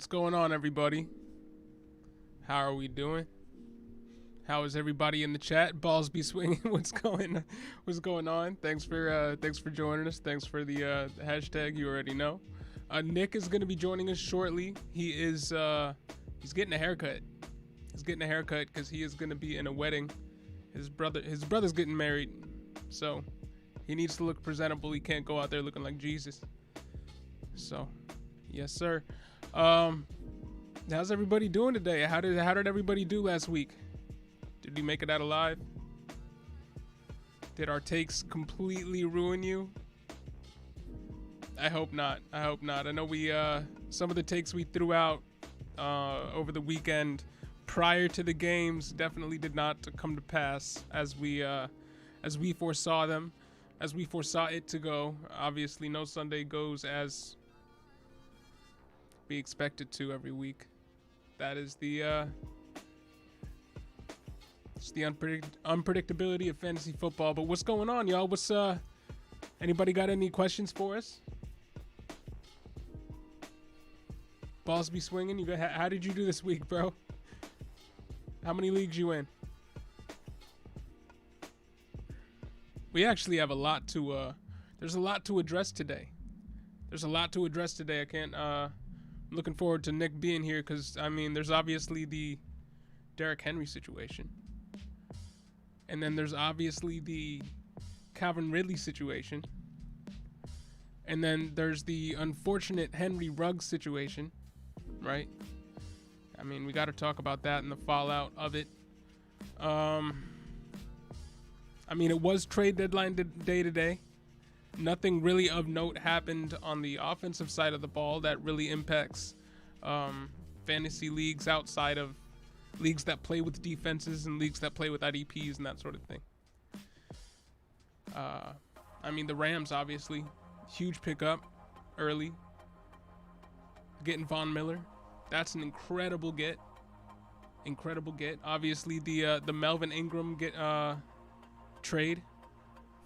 What's going on, everybody? How are we doing? How is everybody in the chat? Balls be swinging. What's going on? Thanks for joining us. Thanks for the hashtag. You already know. Nick is going to be joining us shortly. He's getting a haircut. He's getting a haircut because he is going to be in a wedding. His brother's getting married, so he needs to look presentable. He can't go out there looking like Jesus. So, yes, sir. How's everybody doing today? How did everybody do last week? Did we make it out alive? Did our takes completely ruin you? I hope not. I know we some of the takes we threw out over the weekend prior to the games definitely did not come to pass as we foresaw them, as we foresaw it to go. Obviously, no Sunday goes as we expect it to every week. That is it's the unpredictability of fantasy football. But what's going on, y'all? Anybody got any questions for us? Balls be swinging. How did you do this week, bro? How many leagues you in? We actually have a lot to there's a lot to address today. I can't I'm looking forward to Nick being here because I mean there's obviously the Derrick Henry situation. And then there's obviously the Calvin Ridley situation. And then there's the unfortunate Henry Ruggs situation, right? I mean, we got to talk about that and the fallout of it. I mean, it was trade deadline day today. Nothing really of note happened on the offensive side of the ball that really impacts fantasy leagues outside of leagues that play with defenses and leagues that play with IDPs and that sort of thing. I mean, the Rams, obviously, huge pickup early. Getting Von Miller. That's an incredible get. Obviously, the Melvin Ingram trade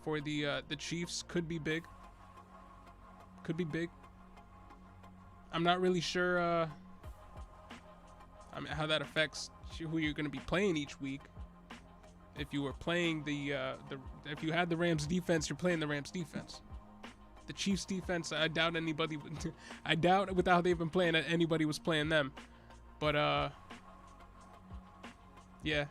for the Chiefs could be big. I'm not really sure how that affects who you're going to be playing each week. If you were playing if you had the Rams defense, you're playing the Rams defense. The Chiefs defense, I doubt with how they've been playing that anybody was playing them. But yeah.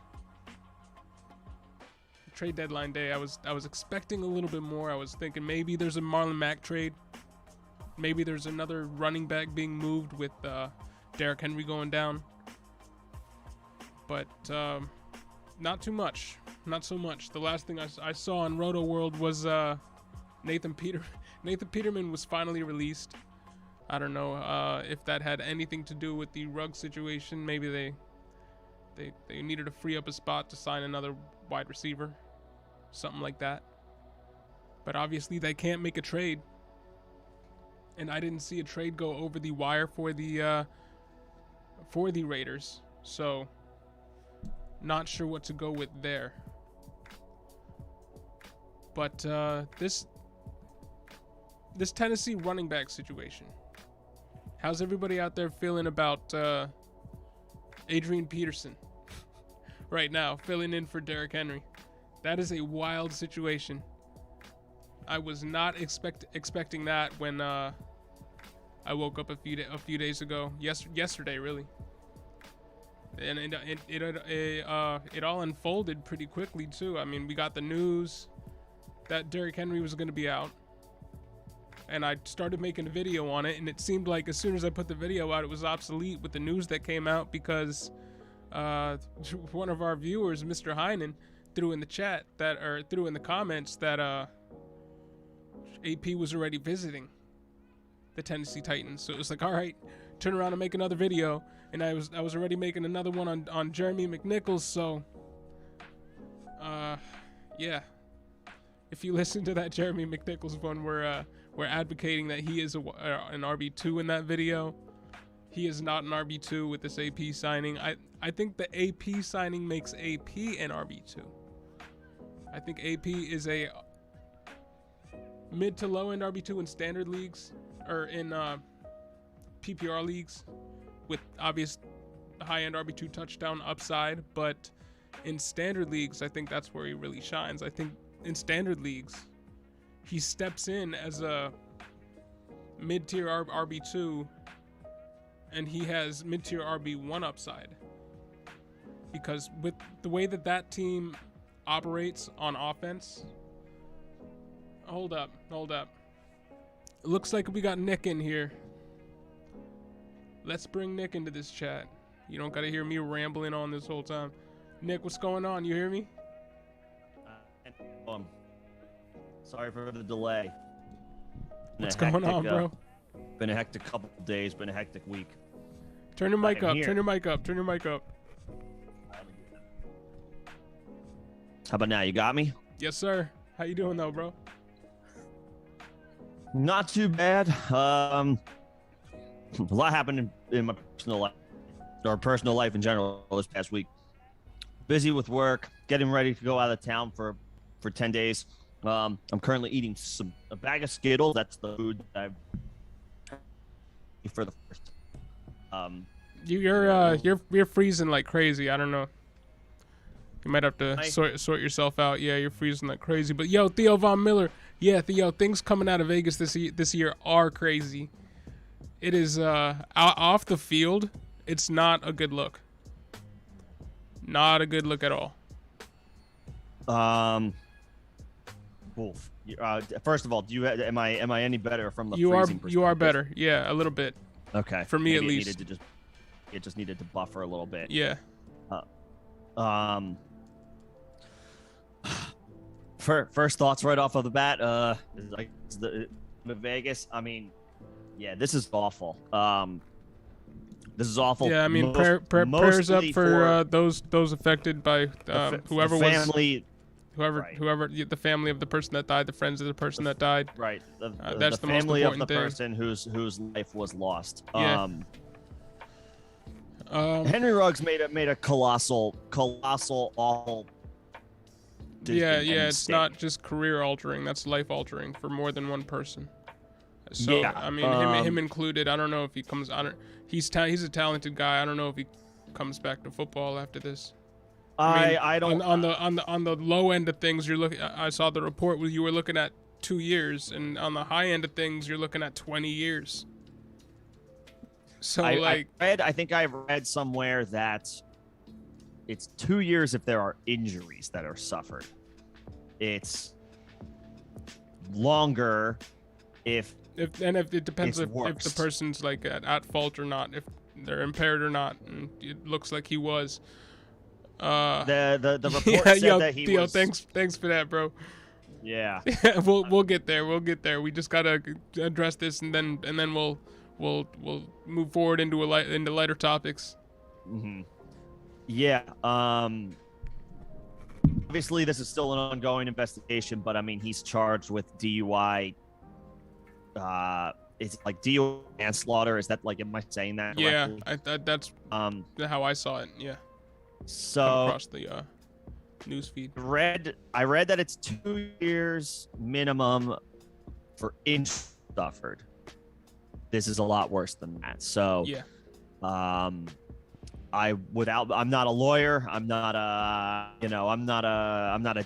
Trade deadline day, I was expecting a little bit more. I was thinking maybe there's a Marlon Mack trade. Maybe there's another running back being moved with Derrick Henry going down. But not too much. Not so much. The last thing I saw on Roto World was Nathan Peterman was finally released. I don't know if that had anything to do with the Ruggs situation. Maybe they needed to free up a spot to sign another wide receiver. Something like that. But obviously they can't make a trade. And I didn't see a trade go over the wire for the Raiders. So not sure what to go with there. But this Tennessee running back situation. How's everybody out there feeling about Adrian Peterson right now, filling in for Derrick Henry? That is a wild situation. I was not expecting that when I woke up a few days ago. Yesterday, really. And it all unfolded pretty quickly too. I mean, we got the news that Derrick Henry was going to be out, and I started making a video on it, and it seemed like as soon as I put the video out, it was obsolete with the news that came out because one of our viewers, Mr. Heinen, threw in the comments that AP was already visiting the Tennessee Titans. So it was like, all right, turn around and make another video. And I was already making another one on Jeremy McNichols. So yeah, if you listen to that Jeremy McNichols one, we're advocating that he is an RB2 in that video. He is not an RB2 with this AP signing. I think the AP signing makes AP an RB2. I think AP is a mid to low end RB2 in standard leagues or in PPR leagues. with obvious high-end RB2 touchdown upside, but in standard leagues, I think that's where he really shines. I think in standard leagues, he steps in as a mid-tier RB2, and he has mid-tier RB1 upside. Because with the way that team operates on offense... Hold up. It looks like we got Nick in here. Let's bring Nick into this chat. You don't got to hear me rambling on this whole time. Nick, what's going on? You hear me? Sorry for the delay. What's going on, bro? Been a hectic couple of days. Been a hectic week. Turn your mic up. Turn your mic up. Turn your mic up. How about now? You got me? Yes, sir. How you doing, though, bro? Not too bad. A lot happened in my personal life, or personal life in general, this past week. Busy with work, getting ready to go out of town for 10 days. I'm currently eating a bag of Skittles. That's the food that I've for the first. You're freezing like crazy. I don't know. You might have to sort yourself out. Yeah, you're freezing like crazy. But yo, Theo Von Miller. Yeah, Theo, things coming out of Vegas this year are crazy. It is off the field. It's not a good look. Not a good look at all. First of all, am I any better from the freezing perspective? You are better. Yeah, a little bit. Okay. For me, at least. It just needed to buffer a little bit. Yeah. First thoughts right off of the bat. Like the Vegas. I mean, yeah, this is awful. This is awful. Yeah, I mean, prayers up for those affected by whoever the family, whoever the family of the person that died, the friends of the person that died. Right. That's the family most of the thing. person whose life was lost. Yeah. Henry Ruggs made a colossal awful. Yeah, it's not just career altering, that's life altering for more than one person. So yeah, I mean, him included. I don't know if he comes. He's a talented guy. I don't know if he comes back to football after this. I don't. On the low end of things, you're looking. I saw the report where you were looking at 2 years, and on the high end of things, you're looking at 20 years. So I think I've read somewhere that it's 2 years if there are injuries that are suffered. It's longer if it depends if the person's like at fault or not, if they're impaired or not, and it looks like he was. The report said that he Theo, was. Thanks for that, bro. Yeah. we'll get there. We just gotta address this, and then we'll move forward into lighter topics. Mm-hmm. Yeah. Obviously, this is still an ongoing investigation, but I mean, he's charged with DUI. It's like DUI manslaughter. Is that like? Am I saying that correctly? Yeah, that's how I saw it. Yeah. So across the news feed. I read that it's 2 years minimum for injury suffered. This is a lot worse than that. So yeah. I'm not a lawyer. I'm not a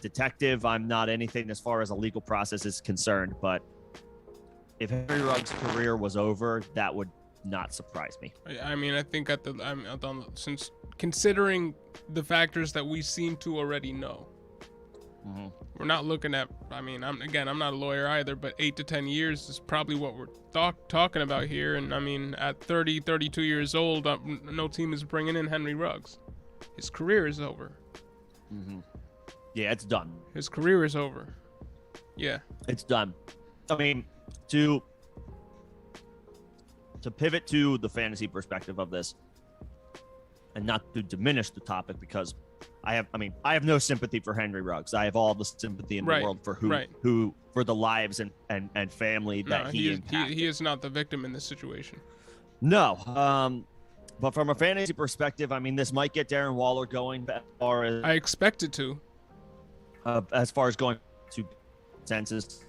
detective. I'm not anything as far as a legal process is concerned. But if Henry Ruggs' career was over, that would not surprise me. I mean, I think since considering the factors that we seem to already know, mm-hmm. We're not looking at. I mean, I'm not a lawyer either, but 8 to 10 years is probably what we're talking about here. And I mean, at 32 years old, no team is bringing in Henry Ruggs. His career is over. Mm-hmm. Yeah, it's done. His career is over. Yeah, it's done. I mean, to pivot to the fantasy perspective of this, and not to diminish the topic, because I have no sympathy for Henry Ruggs. I have all the sympathy in the world for who for the lives and family that he impacted. He is not the victim in this situation. No. But from a fantasy perspective, I mean, this might get Darren Waller going as far as I expect it to. As far as going to consensus.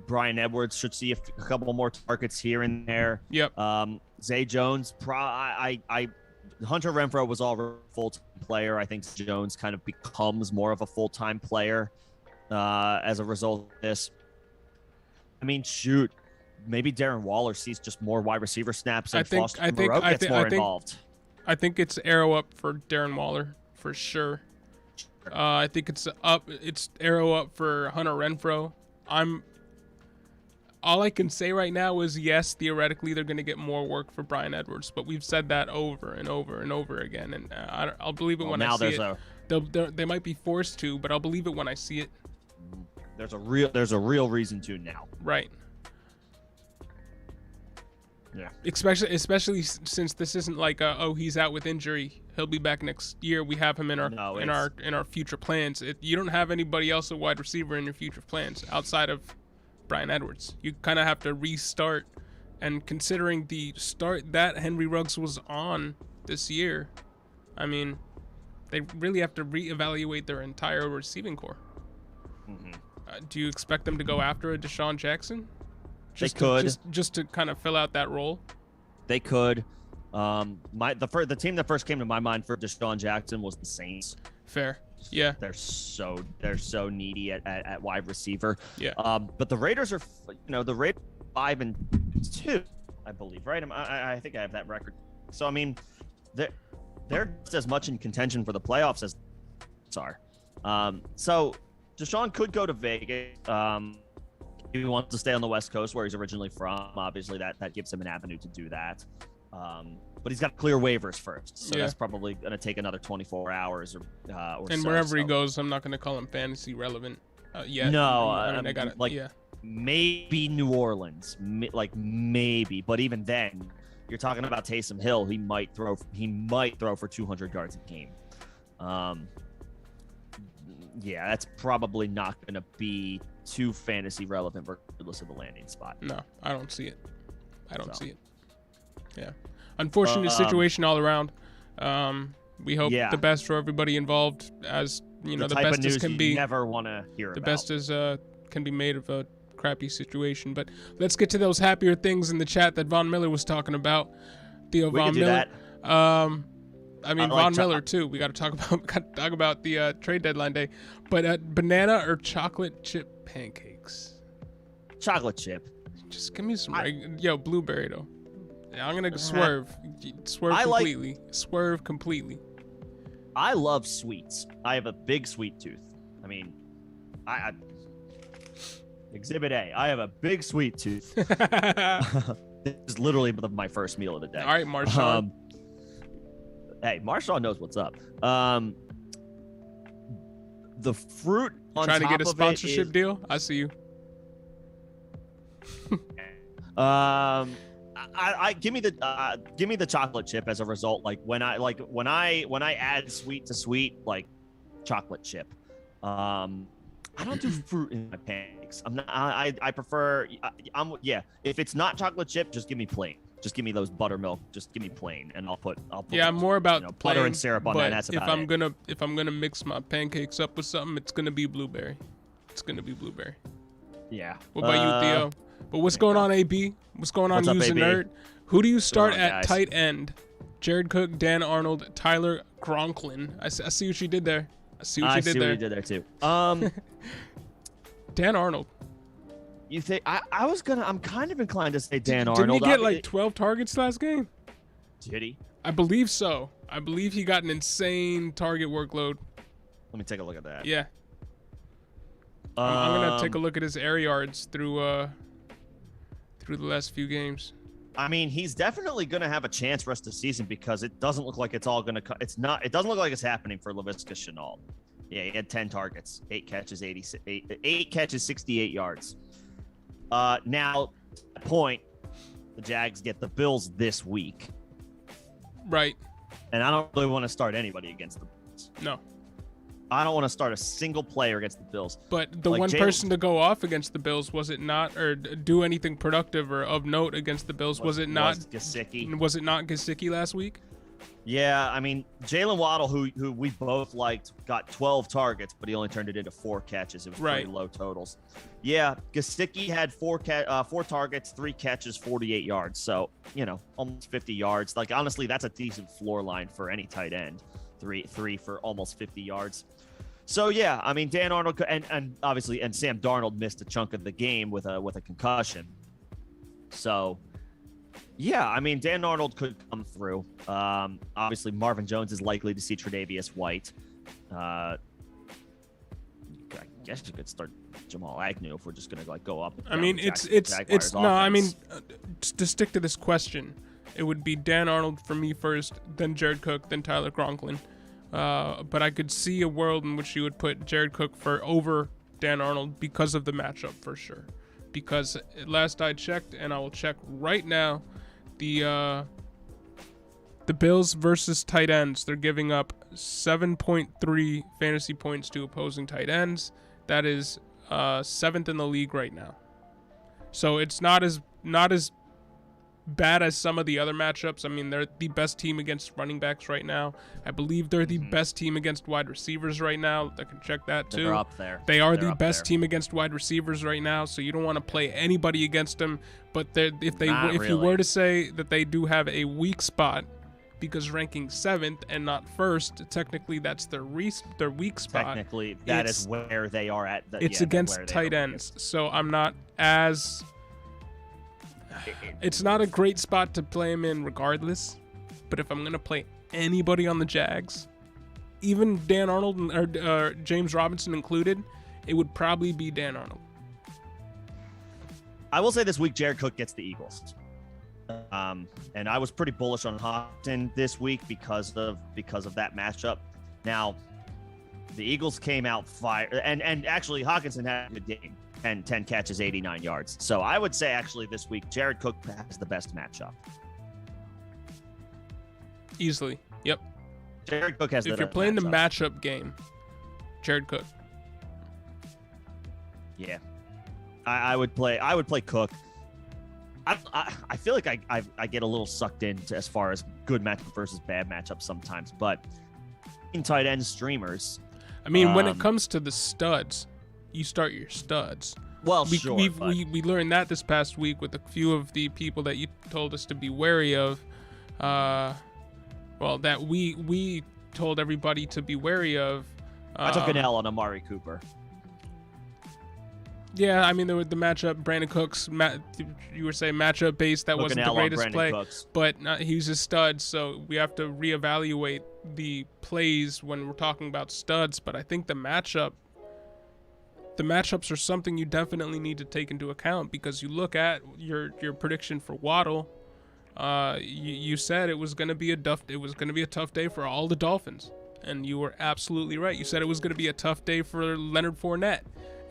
Brian Edwards should see a couple more targets here and there. Yep. Zay Jones, Hunter Renfro was already a full-time player. I think Jones kind of becomes more of a full-time player as a result of this. I mean, shoot, maybe Darren Waller sees just more wide receiver snaps and Foster Moreau gets more involved. I think it's arrow up for Darren Waller for sure. I think it's arrow up for Hunter Renfro. All I can say right now is yes, theoretically they're going to get more work for Brian Edwards, but we've said that over and over and over again, and I'll believe it when I see it. They might be forced to, but I'll believe it when I see it. There's a real reason to now. Right. Yeah. Especially since this isn't like he's out with injury. He'll be back next year. We have him in our future plans. You don't have anybody else a wide receiver in your future plans outside of Brian Edwards. You kind of have to restart, and considering the start that Henry Ruggs was on this year, I mean, they really have to reevaluate their entire receiving core. Mm-hmm. Do you expect them to go after a Deshaun Jackson? Just to kind of fill out that role. They could. The team that first came to my mind for Deshaun Jackson was the Saints. Fair. Yeah. They're so needy at wide receiver. Yeah. But the Raiders are, the Raiders 5-2, I believe, right? I think I have that record. So I mean, they're just as much in contention for the playoffs as are. So Deshaun could go to Vegas. He wants to stay on the West Coast where he's originally from. Obviously, that gives him an avenue to do that. But he's got to clear waivers first, so that's probably going to take another 24 hours or and so. Wherever he goes, I'm not going to call him fantasy relevant yet. No, I got it. Maybe New Orleans, maybe, but even then, you're talking about Taysom Hill. He might throw for 200 yards a game. Yeah, that's probably not going to be too fantasy relevant regardless of the landing spot. No, I don't see it. See it. Yeah. Unfortunate situation all around. We hope the best for everybody involved, as the best as can be. Never want to hear the about. best as can be made of a crappy situation. But let's get to those happier things in the chat that Von Miller was talking about. Theo Von Miller. Von Miller too. We got to talk about the trade deadline day. But banana or chocolate chip pancakes? Chocolate chip. Just give me some blueberry though. Yeah, I'm gonna swerve completely. Swerve completely. I love sweets. I have a big sweet tooth. I mean, I Exhibit A. I have a big sweet tooth. This is literally my first meal of the day. All right, Marshawn. Hey, Marshawn knows what's up. The fruit on trying top to get a of sponsorship deal? I see you. Give me the chocolate chip as a result. When I add sweet to sweet, like chocolate chip. I don't do fruit in my pancakes. I prefer. If it's not chocolate chip, just give me plain. Just give me those buttermilk. Just give me plain, and I'll put. Yeah, I'm more about plain, butter and syrup on that. That's about it. If I'm gonna mix my pancakes up with something, it's gonna be blueberry. Yeah. What about you, Theo? But what's going on, AB? What's going on, User Nerd? Who do you start at tight end? Jared Cook, Dan Arnold, Tyler Gronklin. I see what you did there. I see what you did there too. Dan Arnold. You think I'm kind of inclined to say Dan Arnold. Didn't he get 12 targets last game? Did he? I believe so. I believe he got an insane target workload. Let me take a look at that. Yeah. I'm gonna take a look at his air yards through the last few games. I mean, he's definitely gonna have a chance rest of the season because it doesn't look like it's all gonna. It doesn't look like it's happening for Laviska Shenault. Yeah, he had 10 targets, 8 catches, 68 yards. Now, point, the Jags get the Bills this week. Right. And I don't really want to start anybody against the Bills. No. I don't want to start a single player against the Bills. But the one person to go off against the Bills, was it not, or do anything productive or of note against the Bills, was it not Gesicki? Was it not Gesicki last week? Yeah, I mean, Jalen Waddle, who we both liked, got 12 targets, but he only turned it into 4 catches. It was pretty low totals. Yeah, Gesicki had 4 targets, 3 catches, 48 yards. So, almost 50 yards. Like, honestly, that's a decent floor line for any tight end. Three for almost 50 yards. So, yeah, I mean, Dan Arnold and obviously Sam Darnold missed a chunk of the game with a concussion. So, yeah, I mean, Dan Arnold could come through. Obviously, Marvin Jones is likely to see Tre'Davious White. I guess you could start Jamal Agnew if we're just gonna go up. I mean, it's no. I mean, to stick to this question, it would be Dan Arnold for me first, then Jared Cook, then Tyler Conklin. But I could see a world in which you would put Jared Cook over Dan Arnold because of the matchup for sure. Because last I checked, and I will check right now, the Bills versus tight ends, they're giving up 7.3 fantasy points to opposing tight ends. That is 7th in the league right now. So it's not as bad as some of the other matchups. I mean, they're the best team against running backs right now. I believe they're the best team against wide receivers right now. I can check that too. They're up there. They are the best team against wide receivers right now, so you don't want to play anybody against them. But if you were to say that they do have a weak spot, because ranking 7th and not 1st, technically that's their weak spot. Technically, that is where they are at. It's against tight ends, so I'm not as... It's not a great spot to play him in regardless, but if I'm going to play anybody on the Jags, even Dan Arnold or James Robinson included, it would probably be Dan Arnold. I will say this week, Jared Cook gets the Eagles. And I was pretty bullish on Hockenson this week because of that matchup. Now, the Eagles came out fire, and actually Hockenson had a good game. 10 catches, 89 yards. So I would say actually this week, Jared Cook has the best matchup. Easily. Yep. Jared Cook has the best matchup. If you're playing the matchup game, Jared Cook. Yeah. I would play Cook. I feel like I get a little sucked into as far as good matchup versus bad matchup sometimes, but in tight end streamers. I mean, when it comes to the studs, you start your studs. Well, we learned that this past week with a few of the people that you told us to be wary of. That we told everybody to be wary of. I took an L on Amari Cooper. Yeah, I mean, the matchup, Brandon Cooks, you were saying matchup based, that wasn't the greatest play. But he's a stud, so we have to reevaluate the plays when we're talking about studs. But I think the matchups are something you definitely need to take into account, because you look at your prediction for Waddle. You said it was going to be a tough day for all the Dolphins, and you were absolutely right. You said it was going to be a tough day for Leonard Fournette,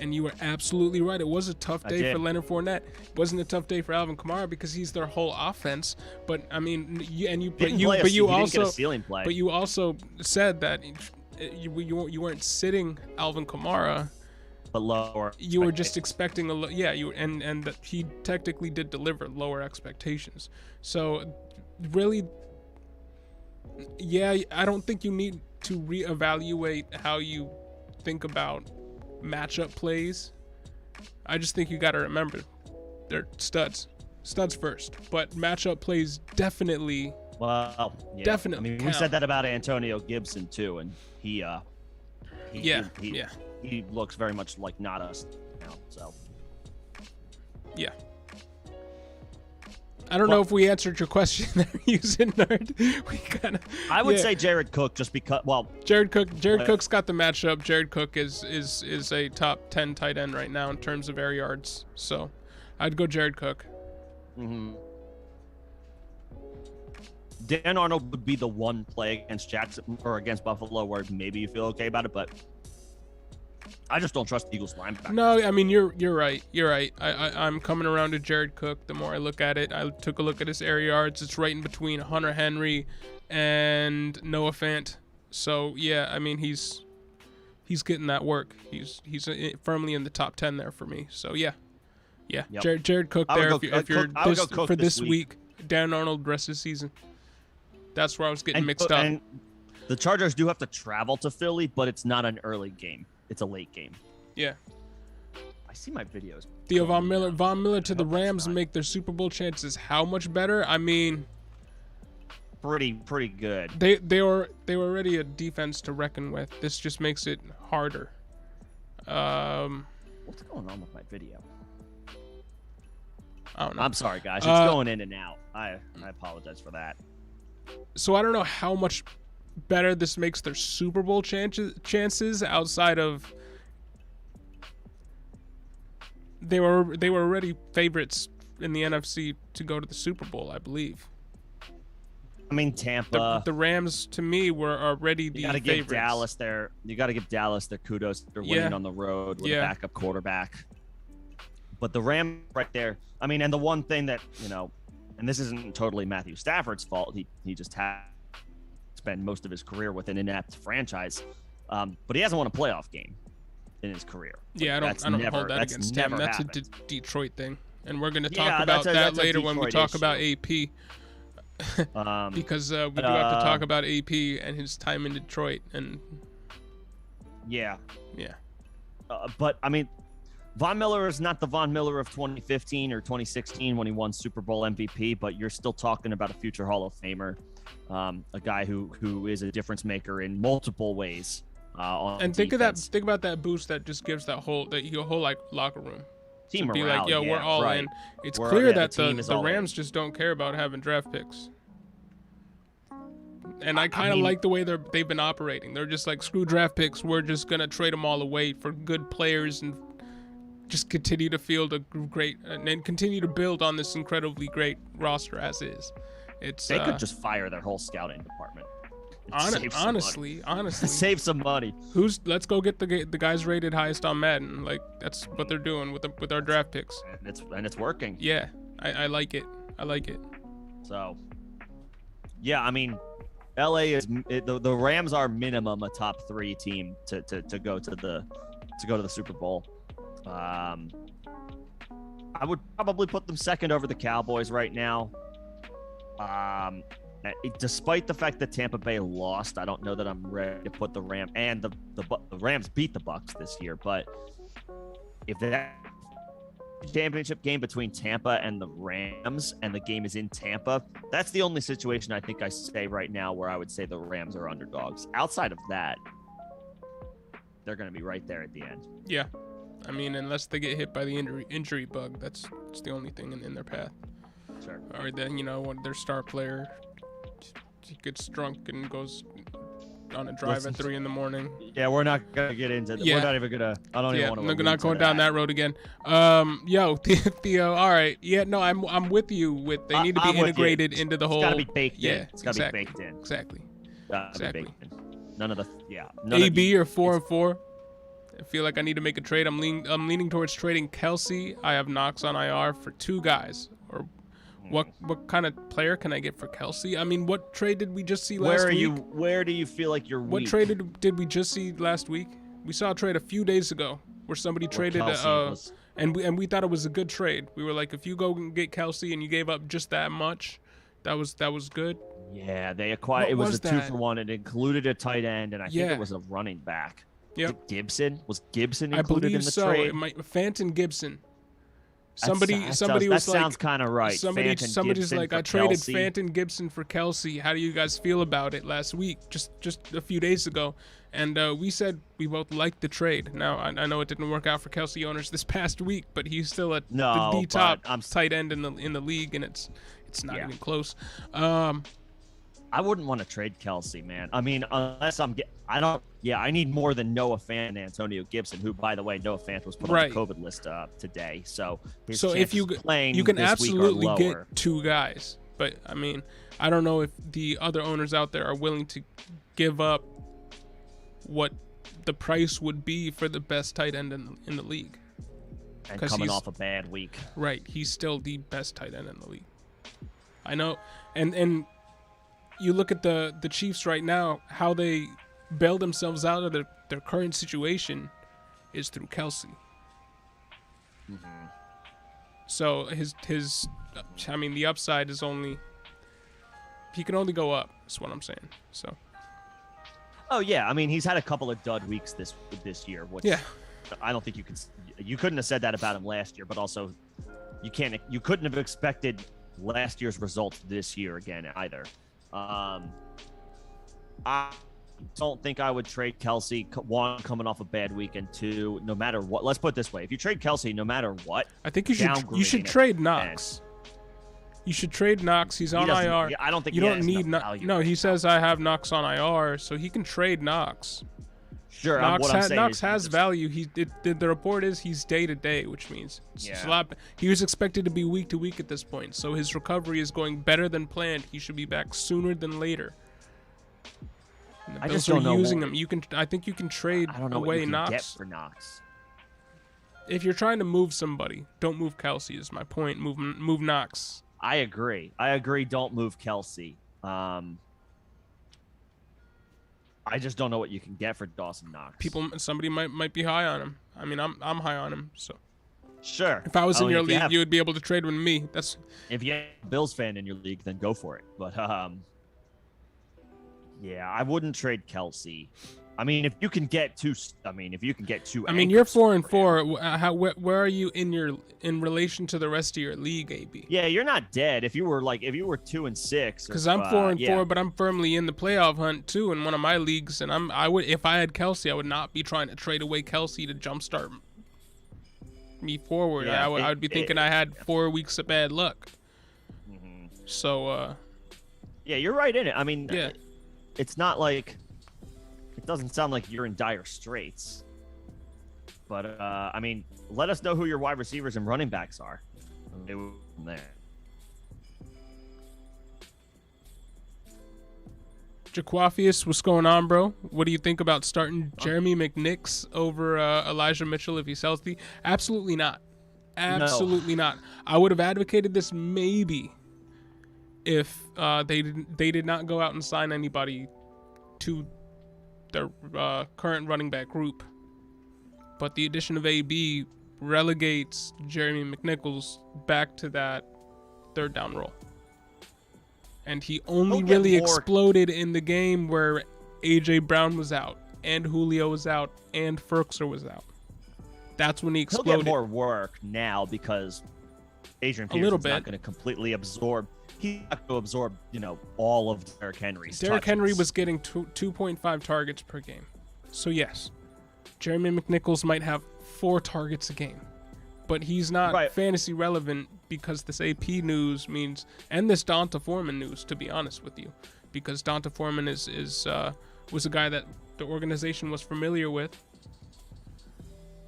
and you were absolutely right. It was a tough day for Leonard Fournette. It wasn't a tough day for Alvin Kamara because he's their whole offense. But I mean, you also said that you weren't sitting Alvin Kamara, but lower. You were just expecting and that he technically did deliver lower expectations. So really, I don't think you need to reevaluate how you think about matchup plays. I just think you got to remember they're studs first, but matchup plays definitely. Well, yeah. Definitely. I mean, count. We said that about Antonio Gibson too, and he looks very much like not us now. So yeah. I don't know if we answered your question there, using nerd. I would say Jared Cook, just because. Well, Jared Cook's got the matchup. Jared Cook is a top 10 tight end right now in terms of air yards. So, I'd go Jared Cook. Mm-hmm. Dan Arnold would be the one play against Jackson or against Buffalo where maybe you feel okay about it, but I just don't trust the Eagles linebacker. No, I mean, you're right. You're right. I'm coming around to Jared Cook the more I look at it. I took a look at his air yards. It's right in between Hunter Henry and Noah Fant. So, yeah, I mean, he's getting that work. He's firmly in the top 10 there for me. So, yeah. Yep. Jared Cook there if you're for this week. Dan Arnold rest of the season. That's where I was getting mixed up. And the Chargers do have to travel to Philly, but it's not an early game. It's a late game. Yeah. I see my videos. Theo Von Miller. Von Miller to the Rams make their Super Bowl chances how much better? I mean, pretty good. They were already a defense to reckon with. This just makes it harder. What's going on with my video? I don't know. I'm sorry, guys. It's going in and out. I apologize for that. So I don't know how much better this makes their Super Bowl chances outside of they were already favorites in the NFC to go to the Super Bowl, I believe. I mean, Tampa. The Rams, to me, were already the favorites. You got to give Dallas their kudos. They're winning on the road with a backup quarterback. But the Rams right there, I mean, and the one thing that, and this isn't totally Matthew Stafford's fault. He just had to spend most of his career with an inept franchise. But he hasn't won a playoff game in his career. Yeah, I don't hold that against him. That's a Detroit thing. And we're going to talk about that later when we talk about AP. Because we do have to talk about AP and his time in Detroit. And yeah. Yeah. But, I mean, Von Miller is not the Von Miller of 2015 or 2016 when he won Super Bowl MVP, but you're still talking about a future Hall of Famer, a guy who is a difference maker in multiple ways. And think about that boost that just gives that whole like locker room. Team to be morale, like, yo, we're all in. It's clear that the Rams just don't care about having draft picks. And I kind of like the way they've been operating. They're just like, screw draft picks. We're just gonna trade them all away for good players and just continue to field a great and continue to build on this incredibly great roster as is. They could just fire their whole scouting department. Honestly, save some money. Let's go get the guys rated highest on Madden. Like, that's what they're doing with our draft picks. And it's working. Yeah, I like it. So, yeah, I mean, LA the Rams are minimum a top 3 team to go to the Super Bowl. I would probably put them second over the Cowboys right now. Despite the fact that Tampa Bay lost, I don't know that I'm ready to put the Rams, and the Rams beat the Bucks this year. But if that championship game between Tampa and the Rams, and the game is in Tampa, that's the only situation I think I say right now where I would say the Rams are underdogs. Outside of that, they're going to be right there at the end. Yeah. I mean, unless they get hit by the injury bug, that's the only thing in their path. Sure. Or then, when their star player gets drunk and goes on a drive at 3 a.m. Yeah, we're not gonna get into that. Yeah. We're not even gonna. I don't even want to. We're not going down that road again. Yo, Theo. All right. Yeah, no, I'm with you. They need to be integrated into the whole. It's gotta be baked in. Yeah, it's gotta be baked in. Exactly. Exactly. None of the. Yeah. AB or 4-4. I feel like I need to make a trade. I'm leaning towards trading Kelsey. I have Knox on IR for 2 guys. Or what kind of player can I get for Kelsey? I mean, what trade did we just see last week? Where do you feel like you're weak? What trade did we just see last week? We saw a trade a few days ago where somebody traded and we thought it was a good trade. We were like, if you go and get Kelsey and you gave up just that much, that was good. Yeah, they acquired. It was a 2-for-1. It included a tight end, and I think it was a running back. Yep. Gibson included in the trade? Fanton Gibson. Somebody was like, that sounds kind of right. Somebody's like, I traded Fanton Gibson for Kelsey. How do you guys feel about it last week? Just a few days ago, and we said we both liked the trade. Now I know it didn't work out for Kelsey owners this past week, but he's still the top tight end in the league, and it's not even close. I wouldn't want to trade Kelsey, man. I mean, unless I need more than Noah Fant and Antonio Gibson, who, by the way, Noah Fant was put on the COVID list today. So if you can absolutely get 2 guys, but I mean, I don't know if the other owners out there are willing to give up what the price would be for the best tight end in the league. And coming off a bad week. Right. He's still the best tight end in the league. I know. And you look at the Chiefs right now, how they bail themselves out of their current situation is through Kelsey. Mm-hmm. So the upside is he can only go up. That's what I'm saying. So. Oh yeah, I mean he's had a couple of dud weeks this year. Which I don't think you couldn't have said that about him last year, but also you couldn't have expected last year's results this year again either. I don't think I would trade Kelsey, one, coming off a bad week, and two, no matter what. Let's put it this way: if you trade Kelsey, no matter what, I think you should trade Knox. You should trade Knox. He's on IR. I don't think you don't need Knox. No, he says I have Knox on IR, so he can trade Knox. Sure, Knox has value. The report is he's day to day, which means it's a lot. He was expected to be week to week at this point, so his recovery is going better than planned. He should be back sooner than later. And the Bills are using him. I think you can trade away Knox. Get for Knox. If you're trying to move somebody, don't move Kelsey. Is my point. Move Knox. I agree. Don't move Kelsey. I just don't know what you can get for Dawson Knox. Somebody might be high on him. I mean, I'm high on him. So sure. If I was in your league, you would be able to trade with me. If you have a Bills fan in your league, then go for it. But yeah, I wouldn't trade Kelsey. I mean, if you can get two. I mean, you're 4-4. Where are you in relation to the rest of your league, AB? Yeah, you're not dead. If you were 2-6. Because I'm 4-4, but I'm firmly in the playoff hunt too in one of my leagues, and I would, if I had Kelsey, I would not be trying to trade away Kelsey to jumpstart me forward. Yeah, I would be thinking I had 4 weeks of bad luck. Mm-hmm. So. Yeah, you're right in it. I mean, yeah. It's not like. It doesn't sound like you're in dire straits. But, I mean, let us know who your wide receivers and running backs are. From there. Jaquafius, what's going on, bro? What do you think about starting Jeremy McNicks over Elijah Mitchell if he's healthy? Absolutely not. Absolutely not. I would have advocated this maybe if they did not go out and sign anybody to their current running back group. But the addition of AB relegates Jeremy McNichols back to that third down role. And he only really exploded in the game where A.J. Brown was out, and Julio was out, and Ferkser was out. That's when he exploded. He'll get more work now because Adrian Peterson's not going to completely absorb. He's not going to absorb, all of Derrick Henry's touches. Henry was getting 2.5 targets per game. So, yes, Jeremy McNichols might have 4 targets a game. But he's not fantasy relevant because this AP news means, and this Donta Foreman news, to be honest with you, because Donta Foreman was a guy that the organization was familiar with,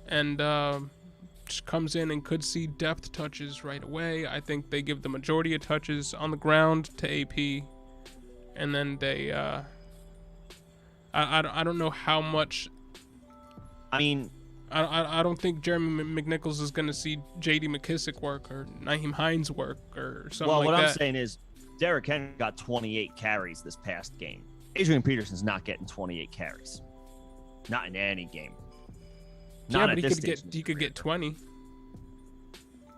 and just comes in and could see depth touches right away. I think they give the majority of touches on the ground to AP, and then they I don't know how much. I mean, I don't think Jeremy McNichols is going to see J.D. McKissick work or Nyheim Hines work or something like that. Well, what I'm saying is Derrick Henry got 28 carries this past game. Adrian Peterson's not getting 28 carries. Not in any game. Not but he could get 20.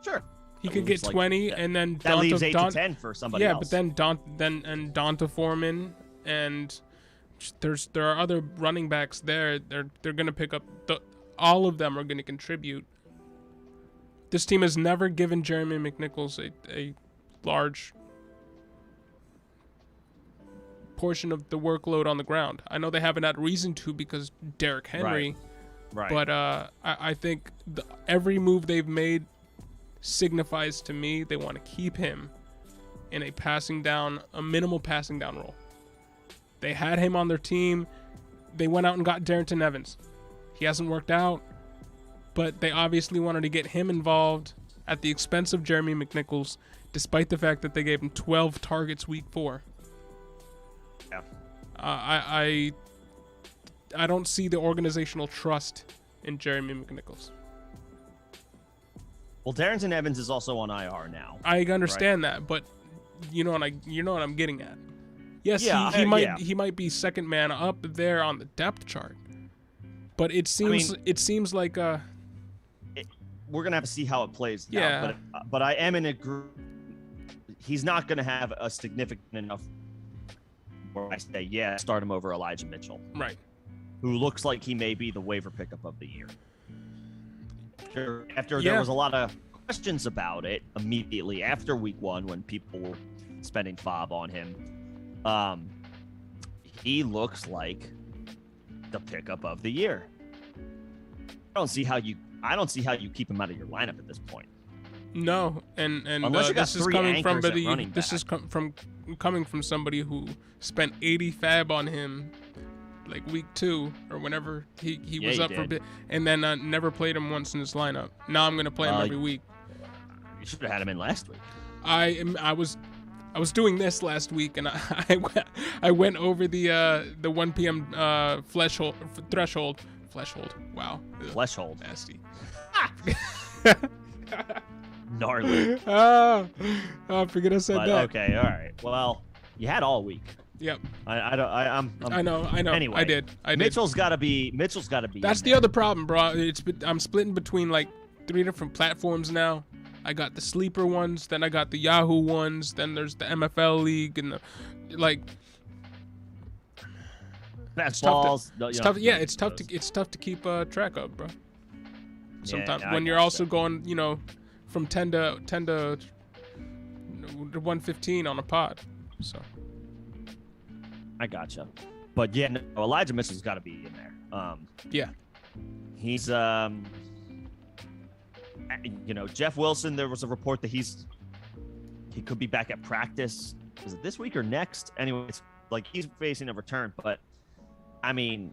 Sure. He could get 20, and then that leaves 8 to 10 for somebody else. Yeah, but then Donta Foreman, and there are other running backs there. They're going to pick up all of them are going to contribute. This team has never given Jeremy McNichols a large portion of the workload on the ground. I know they haven't had reason to because Derrick Henry. Right. But I think every move they've made signifies to me they want to keep him in a minimal passing down role. They had him on their team. They went out and got Darrington Evans. He hasn't worked out, but they obviously wanted to get him involved at the expense of Jeremy McNichols, despite the fact that they gave him 12 targets week 4. Yeah. I don't see the organizational trust in Jeremy McNichols. Well, Darrington Evans is also on IR now. I understand that, but you know what I'm getting at. Yes, he might be second man up there on the depth chart, but it seems like we're gonna have to see how it plays now. Yeah. But I am in a group. He's not gonna have a significant enough where I say, yeah, start him over Elijah Mitchell, Right. who looks like he may be the waiver pickup of the year. After Yeah. there was a lot of questions about it immediately after week 1 when people were spending fob on him, he looks like the pickup of the year. I don't see how you keep him out of your lineup at this point. No, and Unless you got this is three coming from anchors at running coming from somebody who spent 80 fab on him like week 2 or whenever he was up for a bit, and then never played him once in his lineup. Now I'm gonna play him every week. You should have had him in last week. I was doing this last week, and I went over the 1 p.m. threshold. Wow. Fleshhold. Nasty. Gnarly. I forget I said that. Okay, all right. Well, you had all week. Yep. I know. Anyway, I did. Mitchell's got to be. That's the other problem, bro. I'm splitting between like 3 different platforms now. I got the sleeper ones, then I got the Yahoo ones, then there's the MFL league, and the like. That's balls. It's tough. Yeah, it's tough to keep track of, bro. Sometimes when you're also going, from 10 to 115 on a pod. So I gotcha. But yeah, no, Elijah Mitchell's got to be in there. Yeah. He's Jeff Wilson, there was a report that he could be back at practice. Is it this week or next? Anyway, it's like he's facing a return, but I mean,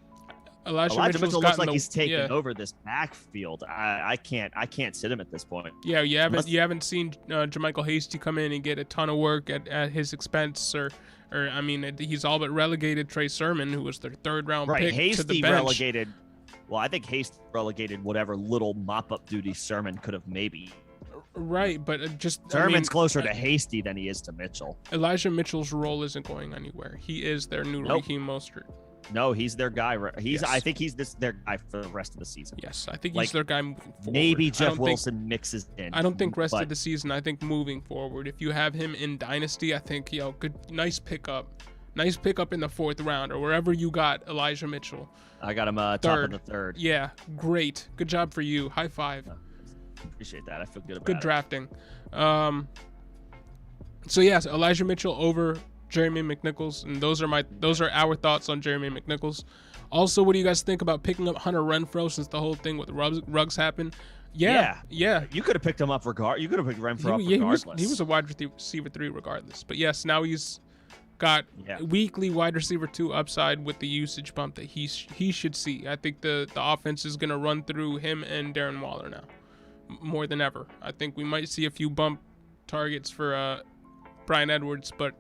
Elijah Mitchell looks like he's taking over this backfield. I can't sit him at this point. Yeah, you haven't seen Jermichael Hasty come in and get a ton of work at his expense, or I mean, he's all but relegated Trey Sermon, who was their 3rd round pick, Hasty to the bench. Relegated. Well, I think Hasty relegated whatever little mop-up duty Sermon could have maybe. Right, but Sermon's closer to Hasty than he is to Mitchell. Elijah Mitchell's role isn't going anywhere. He is their new Raheem Mostert. No, he's their guy. I think he's their guy for the rest of the season. Yes, I think he's their guy moving forward. Maybe Jeff Wilson mixes in. I don't think rest of the season. I think moving forward, if you have him in Dynasty, I think nice pickup in the 4th round or wherever you got Elijah Mitchell. I got him top of the 3rd. Yeah, great, good job for you. High five. Appreciate that. I feel good about it. Good drafting. So yes, Elijah Mitchell over Jeremy McNichols, and those are our thoughts on Jeremy McNichols. Also, what do you guys think about picking up Hunter Renfro since the whole thing with Ruggs happened? Yeah. You could have picked him up You could have picked Renfro up regardless. He was a wide receiver 3 regardless. But yes, now he's got weekly wide receiver 2 upside with the usage bump that he should see. I think the offense is going to run through him and Darren Waller now more than ever. I think we might see a few bump targets for Bryan Edwards, but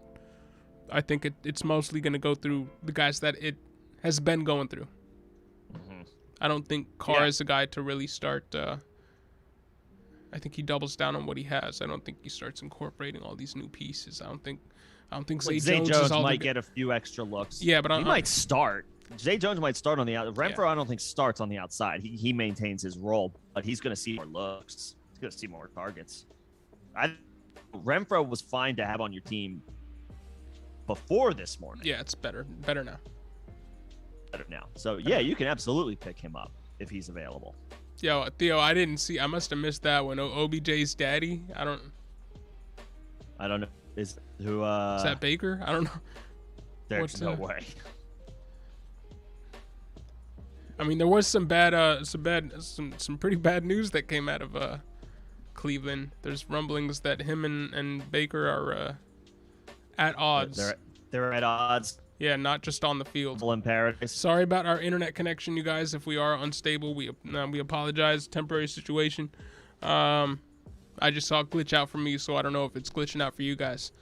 I think it's mostly going to go through the guys that it has been going through. Mm-hmm. I don't think Carr is a guy to really start. I think he doubles down on what he has. I don't think he starts incorporating all these new pieces. I don't think Zay Jones might get a few extra looks. Yeah, but he might start. Zay Jones might start on the outside. Renfro, I don't think starts on the outside. He maintains his role, but he's going to see more looks. He's going to see more targets. Renfro was fine to have on your team before this morning. Yeah, it's better now. So yeah, you can absolutely pick him up if he's available. Yo, Theo, I must have missed that one. OBJ's daddy. I don't know. Is that Baker? I don't know. There's no way. I mean, there was some pretty bad news that came out of Cleveland. There's rumblings that him and Baker are at odds. They're at odds. Yeah, not just on the field. In paradise. Sorry about our internet connection, you guys. If we are unstable, we apologize. Temporary situation. I just saw it glitch out for me, so I don't know if it's glitching out for you guys.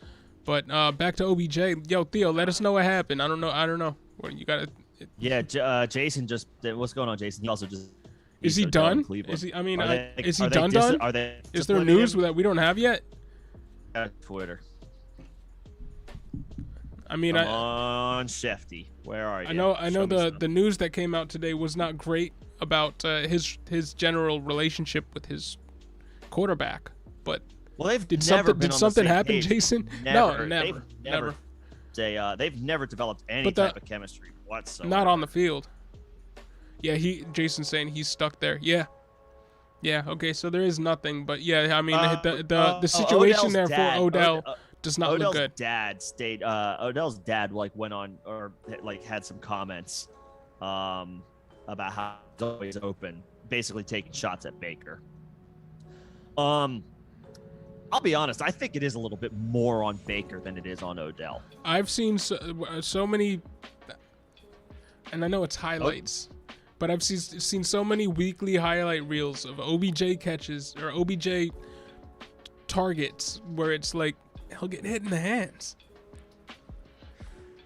But back to OBJ. Yo, Theo, let us know what happened. I don't know. What you got? Yeah, Jason just. What's going on, Jason? He also just. Is he done? Is he? I mean, is he done? Is there news that we don't have yet? Twitter. I mean, come on, Shefty, where are you? I know the news that came out today was not great about his general relationship with his quarterback, but did something happen, Jason? Never. No, never. they've never developed any type of chemistry whatsoever. Not on the field. Yeah, Jason's saying he's stuck there. Yeah. Yeah, okay, so there is nothing, but yeah, I mean the situation Odell's there dad, for Odell does not look good. Odell's dad went on or had some comments about how he's always open, basically taking shots at Baker. I'll be honest, I think it is a little bit more on Baker than it is on Odell. I've seen so many, and I know it's highlights, but I've seen so many weekly highlight reels of OBJ catches or OBJ targets where it's like he'll get hit in the hands.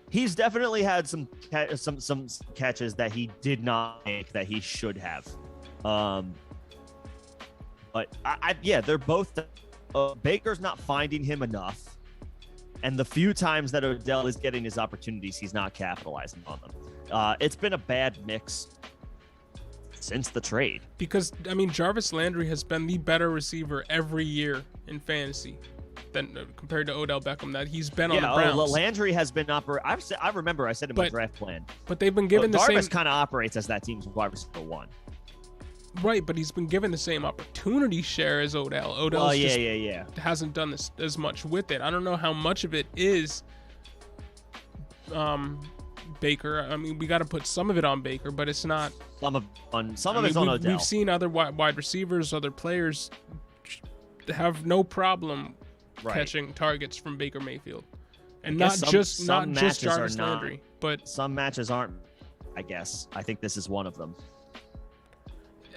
He's definitely had some catches that he did not make that he should have. But they're both. Baker's not finding him enough, and the few times that Odell is getting his opportunities, he's not capitalizing on them. It's been a bad mix since the trade. Because, I mean, Jarvis Landry has been the better receiver every year in fantasy than compared to Odell Beckham that he's been on the Browns. Landry has been I remember I said in my draft plan. But they've been given the same. Jarvis kind of operates as that team's wide receiver one. Right, but he's been given the same opportunity share as Odell. Odell hasn't done this as much with it. I don't know how much of it is Baker. I mean, we got to put some of it on Baker, but it's not. Some of it's on Odell. We've seen other wide receivers, other players have no problem catching targets from Baker Mayfield, and not just Jarvis Landry, but some matches aren't. I guess I think this is one of them.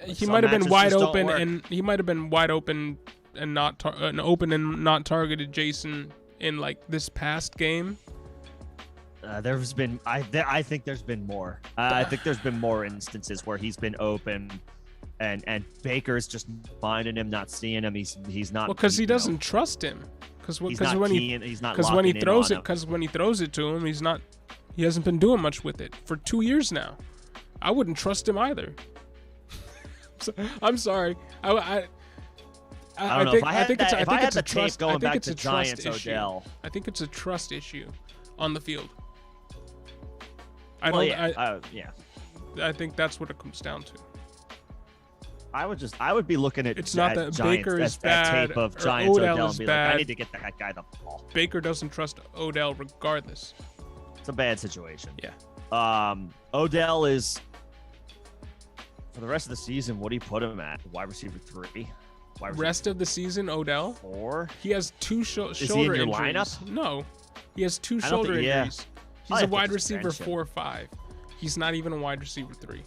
He might have been wide open, and he might have been wide open and not targeted Jason in like this past game. There's been I think there's been more. I think there's been more instances where he's been open, and Baker's just finding him, not seeing him. He's not. Well, because he doesn't trust him. Because when he throws it to him, he hasn't been doing much with it for 2 years now. I wouldn't trust him either. I'm sorry. I don't know. I think it's a trust. Going back to Giants Odell. I think it's a trust issue on the field. I think that's what it comes down to. I would be looking at it's not that Giants, Baker is bad tape of Giants Odell and be bad. Like, I need to get that guy the ball. Baker doesn't trust Odell regardless. It's a bad situation. Yeah. Odell is. For the rest of the season, what do you put him at? Wide receiver 3? Rest of the season, Odell? 4? He has 2 shoulder injuries. Is he in your lineup? No. He has 2 shoulder injuries. He's a wide receiver 4 or 5. He's not even a wide receiver 3.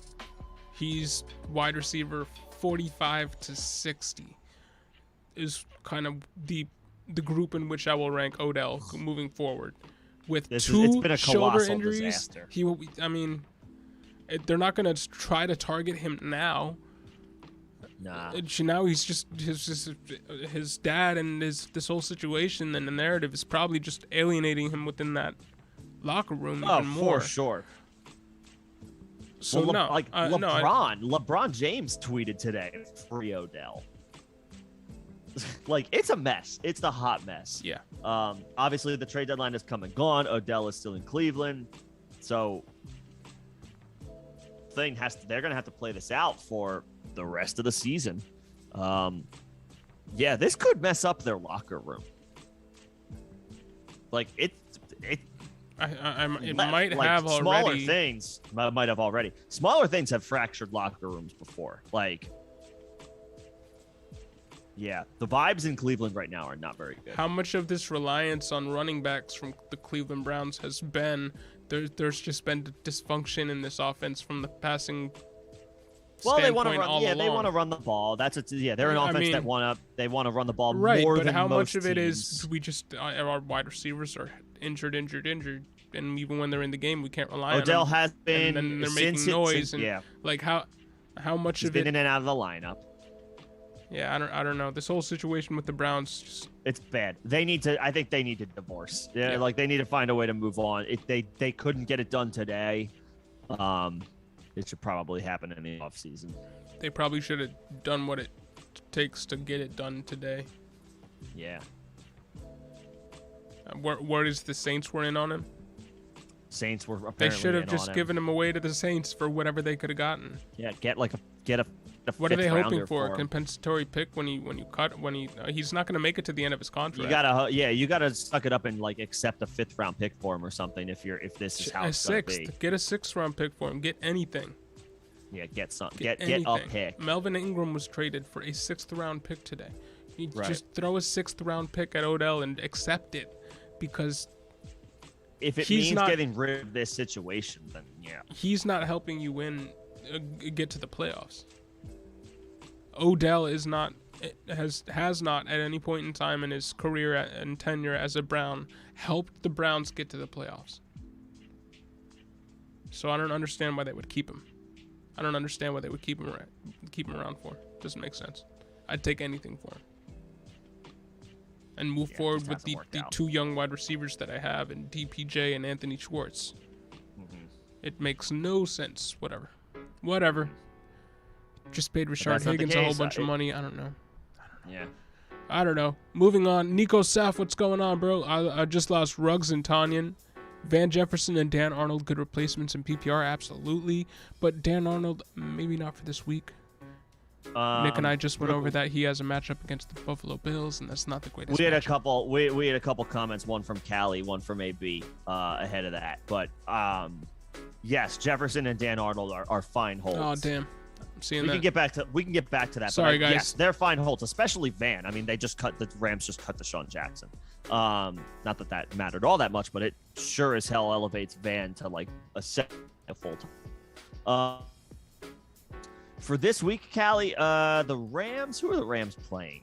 He's wide receiver 45 to 60 is kind of the group in which I will rank Odell moving forward. With it's been a shoulder injuries, disaster. They're not going to try to target him now. Nah. Now he's just his dad and this whole situation and the narrative is probably just alienating him within that locker room even more. For sure. So LeBron James tweeted today, free Odell. Like, it's a mess. It's the hot mess. Yeah. Obviously the trade deadline has come and gone. Odell is still in Cleveland. So they're gonna have to play this out for the rest of the season. This could mess up their locker room. Like it might have already. Smaller things might have already. Smaller things have fractured locker rooms before. Like, yeah, the vibes in Cleveland right now are not very good. How much of this reliance on running backs from the Cleveland Browns has been? There's just been dysfunction in this offense from the passing. Well, they want to run. Yeah, they want to run the ball. They're an offense that want to run the ball more than most teams. Right, but how much of it is we just our wide receivers are injured, and even when they're in the game, we can't rely on them. Odell has been, and they're making noise, like how much He's of been it in and out of the lineup. Yeah, I don't know. This whole situation with the Browns, it's bad. I think they need to divorce. Yeah, like they need to find a way to move on. If they couldn't get it done today, it should probably happen in the offseason. They probably should have done what it takes to get it done today. Yeah. Where is the Saints were in on him? Saints were apparently They should have in just on him. given him away to the Saints for whatever they could have gotten. Yeah, get a What are they hoping fifth-rounder for? A him. compensatory pick when he's not going to make it to the end of his contract. You gotta suck it up and like accept a 5th-round pick for him or something if this is how it's gonna be. Get a 6th-round pick for him. Get anything. Yeah, get Anything. a pick. Melvin Ingram was traded for a 6th-round pick today. You Right. just throw a 6th-round pick at Odell and accept it, because If it he's means not- getting rid of this situation, then yeah. he's not helping you win, get to the playoffs. Odell has not at any point in time in his career and tenure as a Brown helped the Browns get to the playoffs. So I don't understand why they would keep him. I don't understand why they would keep him around for. Doesn't make sense. I'd take anything for him. And move forward with hasn't the worked out. 2 young wide receivers that I have, and DPJ and Anthony Schwartz. Mm-hmm. It makes no sense. Whatever. Just paid Rashard that's not the Higgins a whole case. bunch of money. I don't know. Yeah. I don't know. Moving on. Nico Saf, what's going on, bro? I just lost Ruggs and Tanyan. Van Jefferson and Dan Arnold, good replacements in PPR, absolutely. But Dan Arnold, maybe not for this week. Nick and I just went over that. He has a matchup against the Buffalo Bills, and that's not the greatest. We had matchup. we had a couple comments, one from Callie, one from AB, ahead of that. But yes, Jefferson and Dan Arnold are fine holds. Oh damn, I'm seeing we that. can get back to that. Sorry, but guys. Yes, they're fine holds, especially Van. I mean, the Rams just cut Deshaun Jackson. Not that mattered all that much, but it sure as hell elevates Van to like a full time. For this week, Callie, the Rams. Who are the Rams playing?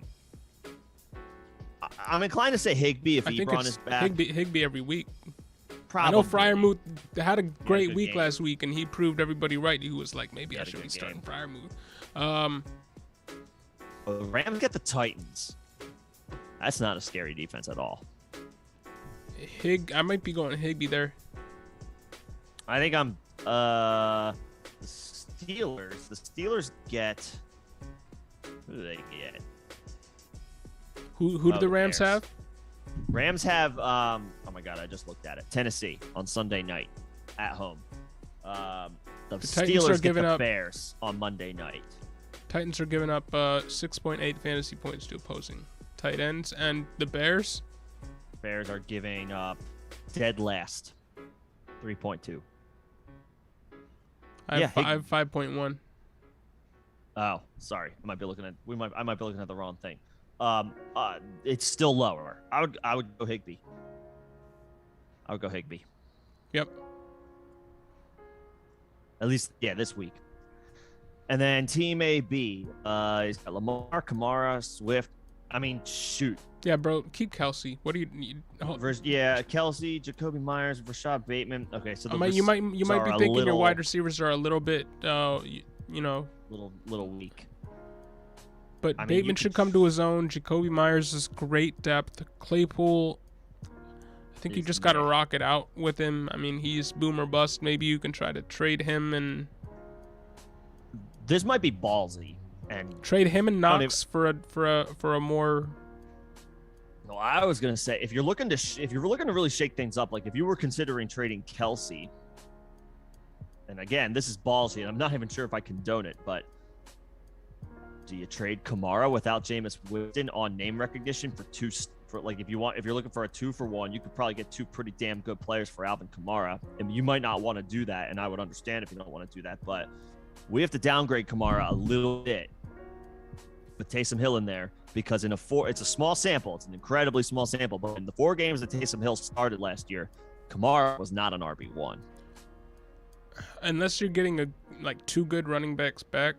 I'm inclined to say Higbee if I think Ebron it's is back. Higbee every week. Probably. I know Freiermuth had a great good week game. last week, and he proved everybody right. He was like, maybe I had a should be good starting game. Freiermuth. The Rams get the Titans. That's not a scary defense at all. I might be going Higbee there. I think I'm the Steelers. The Steelers get who do they get? Who do the the Rams Bears. have? Rams have oh my god, I just looked at it. Tennessee on Sunday night at home. The Titans Steelers are get giving the up- Bears on Monday night. Titans are giving up 6.8 fantasy points to opposing tight ends, and the Bears. Bears are giving up dead last 3.2. I have 5.1. Oh, sorry. I might be looking at the wrong thing. It's still lower. I would go Higbee. Yep. At least, yeah, this week. And then Team AB, he's got Lamar, Kamara, Swift. I mean, shoot. Yeah, bro. Keep Kelsey. What do you need? Kelsey, Jacoby Myers, Rashad Bateman. Okay, so You might be thinking your wide receivers are a little bit, little weak. But I mean, Bateman should come to his own. Jacoby Myers is great depth. Claypool, I think you just got to rock it out with him. I mean, he's boom or bust. Maybe you can try to trade him and This might be ballsy and Knox for a more. No, I was gonna say if you're looking to really shake things up, like if you were considering trading Kelsey, and again this is ballsy, and I'm not even sure if I condone it, but do you trade Kamara without Jameis Winston on name recognition if you're looking for a 2-for-1, you could probably get 2 pretty damn good players for Alvin Kamara, and you might not want to do that, and I would understand if you don't want to do that, but we have to downgrade Kamara a little bit with Taysom Hill in there, because it's a small sample. It's an incredibly small sample, but in the 4 games that Taysom Hill started last year, Kamara was not an RB1. Unless you're getting 2 good running backs back.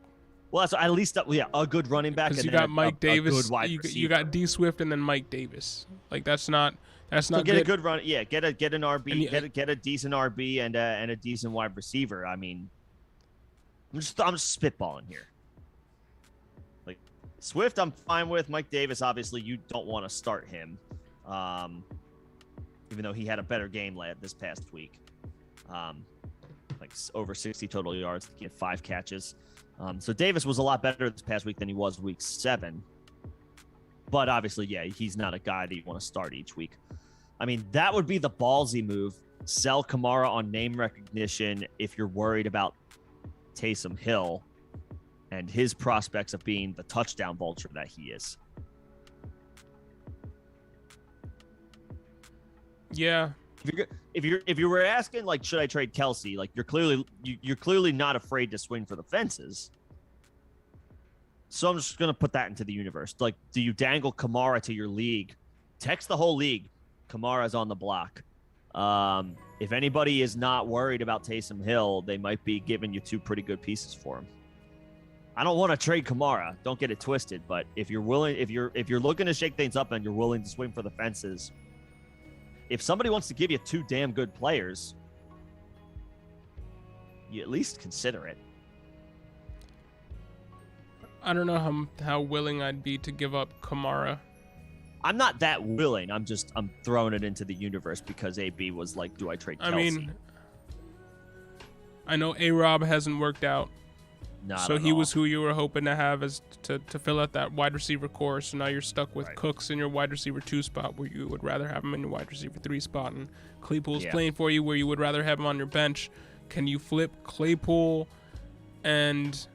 Well, that's at least a good running back. Because you and got Mike Davis, a good wide you got D Swift, and then Mike Davis. That's not get good. a good run. Yeah, get an RB, get a decent RB and a decent wide receiver. I mean, I'm just spitballing here. Like Swift, I'm fine with. Mike Davis, obviously, you don't want to start him, even though he had a better game this past week. Over 60 total yards, he had 5 catches. So Davis was a lot better this past week than he was week 7. But obviously, yeah, he's not a guy that you want to start each week. I mean, that would be the ballsy move. Sell Kamara on name recognition if you're worried about Taysom Hill and his prospects of being the touchdown vulture that he is. Yeah. If you were asking, like, should I trade Kelsey? Like, you're clearly not afraid to swing for the fences. So I'm just gonna put that into the universe. Like, do you dangle Kamara to your league? Text the whole league. Kamara's on the block. If anybody is not worried about Taysom Hill, they might be giving you two pretty good pieces for him. I don't want to trade Kamara. Don't get it twisted. But if you're willing, if you're looking to shake things up and you're willing to swing for the fences, if somebody wants to give you two damn good players, you at least consider it. I don't know how willing I'd be to give up Kamara. I'm not that willing. I'm throwing it into the universe because AB was like, do I trade Kelsey? I mean, I know A-Rob hasn't worked out. So he was who you were hoping to have as to fill out that wide receiver core. So now you're stuck with Cooks in your wide receiver 2 spot where you would rather have him in your wide receiver 3 spot. And Claypool's playing for you where you would rather have him on your bench. Can you flip Claypool and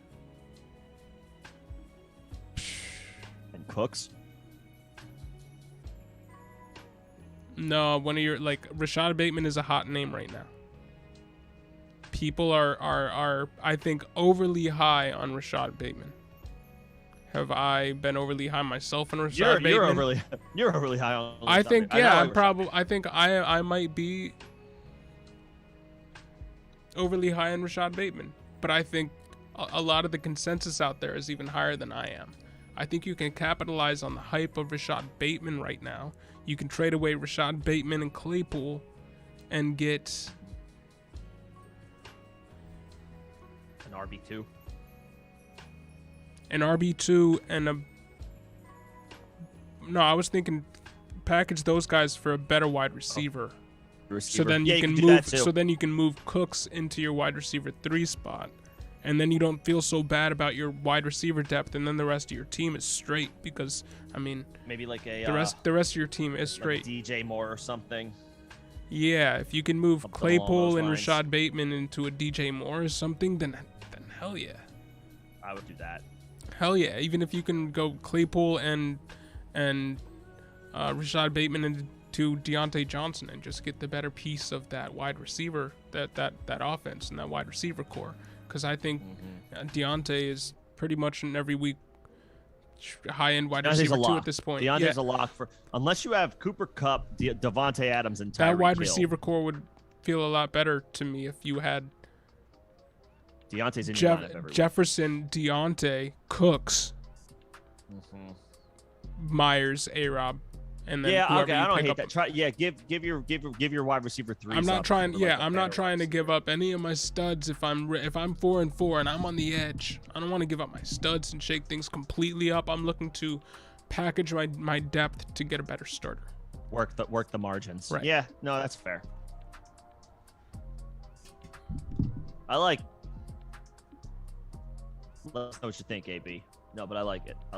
Cooks? No, one of your, like, Rashad Bateman is a hot name right now. People are I think overly high on Rashad Bateman. Have I been overly high myself on Rashad Bateman? You're overly high on. I think I might be overly high on Rashad Bateman, but I think a lot of the consensus out there is even higher than I am. I think you can capitalize on the hype of Rashad Bateman right now. You can trade away Rashad Bateman and Claypool and get an RB2. An RB2 and a... No, I was thinking package those guys for a better wide receiver. So then you can move. So then you can move Cooks into your wide receiver 3 spot, and then you don't feel so bad about your wide receiver depth, and then the rest of your team is straight because I mean maybe like a the rest of your team is straight. Like DJ Moore or something. Yeah, if you can move Claypool and Rashad Bateman into a DJ Moore or something, then hell yeah. I would do that. Hell yeah! Even if you can go Claypool and Rashad Bateman into Deontay Johnson and just get the better piece of that wide receiver, that offense and that wide receiver core. Because I think Deontay is pretty much in every week high-end wide receiver 2 at this point. Deontay's a lock for unless you have Cooper Kupp, Devontae Adams, and Tyreek Hill. That wide receiver core would feel a lot better to me if you had Deontay's in your lineup every Jefferson, Deontay, Cooks, Myers, A-Rob, and then I don't hate that. Give your wide receiver 3. I'm not trying. I'm not trying to give up any of my studs if I'm 4-4 and I'm on the edge. I don't want to give up my studs and shake things completely up. I'm looking to package my depth to get a better starter. Work the margins. Right. Yeah. No, that's fair. Let us know what you think, AB. No, but I like it. I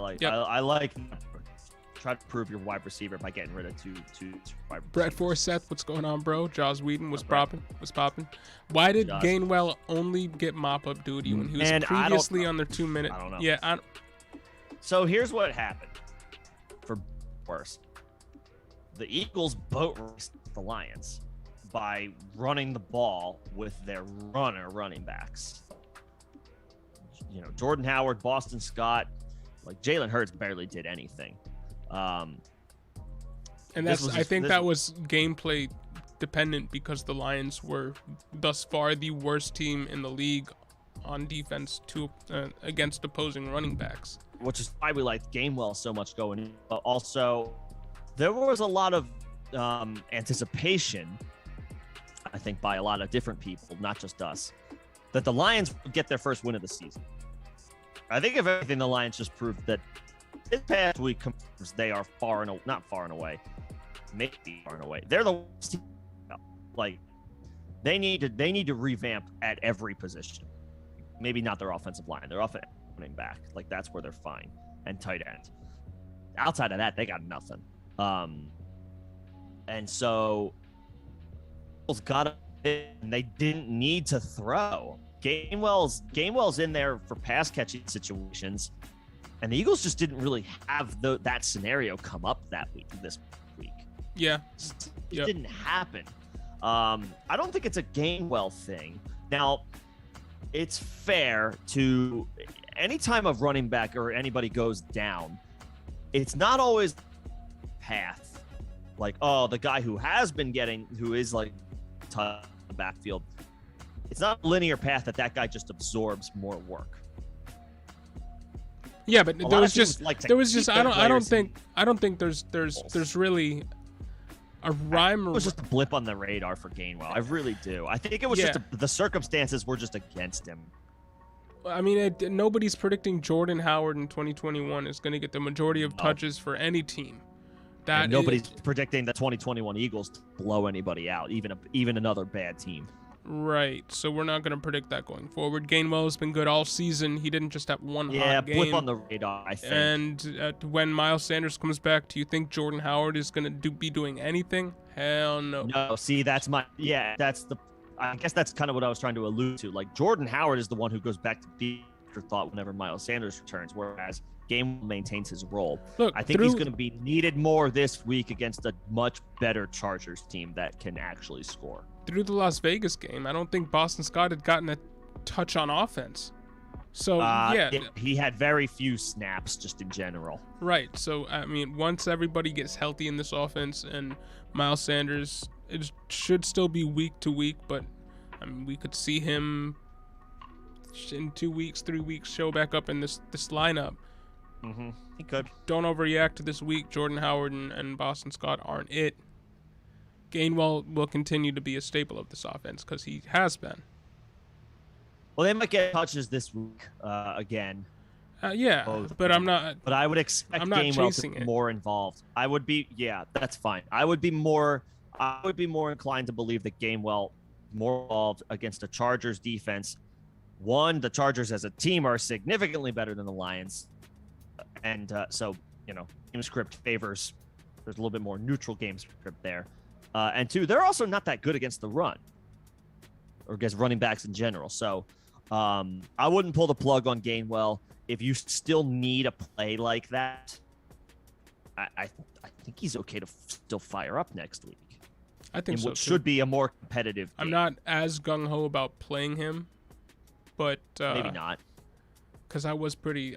like try to prove your wide receiver by getting rid of two wide receivers. Brett Forseth, what's going on, bro? Joss Whedon was popping. Why did Gainwell only get mop-up duty when he was previously on their 2-minute? I don't know. Yeah. So here's what happened. For worse, the Eagles boat raced the Lions by running the ball with their running backs. You know, Jordan Howard, Boston Scott, like Jalen Hurts barely did anything. And I think that was gameplay dependent because the Lions were thus far the worst team in the league on defense against opposing running backs. Which is why we liked Gainwell so much going in. But also, there was a lot of anticipation, I think, by a lot of different people, not just us, that the Lions would get their first win of the season. I think if anything, the Lions just proved that this past week they are not far and away, maybe far and away. They're the worst team. Like they need to revamp at every position. Maybe not their offensive line. Their offensive running back, like that's where they're fine, and tight end. Outside of that, they got nothing. And so got it, and they didn't need to throw. Gainwell's in there for pass catching situations, and the Eagles just didn't really have that scenario come up this week. Yeah, it didn't happen. I don't think it's a Gainwell thing. Now, it's fair to anytime a running back or anybody goes down, it's not always path. Like, oh, the guy who is like the backfield. It's not a linear path that guy just absorbs more work. Yeah, but I don't think there's really a rhyme. It was just a blip on the radar for Gainwell. I really do. I think it was just the circumstances were just against him. I mean, nobody's predicting Jordan Howard in 2021 is going to get the majority of touches for any team. And nobody's predicting the 2021 Eagles to blow anybody out, even another bad team. Right. So we're not going to predict that going forward. Gainwell has been good all season. He didn't just have one hot game. Blip on the radar, I think. And when Miles Sanders comes back, do you think Jordan Howard is going to be doing anything? Hell no. No. See, I guess that's kind of what I was trying to allude to. Like, Jordan Howard is the one who goes back to be afterthought whenever Miles Sanders returns, whereas Gainwell maintains his role. Look, I think he's going to be needed more this week against a much better Chargers team that can actually score. Through the Las Vegas game, I don't think Boston Scott had gotten a touch on offense. So, he had very few snaps just in general. Right. So, I mean, once everybody gets healthy in this offense and Miles Sanders, it should still be week to week, but I mean, we could see him in 2 weeks, 3 weeks show back up in this lineup. Mm-hmm. He could. Don't overreact to this week. Jordan Howard and Boston Scott aren't it. Gainwell will continue to be a staple of this offense because he has been. Well, they might get touches this week again. But I'm not. But I would expect Gainwell to be more involved. I would be. Yeah, that's fine. I would be more inclined to believe that Gainwell more involved against a Chargers defense. One, the Chargers as a team are significantly better than the Lions, and so game script favors. There's a little bit more neutral game script there. And two, they're also not that good against the run or against running backs in general. So I wouldn't pull the plug on Gainwell. If you still need a play like that, I think he's okay to still fire up next week. I think so, which should be a more competitive game. I'm not as gung-ho about playing him, but maybe not. Because I was pretty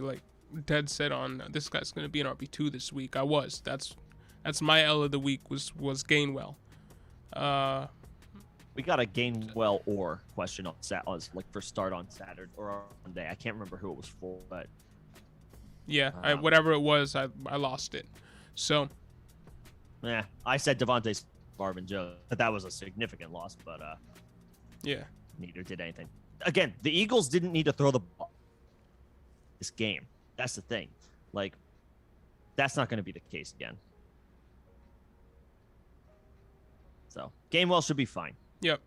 like dead set on this guy's going to be an RB2 this week. I was. That's my L of the week was Gainwell. We got a Gainwell or question on for start on Saturday or on Monday. I can't remember who it was for, but whatever it was, I lost it. So, I said Devontae Marvin Jones, but that was a significant loss. But neither did anything. Again, the Eagles didn't need to throw the ball this game. That's the thing. Like, that's not going to be the case again. So Gainwell should be fine. Yep.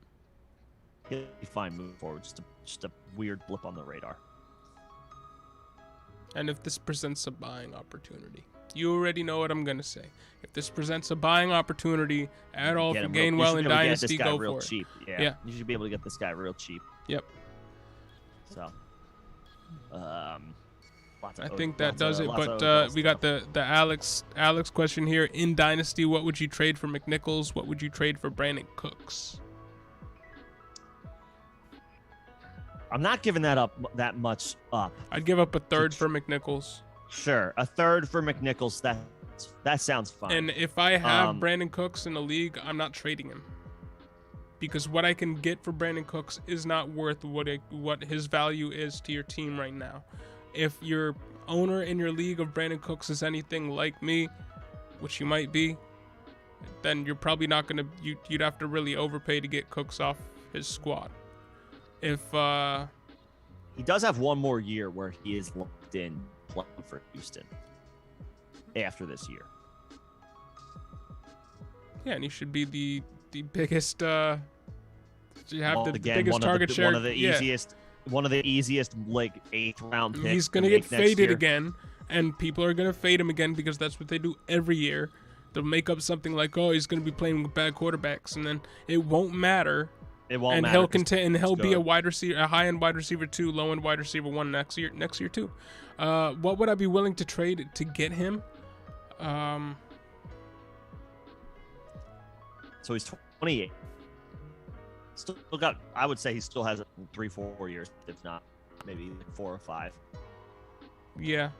He'll be fine moving forward. Just a weird blip on the radar. And if this presents a buying opportunity, you already know what I'm going to say. If this presents a buying opportunity at all for Gainwell in Dynasty, go for it. Cheap. Yeah. You should be able to get this guy real cheap. Yep. So, I think that does it. But we got the Alex question here. In Dynasty, what would you trade for McNichols? What would you trade for Brandon Cooks? I'm not giving that much up. I'd give up a third for McNichols. Sure, a third for McNichols. That sounds fine. And if I have Brandon Cooks in the league, I'm not trading him. Because what I can get for Brandon Cooks is not worth what his value is to your team right now. If your owner in your league of Brandon Cooks is anything like me, which you might be, then you're probably not going to... You'd have to really overpay to get Cooks off his squad. If... He does have one more year where he is locked in playing for Houston after this year. Yeah, and he should be the biggest... you have the again, biggest target share. One of the easiest, like, 8th round picks. He's going to get faded again, and people are going to fade him again because that's what they do every year. They'll make up something like, oh, he's going to be playing with bad quarterbacks, and then it won't matter. It won't and matter. He'll be a wide receiver, a high-end wide receiver 2, low-end wide receiver 1 next year too. What would I be willing to trade to get him? So he's 28. Still got, I would say he still has 3-4 years, if not maybe 4 or 5. Yeah.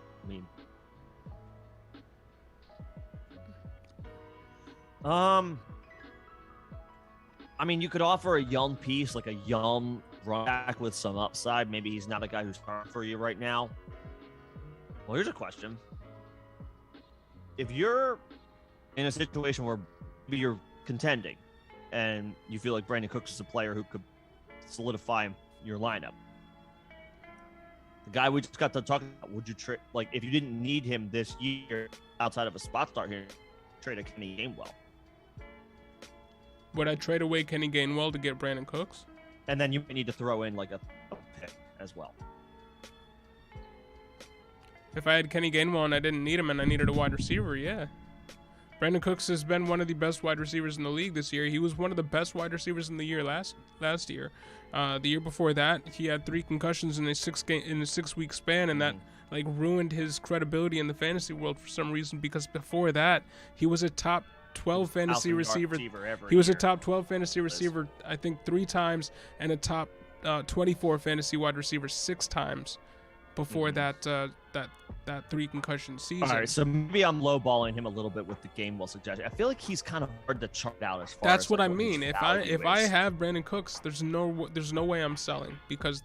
I mean, you could offer a young piece, like a young running back with some upside. Maybe he's not a guy who's hard for you right now. Well, here's a question. If you're in a situation where maybe you're contending and you feel like Brandon Cooks is a player who could solidify your lineup, the guy we just got to talk about, would you trade, like, if you didn't need him this year outside of a spot start here, trade a Kenny Gainwell? Would I trade away Kenny Gainwell to get Brandon Cooks? And then you need to throw in like a pick as well. If I had Kenny Gainwell and I didn't need him and I needed a wide receiver, yeah. Brandon Cooks has been one of the best wide receivers in the league this year. He was one of the best wide receivers in the year last year. The year before that, he had 3 concussions in a 6-week span, and that like ruined his credibility in the fantasy world for some reason, because before that, he was a top 12 fantasy receiver. He was a top 12 fantasy receiver, I think, 3 times, and a top 24 fantasy wide receiver 6 times before that 3 concussion season. All right, so maybe I'm lowballing him a little bit with the Gainwell suggestion. I feel like he's kind of hard to chart out as far. That's as what like I mean. If I have Brandon Cooks, there's no way I'm selling, because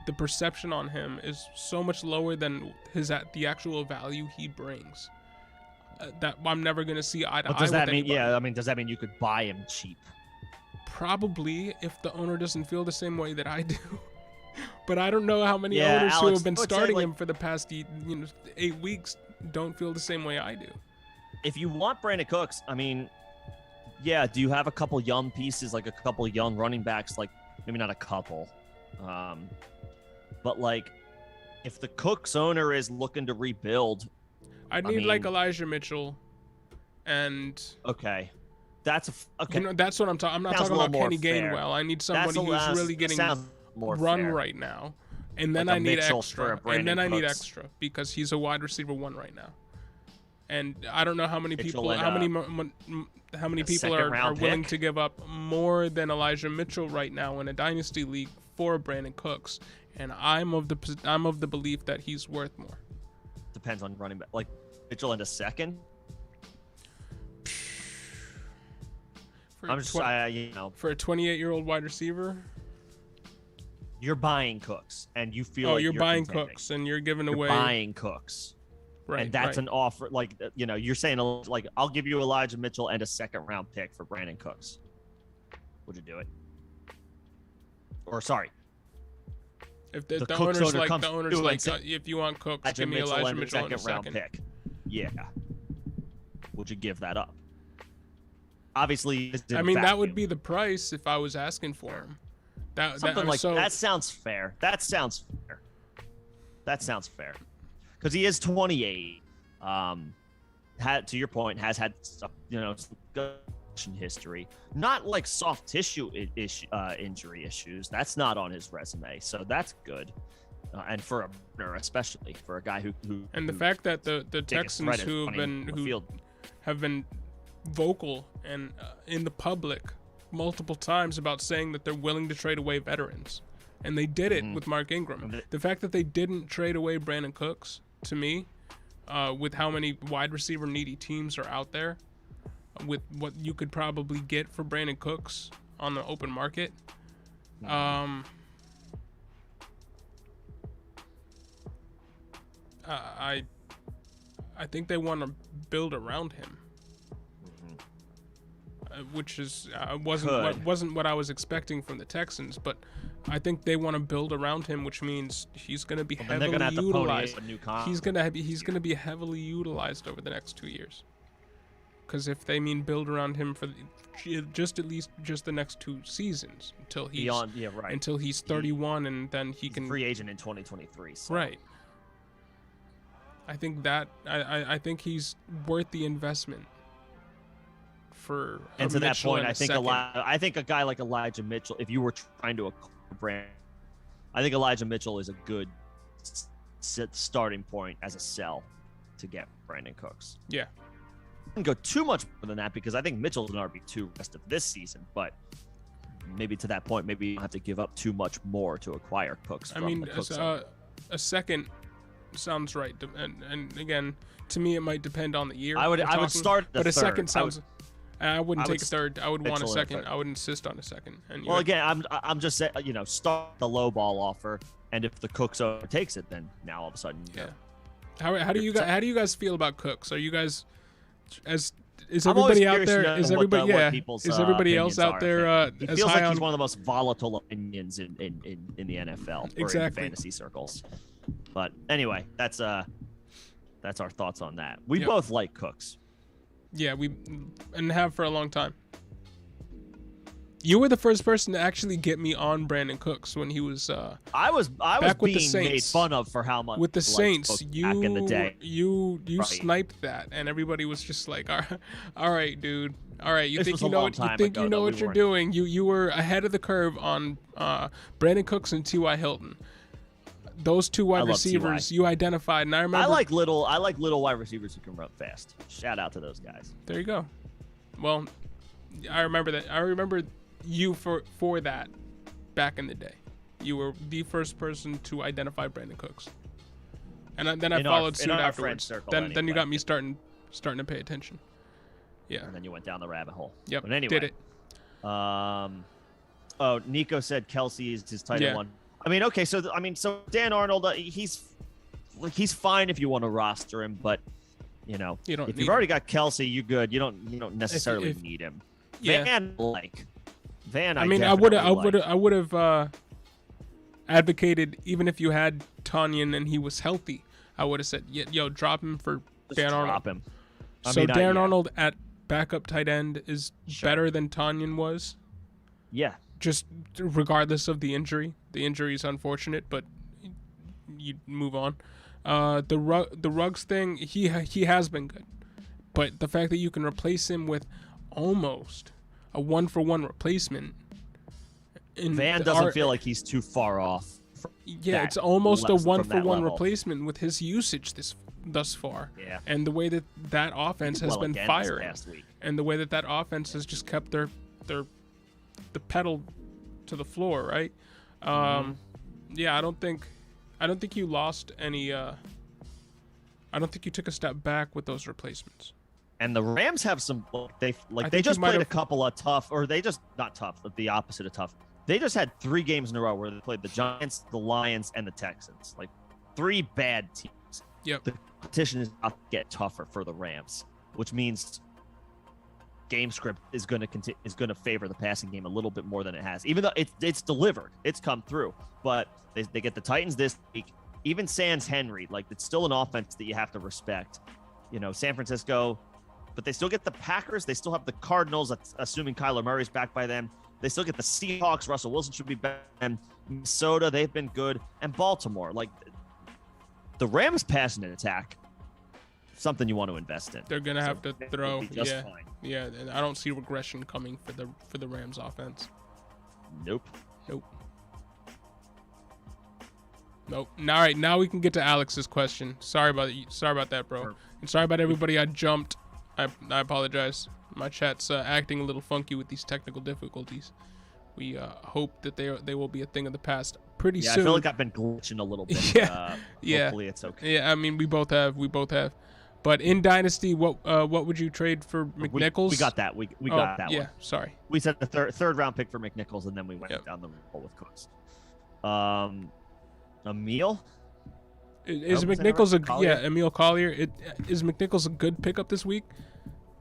the perception on him is so much lower than the actual value he brings. That I'm never going to see eye to eye does that with mean? anybody. Yeah, I mean, does that mean you could buy him cheap? Probably, if the owner doesn't feel the same way that I do. But I don't know how many Yeah, owners Alex, who have been I would say, starting like, him for the past 8 weeks don't feel the same way I do. If you want Brandon Cooks, I mean, yeah, do you have a couple young pieces, like a couple young running backs, like maybe not a couple, but like if the Cooks owner is looking to rebuild, I need like Elijah Mitchell, and okay, that's okay. You know, that's what I'm talking. I'm not Sounds talking about Kenny fair. Gainwell. I need somebody who's really getting run fair. right now, and then Like I need Mitchell extra, for a and then I need Cooks. extra because he's a wide receiver 1 right now, and I don't know how many Mitchell people, and, how many people are willing to give up more than Elijah Mitchell right now in a dynasty league for Brandon Cooks, and I'm of the belief that he's worth more. Depends on running back, like Mitchell in a second. For I'm just, you know, for a 28-year-old wide receiver. You're buying Cooks, and you feel like you're buying contending. Cooks, and you're giving You're away. buying Cooks, Right, and that's right. an offer. Like, you know, you're saying like, I'll give you Elijah Mitchell and a 2nd-round pick for Brandon Cooks. Would you do it? Or sorry, If the Cooks owner's owner like, comes the owner's through like, and says, if you want Cooks, Elijah give me Mitchell Elijah and a Mitchell in a 2nd-round second. pick. Yeah. Would you give that up? Obviously, I mean, that would be the price if I was asking for him. Something like that sounds fair. That sounds fair. Because he is 28. To your point, has had some concussion history. Not like soft tissue injury issues. That's not on his resume, so that's good. And for a runner, especially for a guy who and the fact that the Texans who have been vocal and in the public multiple times about saying that they're willing to trade away veterans, and they did it with Mark Ingram. The fact that they didn't trade away Brandon Cooks, to me, with how many wide receiver needy teams are out there, with what you could probably get for Brandon Cooks on the open market, I think they want to build around him. Which is wasn't what I was expecting from the Texans, but I think they want to build around him, which means he's going to be heavily utilized. He's going to be heavily utilized over the next 2 years. Because if they mean build around him for at least the next 2 seasons until he's 31, and then he can free agent in 2023. So. Right. I think that I think he's worth the investment for. And to that Mitchell point, and I think a guy like Elijah Mitchell, if you were trying to acquire Brandon, I think Elijah Mitchell is a good starting point as a sell to get Brandon Cooks. Yeah. I wouldn't go too much more than that because I think Mitchell's an RB2 rest of this season, but maybe to that point, maybe you don't have to give up too much more to acquire Cooks. I mean, a second sounds right, and again, to me, it might depend on the year. I would start the but a third. second sounds. I wouldn't take a third. I would want a Mitchell second. I would insist on a second. And well, again, I'm just saying, start the low ball offer, and if the Cooks overtakes it, then now all of a sudden, How do you guys feel about Cooks? Are you guys is everybody out there? Is everybody is everybody else out there? He as feels high like on, he's one of the most volatile opinions in the NFL or in fantasy circles. But anyway, that's our thoughts on that. We both like Cooks. Yeah, and have for a long time. You were the first person to actually get me on Brandon Cooks when he was. I was back with being the Saints, made fun of for how much with the Saints. back in the day. You Right. sniped that, and everybody was just like, "All right, dude. All right, you This think was you a know long what you time think ago, you know though. what We you're weren't. doing. You were ahead of the curve on Brandon Cooks and T.Y. Hilton. Those two wide love receivers T.Y. you identified, and I remember. I like little wide receivers who can run fast. Shout out to those guys. There you go. Well, I remember that. I remember you for that back in the day. You were the first person to identify Brandon Cooks, and then I followed suit afterwards. Then you got me starting to pay attention. Yeah. And then you went down the rabbit hole. Yep. But anyway, did it. Nico said Kelsey is his tight end one. I mean, okay, so Dan Arnold, he's fine if you want to roster him, but if you've already got Kelsey, you're good. You don't necessarily need him. Yeah. Van. I mean, I would have advocated even if you had Tanyan and he was healthy. I would have said, yo, drop him for Dan Arnold. Drop him. Dan Arnold at backup tight end is better than Tanyan was. Yeah. Just regardless of the injury. The injury is unfortunate, but you move on. The Ruggs thing, he has been good. But the fact that you can replace him with almost a 1-for-1 replacement. Van doesn't feel like he's too far off. It's almost a 1-for-1 replacement with his usage thus far. Yeah. And the way that offense has been firing. Week. And the way that offense has just kept the pedal to the floor, right? Yeah, I don't think you lost any. I don't think you took a step back with those replacements. And the Rams have some. They just played a couple of tough, or they just not tough, but the opposite of tough. They just had 3 games in a row where they played the Giants, the Lions, and the Texans. Like 3 bad teams. Yep. The competition is about to get tougher for the Rams, which means game script is going to favor the passing game a little bit more than it has. Even though it's delivered, it's come through. But they get the Titans this week. Even sans Henry, it's still an offense that you have to respect. San Francisco, but they still get the Packers. They still have the Cardinals, assuming Kyler Murray's back by then. They still get the Seahawks. Russell Wilson should be back. And Minnesota, they've been good. And Baltimore, the Rams passing attack, something you want to invest in. They're gonna have to throw. Fine. Yeah. And I don't see regression coming for the Rams offense. Nope. All right, now we can get to Alex's question. Sorry about that, bro. And sorry about everybody. I jumped. I apologize. My chat's acting a little funky with these technical difficulties. We hope that they will be a thing of the past pretty soon. I feel like I've been glitching a little bit. Yeah. Hopefully it's okay. Yeah, I mean we both have. But in Dynasty, what would you trade for McNichols? We got that. We got that one. Yeah, sorry. We said the third round pick for McNichols, and then we went down the road with Cooks. Emil? Is McNichols Emil Collier? Is McNichols a good pickup this week?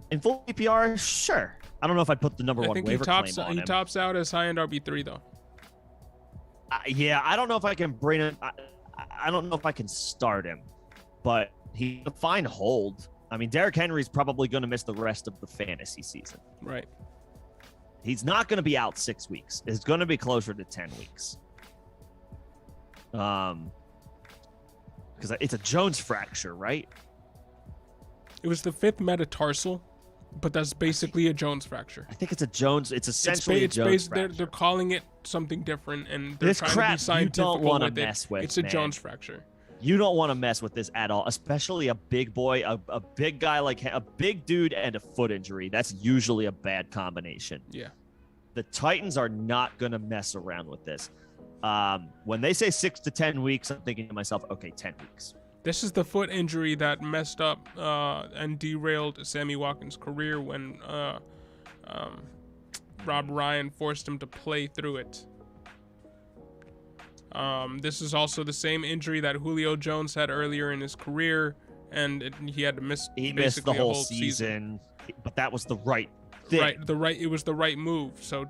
In full PPR, sure. I don't know if I'd put the number 1 waiver claim on him. He tops out as high-end RB3, though. I don't know if I can bring him. I don't know if I can start him, but he's a fine hold. I mean, Derrick Henry's probably going to miss the rest of the fantasy season. Right. He's not going to be out 6 weeks. It's going to be closer to 10 weeks. Because it's a Jones fracture, right? It was the 5th metatarsal. But that's basically a Jones fracture. I think it's a Jones. It's essentially a Jones fracture. They're calling it something different, and they're This trying crap to be scientific you don't want to with mess it. with. It's a man. Jones fracture. You don't want to mess with this at all, especially a big boy, a big guy like a big dude and a foot injury. That's usually a bad combination. Yeah. The Titans are not going to mess around with this. When they say 6 to 10 weeks, I'm thinking to myself, okay, 10 weeks. This is the foot injury that messed up and derailed Sammy Watkins' career when Rob Ryan forced him to play through it. This is also the same injury that Julio Jones had earlier in his career, and he had to miss. He missed the whole season, but that was the right thing. It was the right move. So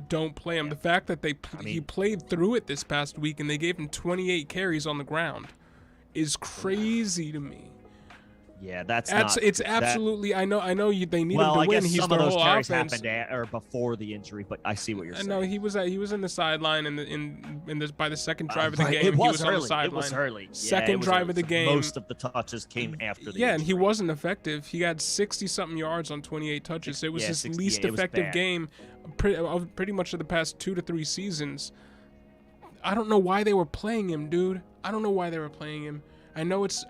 don't play him. The fact that he played through it this past week and they gave him 28 carries on the ground is crazy to me. Yeah, that's absolutely. I know. They needed to win. Guess He's some their of those whole carries offense. happened before the injury, but I see what you're saying. No, he was in the sideline by the second drive of the game. It was he was early. on the sideline. It was early. Second drive of the game. Most of the touches came after the injury. And he wasn't effective. He had 60-something yards on 28 touches. It was his least effective game pretty much of the past 2 to 3 seasons. I don't know why they were playing him, dude. I don't know why they were playing him. I know it's.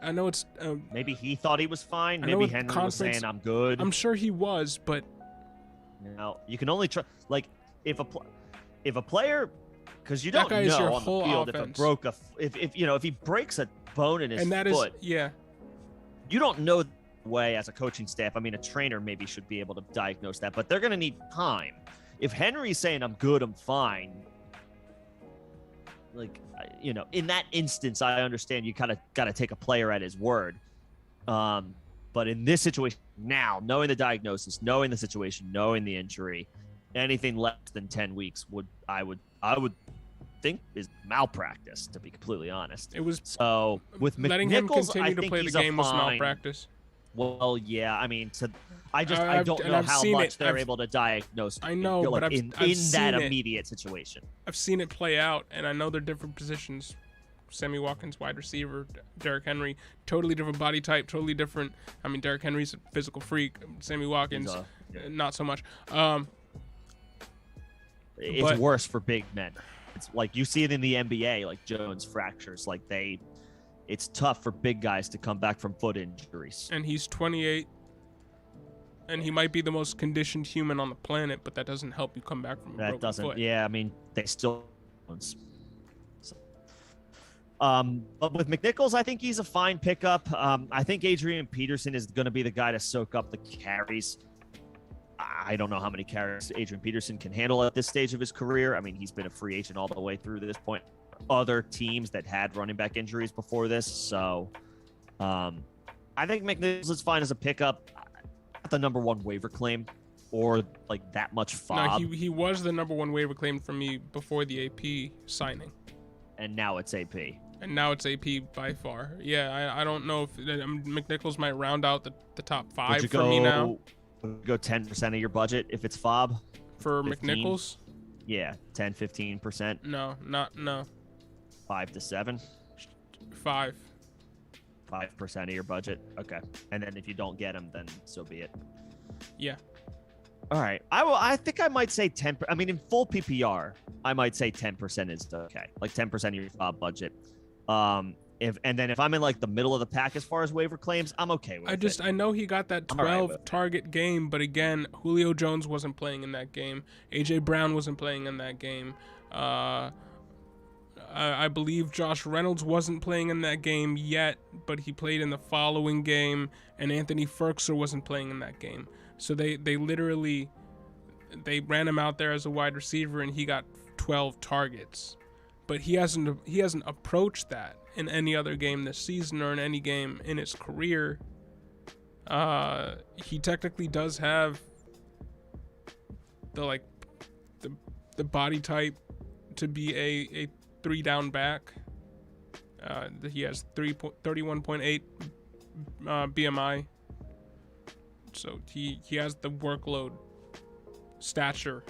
Maybe he thought he was fine. Maybe Henry was saying, "I'm good." I'm sure he was, but you can only try. Like if a player, because you don't know on the field if he breaks a bone in his foot, you don't know the way as a coaching staff. I mean, a trainer maybe should be able to diagnose that, but they're going to need time. If Henry's saying, "I'm good, I'm fine," in that instance, I understand you kind of got to take a player at his word. But in this situation now, knowing the diagnosis, knowing the situation, knowing the injury, anything less than 10 weeks I would think is malpractice, to be completely honest. It was. So with McNichols, letting him continue to think play the game was malpractice. Well, yeah, I mean, I don't know how much they're able to diagnose. I know, but in that immediate situation. I've seen it play out, and I know they're different positions. Sammy Watkins, wide receiver. Derrick Henry, totally different body type, totally different. I mean, Derrick Henry's a physical freak. Sammy Watkins, not so much. It's worse for big men. It's like you see it in the NBA, like Jones fractures. It's tough for big guys to come back from foot injuries. And he's 28, and he might be the most conditioned human on the planet, but that doesn't help you come back from a broken foot. Yeah, I mean, they still. But with McNichols, I think he's a fine pickup. I think Adrian Peterson is going to be the guy to soak up the carries. I don't know how many carries Adrian Peterson can handle at this stage of his career. I mean, he's been a free agent all the way through to this point. Other teams that had running back injuries before this. So I think McNichols is fine as a pickup. Not the number one waiver claim or that much fob. No, he was the number one waiver claim for me before the AP signing. And now it's AP. And now it's AP by far. Yeah, I don't know if McNichols might round out the top 5 for me now. Would you go 10% of your budget if it's fob? For 15? McNichols? Yeah, 10-15%. No. 5 to 7. 5. 5% of your budget. Okay, and then if you don't get him, then so be it. Yeah. All right. I think I might say 10. I mean, in full PPR, I might say 10% is okay. 10% of your fob budget. If I'm in the middle of the pack as far as waiver claims, I'm okay with it. I know he got that 12 target game, but again, Julio Jones wasn't playing in that game. AJ Brown wasn't playing in that game. I believe Josh Reynolds wasn't playing in that game yet, but he played in the following game, and Anthony Ferkser wasn't playing in that game. So they literally ran him out there as a wide receiver, and he got 12 targets. But he hasn't approached that in any other game this season or in any game in his career. He technically does have the body type to be a 3-down back. He has 31.8 BMI. So he has the workload stature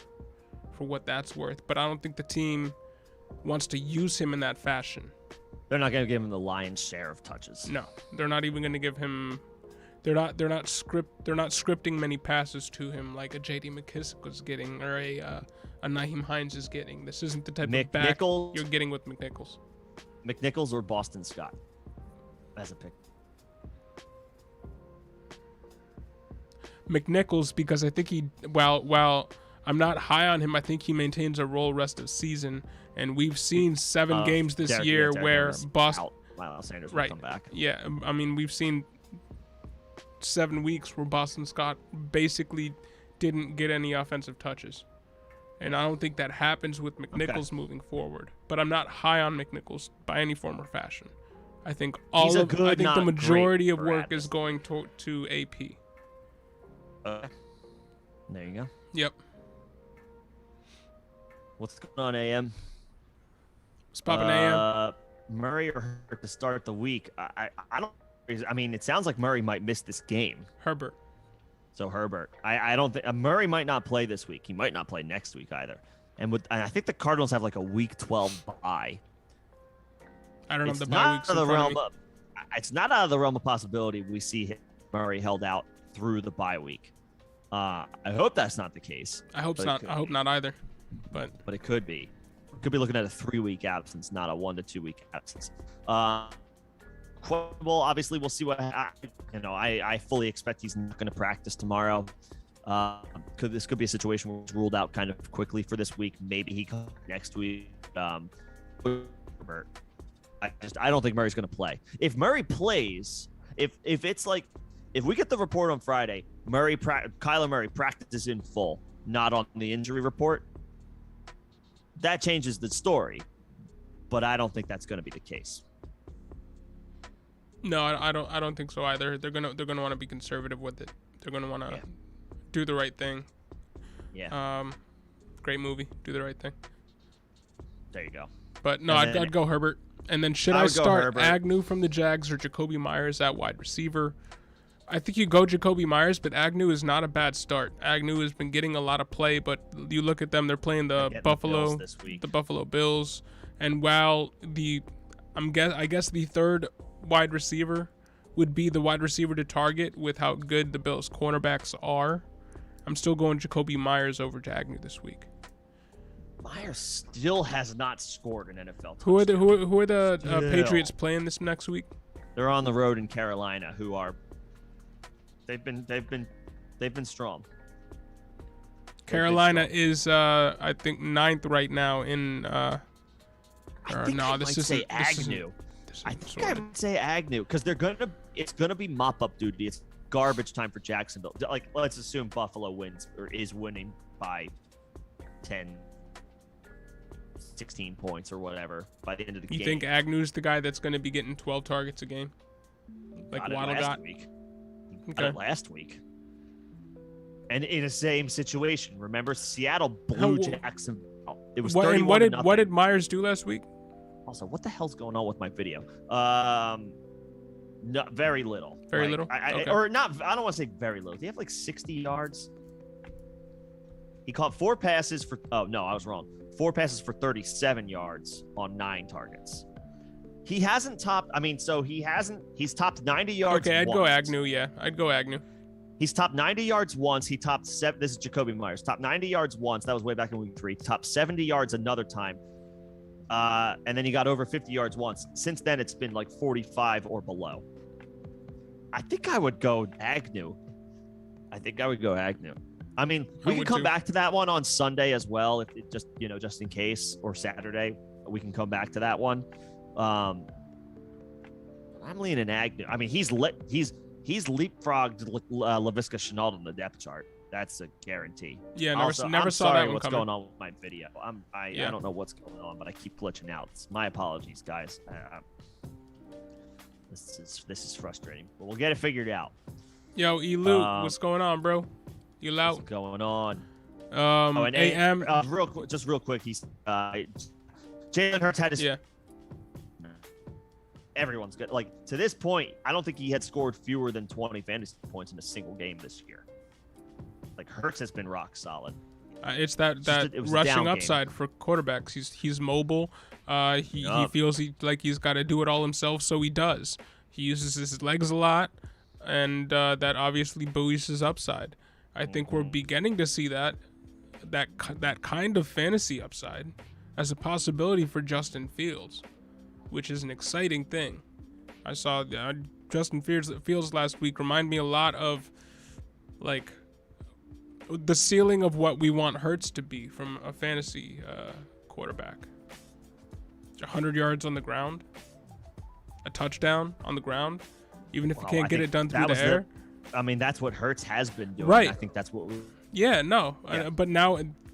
for what that's worth. But I don't think the team wants to use him in that fashion. They're not going to give him the lion's share of touches. No, they're not even going to give him they're not scripting many passes to him like a J.D. McKissick was getting or a Nyheim Hines is getting. This isn't the type of back you're getting with McNichols. McNichols or Boston Scott as a pick. McNichols, because I think while I'm not high on him, I think he maintains a role rest of season, and we've seen 7 games this year where Boston. Miles Sanders will come back. Yeah, I mean we've seen 7 weeks where Boston Scott basically didn't get any offensive touches, and I don't think that happens with McNichols moving forward. But I'm not high on McNichols by any form or fashion. I think the majority of work is going to AP. There you go. Yep. What's going on, AM? What's poppin', AM? Murray or Hurt to start the week? I don't. I mean, it sounds like Murray might miss this game. Herbert. So Herbert. I don't think Murray might not play this week. He might not play next week either. And I think the Cardinals have like a week 12 bye. I don't know the bye weeks in front of me. It's not out of the realm of possibility we see Murray held out through the bye week. I hope that's not the case. I hope not. I hope not either. But it could be. Could be looking at a 3-week absence, not a 1 to 2 week absence. Questionable. Obviously, we'll see what. I fully expect he's not going to practice tomorrow. This could be a situation where he's ruled out kind of quickly for this week. Maybe he comes next week. I don't think Murray's going to play. If Murray plays, if it's like, if we get the report on Friday, Kyler Murray practices in full, not on the injury report, that changes the story. But I don't think that's going to be the case. No, I don't think so either. They're gonna want to be conservative with it. They're gonna want to do the right thing. Yeah. Great movie. Do the right thing. There you go. But no, I'd go Herbert. And then should I start Agnew from the Jags or Jacoby Myers at wide receiver? I think you go Jacoby Myers, but Agnew is not a bad start. Agnew has been getting a lot of play, but you look at them; they're playing the Buffalo Bills, and while I guess the third wide receiver would be the wide receiver to target with how good the Bills cornerbacks are, I'm still going Jacoby Myers over to Agnew this week. Myers still has not scored an NFL touchdown. Who are the Patriots playing this next week? They're on the road in Carolina, who are they've been strong. Carolina is I think 9th right now in I would say Agnew because it's gonna be mop up duty. It's garbage time for Jacksonville. Like, let's assume Buffalo wins or is winning by 10, 16 points or whatever by the end of the game. You think Agnew's the guy that's going to be getting 12 targets a game? Like Waddle got? Last week. And in the same situation. Remember, Seattle blew Jacksonville. It was 31-0. What did Myers do last week? Also, what the hell's going on with my video? No, very little. Very little? Okay. Or not. I don't want to say very little. Do you have like 60 yards? He caught 4 passes for. Oh no, I was wrong. 4 passes for 37 yards on 9 targets. He hasn't topped. I mean, so he hasn't. He's topped 90 yards. Okay, I'd go Agnew. Yeah, I'd go Agnew. He's topped 90 yards once. He topped 7. This is Jacoby Myers. Topped 90 yards once. That was way back in week 3. Topped 70 yards another time. And then he got over 50 yards once. Since then, it's been like 45 or below. I think I would go Agnew. I mean, we can come back to that one on Sunday as well, if it just in case, or Saturday. We can come back to that one. I'm leaning Agnew. I mean, he's leapfrogged Laviska Shenault on the depth chart. That's a guarantee. Yeah, never saw that one what's coming. going on with my video. I don't know what's going on, but I keep glitching out. My apologies, guys. This is frustrating, but we'll get it figured out. Yo, Elu, what's going on, bro? You out? What's going on? And AM. Real quick. He's Jalen Hurts had his. Yeah. Everyone's good. Like, to this point, I don't think he had scored fewer than 20 fantasy points in a single game this year. Like, Hurts has been rock solid. It's that rushing upside for quarterbacks. He's mobile. He feels like he's got to do it all himself, so he does. He uses his legs a lot. and that obviously buoys his upside. I think we're beginning to see that kind of fantasy upside as a possibility for Justin Fields, which is an exciting thing. I saw Justin Fields last week remind me a lot of like the ceiling of what we want Hurts to be from a fantasy quarterback. 100 yards on the ground, a touchdown on the ground, even if you can't get it done through the air. That's what Hurts has been doing. Right. I think that's what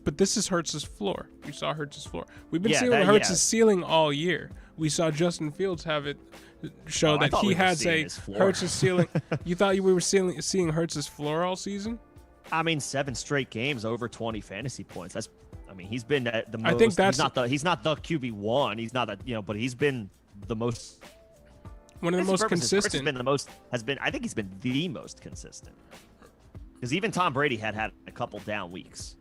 but this is Hurts' floor. We saw Hurts' floor. We've been seeing Hurts' ceiling all year. We saw Justin Fields have it show that he has a Hurts' ceiling. You thought we were seeing Hurts' floor all season? 7 straight games over 20 fantasy points. He's been the most. I think that's he's not the QB1. He's not but he's been the most. One of the most consistent. I think he's been the most consistent. Because even Tom Brady had a couple down weeks.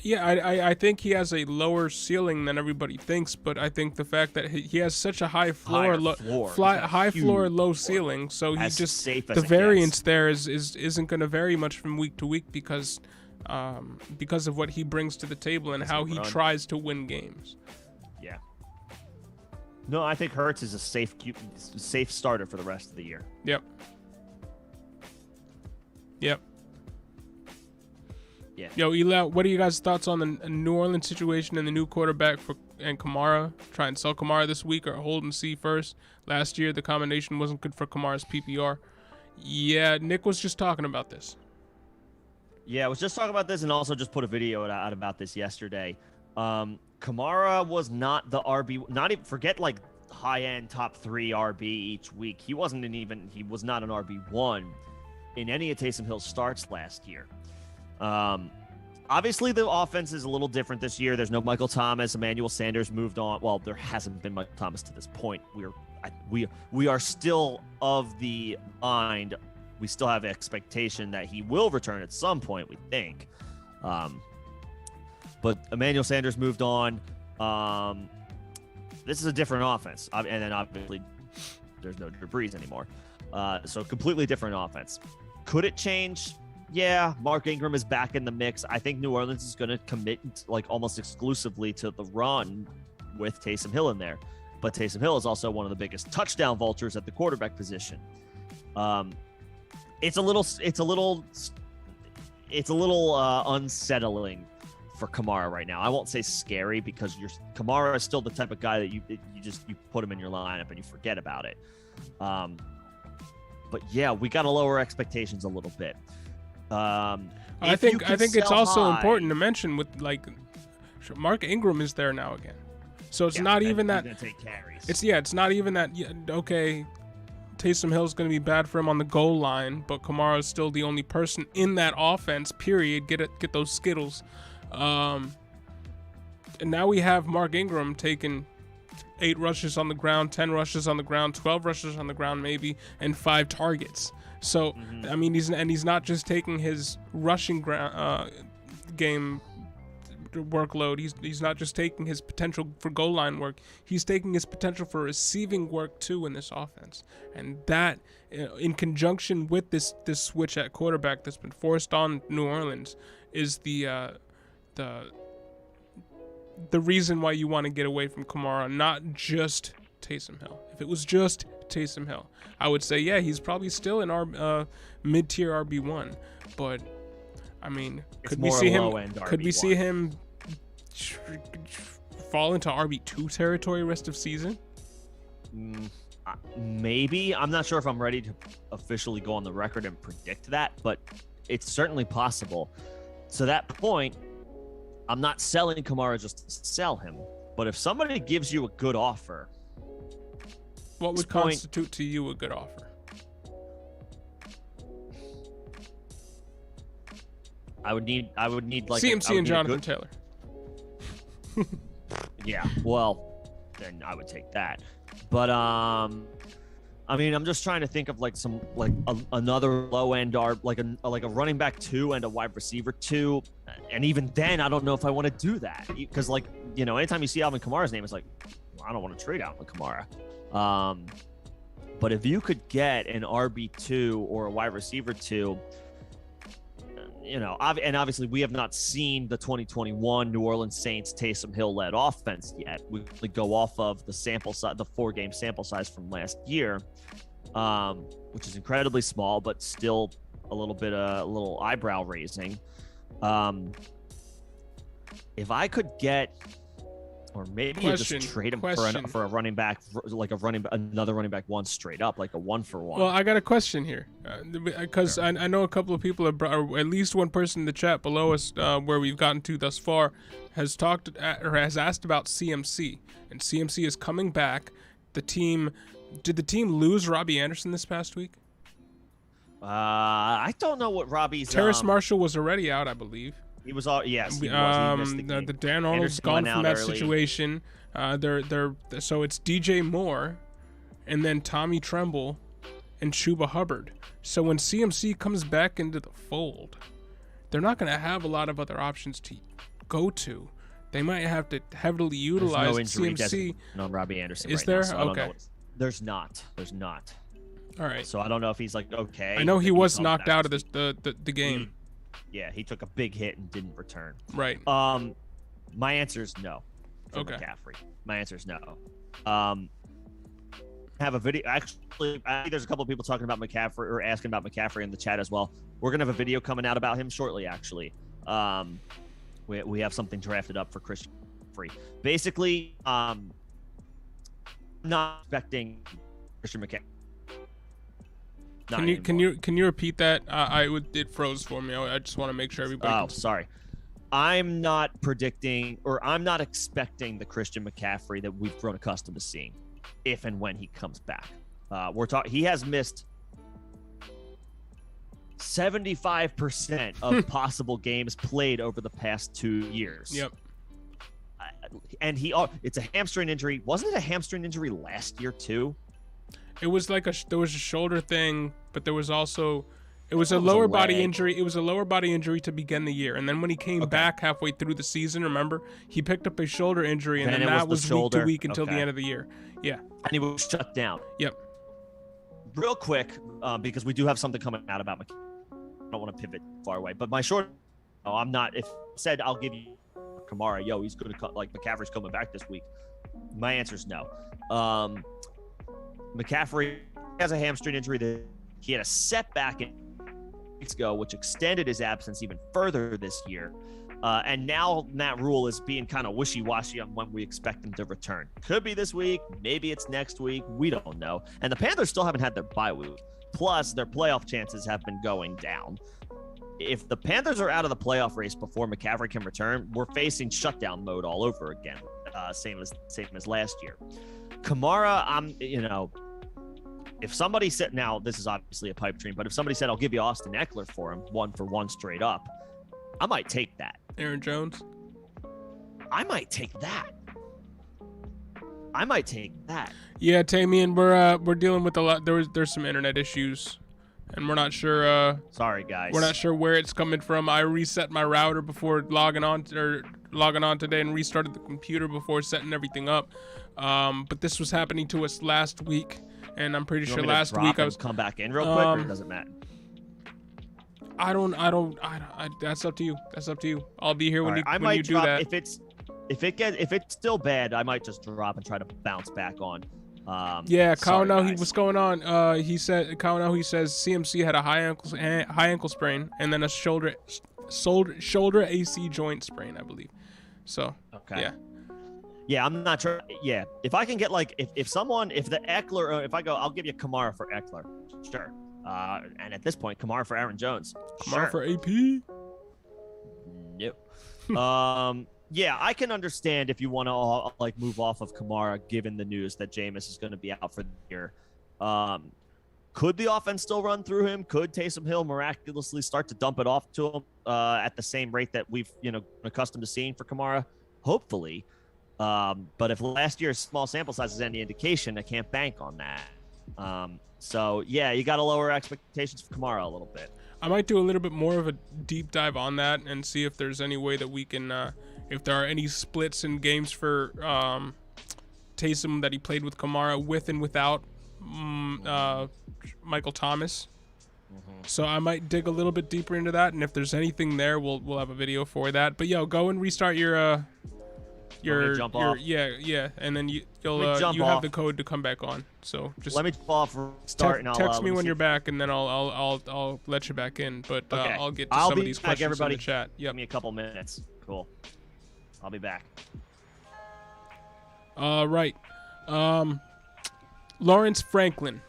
Yeah, I think he has a lower ceiling than everybody thinks, but I think the fact that he has such a high floor, low ceiling, so he just the variance there isn't going to vary much from week to week because of what he brings to the table and how he tries to win games. Yeah. No, I think Hurts is a safe starter for the rest of the year. Yep. Yeah. Yo, Eli, what are you guys' thoughts on the New Orleans situation and the new quarterback and Kamara? Try and sell Kamara this week or hold and see first? Last year, the combination wasn't good for Kamara's PPR. Yeah, Nick was just talking about this. Yeah, I was just talking about this and also just put a video out about this yesterday. Kamara was not the RB, not even forget like high-end top 3 RB each week. He was not an RB1 in any of Taysom Hill's starts last year. Obviously the offense is a little different this year. There's no Michael Thomas. Emmanuel Sanders moved on. Well, there hasn't been Michael Thomas to this point. We are still of the mind. We still have expectation that he will return at some point, we think. But Emmanuel Sanders moved on. This is a different offense. And then obviously there's no Drew Brees anymore. So completely different offense. Could it change? Yeah, Mark Ingram is back in the mix. I think New Orleans is going to commit like almost exclusively to the run with Taysom Hill in there. But Taysom Hill is also one of the biggest touchdown vultures at the quarterback position. It's a little unsettling for Kamara right now. I won't say scary because Kamara is still the type of guy that you put him in your lineup and you forget about it. But yeah, we got to lower expectations a little bit. I think it's also important to mention with like Mark Ingram is there now again, so it's not even that. It's not even that. Okay, Taysom Hill's going to be bad for him on the goal line, but Kamara is still the only person in that offense. Period. Get those Skittles. And now we have Mark Ingram taking 8 rushes on the ground, 10 rushes on the ground, 12 rushes on the ground maybe, and 5 targets. So, I mean, he's not just taking his rushing game workload. He's not just taking his potential for goal line work. He's taking his potential for receiving work too in this offense. And that, in conjunction with this switch at quarterback that's been forced on New Orleans, is the reason why you want to get away from Kamara, not just Taysom Hill. If it was just Taysom Hill, I would say, yeah, he's probably still in our mid-tier RB1. But, I mean, could we see him fall into RB2 territory rest of season? Maybe. I'm not sure if I'm ready to officially go on the record and predict that, but it's certainly possible. To that point, I'm not selling Kamara just to sell him, but if somebody gives you a good offer, what would constitute to you a good offer? I would need like CMC and Jonathan Taylor. Yeah, well, then I would take that. But I mean, I'm just trying to think of like some another low end like a running back 2 and a wide receiver 2, and even then, I don't know if I want to do that because anytime you see Alvin Kamara's name, it's like, well, I don't want to trade Alvin Kamara. But if you could get an RB2 or a wide receiver 2, and obviously we have not seen the 2021 New Orleans Saints Taysom Hill led offense yet. We only go off of the sample size, the 4-game sample size from last year, which is incredibly small, but still a little eyebrow raising. If I could get, or maybe just trade him for a running back, another running back one straight up, like a 1-for-1. Well, I got a question here, because I know a couple of people have or at least one person in the chat below us, where we've gotten to thus far, has has asked about CMC, and CMC is coming back. Did the team lose Robbie Anderson this past week? I don't know what Robbie's. Terrace Marshall was already out, I believe. He was all yes. He missed the game. The Dan Arnold's gone from that situation. So it's DJ Moore, and then Tommy Tremble, and Chuba Hubbard. So when CMC comes back into the fold, they're not going to have a lot of other options to go to. They might have to heavily utilize CMC. No Robbie Anderson. Is right there? Now, so okay. There's not. All right. So I don't know if he's like okay. I know he was knocked out of the game. Yeah, he took a big hit and didn't return. Right. My answer is no. Okay. McCaffrey. My answer is no. Have a video. Actually, I think there's a couple of people talking about McCaffrey or asking about McCaffrey in the chat as well. We're gonna have a video coming out about him shortly. Actually, we have something drafted up for Christian McCaffrey. Basically, not expecting Christian McCaffrey. Can you repeat that? It froze for me. I just want to make sure everybody. Oh, sorry. I'm not predicting, or I'm not expecting the Christian McCaffrey that we've grown accustomed to seeing, if and when he comes back. He has missed 75% of possible games played over the past 2 years. Yep. And it's a hamstring injury. Wasn't it a hamstring injury last year too? It was like there was a shoulder thing, but there was also it was a lower body injury. It was a lower body injury to begin the year, and then when he came back halfway through the season, remember, he picked up a shoulder injury, and then that was week to week until the end of the year. Yeah, and he was shut down. Yep. Real quick, because we do have something coming out about McCaffrey. I don't want to pivot far away, but my short. No, I'm not. If said I'll give you Kamara, he's going to like McCaffrey's coming back this week. My answer is no. McCaffrey has a hamstring injury that he had a setback weeks ago, which extended his absence even further this year. And now Matt Rule is being kind of wishy-washy on when we expect him to return. Could be this week, maybe it's next week. We don't know. And the Panthers still haven't had their bye week. Plus, their playoff chances have been going down. If the Panthers are out of the playoff race before McCaffrey can return, we're facing shutdown mode all over again. Same as last year. Kamara, if somebody said, now this is obviously a pipe dream, but if somebody said I'll give you Austin Eckler for him 1-for-1 straight up, I might take that. Aaron Jones, I might take that. Yeah, Tamian, we're dealing with a lot. There's some internet issues, and we're not sure. Sorry, guys. We're not sure where it's coming from. I reset my router before logging on today and restarted the computer before setting everything up. But this was happening to us last week, and I'm pretty sure last week I was come back in real quick, or it doesn't matter. I don't. That's up to you. I'll be here when you do that. If it's still bad, I might just drop and try to bounce back on. Kyle Nahi, what's going on? He says CMC had a high ankle sprain and then a shoulder AC joint sprain, I believe. So okay. Yeah, I'm not sure. Yeah, if I can get if the Eckler, if I go, I'll give you Kamara for Eckler, sure. And at this point, Kamara for Aaron Jones, Kamara for AP. Nope. Yeah, I can understand if you want to move off of Kamara, given the news that Jameis is going to be out for the year. Could the offense still run through him? Could Taysom Hill miraculously start to dump it off to him at the same rate that we've been accustomed to seeing for Kamara? Hopefully. But if last year's small sample size is any indication, I can't bank on that. So yeah, you got to lower expectations for Kamara a little bit. I might do a little bit more of a deep dive on that and see if there's any way that we can, if there are any splits in games for Taysom that he played with Kamara with and without Michael Thomas. So I might dig a little bit deeper into that, and if there's anything there, we'll have a video for that. But yo, go and restart your jump off. yeah, and then you jump have off. the code to come back on. So just Let me jump off for start, and I'll text me let when see. you're back, and then I'll let you back in. But Okay. I'll get to I'll some of be these back, questions everybody. in the chat. Give Yep. me a couple minutes. Cool. I'll be back. Right. Lawrence Franklin.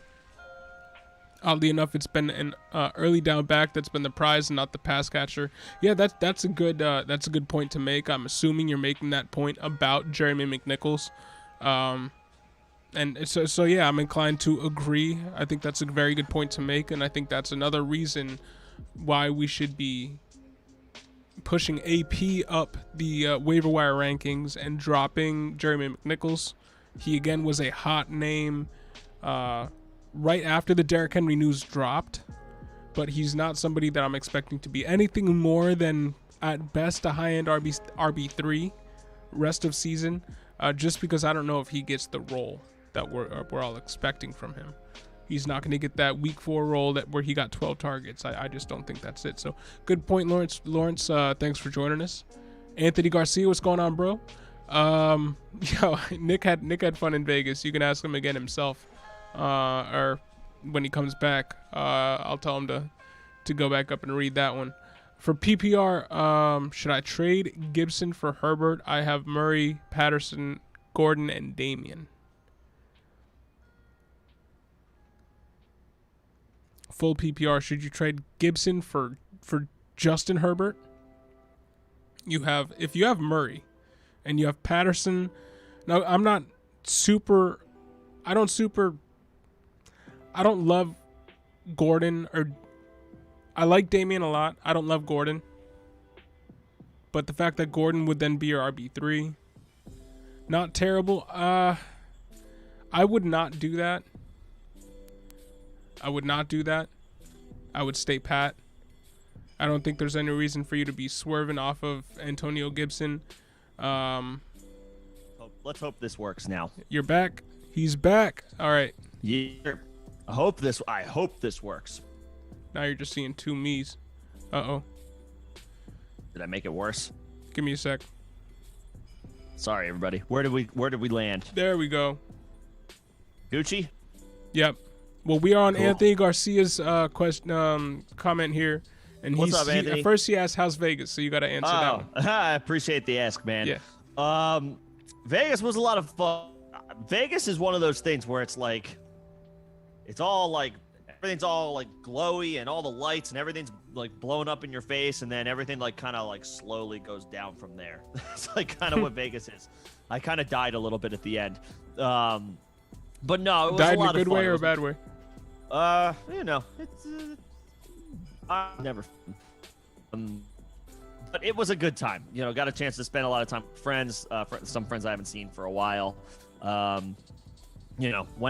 Oddly enough, it's been an early down back that's been the prize and not the pass catcher. Yeah, that's a good point to make. I'm assuming you're making that point about Jeremy McNichols, and so yeah, I'm inclined to agree. I think that's a very good point to make, and I think that's another reason why we should be pushing AP up the waiver wire rankings and dropping Jeremy McNichols. He again was a hot name right after the Derrick Henry news dropped, but he's not somebody that I'm expecting to be anything more than at best a high-end RB3 rest of season, just because I don't know if he gets the role that we're all expecting from him. He's not going to get that week 4 role where he got 12 targets. I just don't think that's it. So good point, Lawrence. Lawrence, thanks for joining us. Anthony Garcia, what's going on, bro? Yo, Nick had fun in Vegas. You can ask him again himself, or when he comes back. I'll tell him to go back up and read that one. For PPR, should I trade Gibson for Herbert? I have Murray, Patterson, Gordon, and Damian. Full PPR, should you trade Gibson for Justin Herbert? If you have Murray and you have Patterson. Now, I don't love Gordon, or I like Damian a lot. I don't love Gordon. But the fact that Gordon would then be your RB3, not terrible. I would not do that. I would stay pat. I don't think there's any reason for you to be swerving off of Antonio Gibson. Let's hope this works now. You're back. He's back. All right. Yeah. I hope this works. Now you're just seeing two me's. Uh-oh. Did I make it worse? Give me a sec. Sorry, everybody. Where did we land? There we go. Gucci? Yep. Well, we are on Cool. Anthony Garcia's comment here, and What's up, Anthony? at first he asked, "How's Vegas?" So you got to answer that one. I appreciate the ask, man. Yeah. Vegas was a lot of fun. Vegas is one of those things where it's like, it's all like, everything's all like glowy and all the lights and everything's like blown up in your face, and then everything like kind of like slowly goes down from there. It's like kind of what Vegas is. I kind of died a little bit at the end. But no, it was Died a lot in a of good fun. way or a bad way? It's never but it was a good time. Got a chance to spend a lot of time with friends, some friends I haven't seen for a while. Went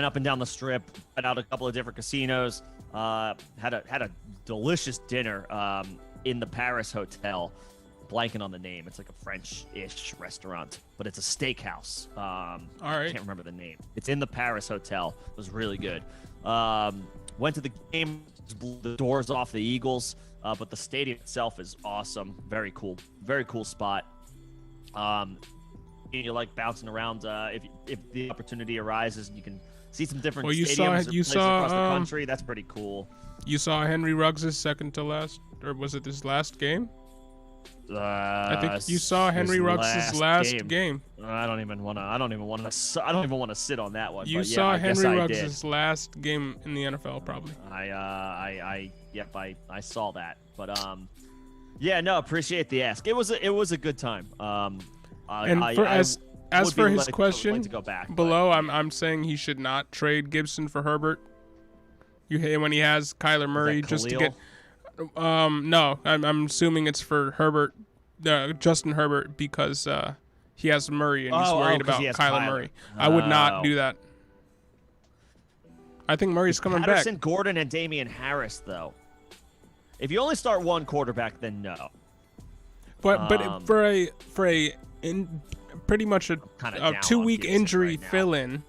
up and down the strip, went out a couple of different casinos, had a delicious dinner in the Paris Hotel. Blanking on the name. It's like a French-ish restaurant, but it's a steakhouse. All right. I can't remember the name. It's in the Paris Hotel. It was really good. Went to the game, blew the doors off the Eagles, but the stadium itself is awesome. Very cool spot. You like bouncing around if the opportunity arises, and you can see some different stadiums or places across the country. That's pretty cool. You saw Henry Ruggs' second to last, or was it his last game? I think you saw Henry Ruggs' last game. I don't even want to sit on that one. You but yeah, saw I guess Henry I did. Ruggs' last game in the NFL, probably. I saw that. But yeah, no, appreciate the ask. It was a good time. As for his question to go back, below, but, I'm saying he should not trade Gibson for Herbert. You hate when he has Kyler Murray just to get. No, I'm assuming it's for Herbert, Justin Herbert, because he has Murray and he's worried about Kyler Murray. I would not do that. I think Murray's coming Patterson, back. Gordon, and Damian Harris, though. If you only start one quarterback, then no. But for a pretty much a 2-week injury fill-in,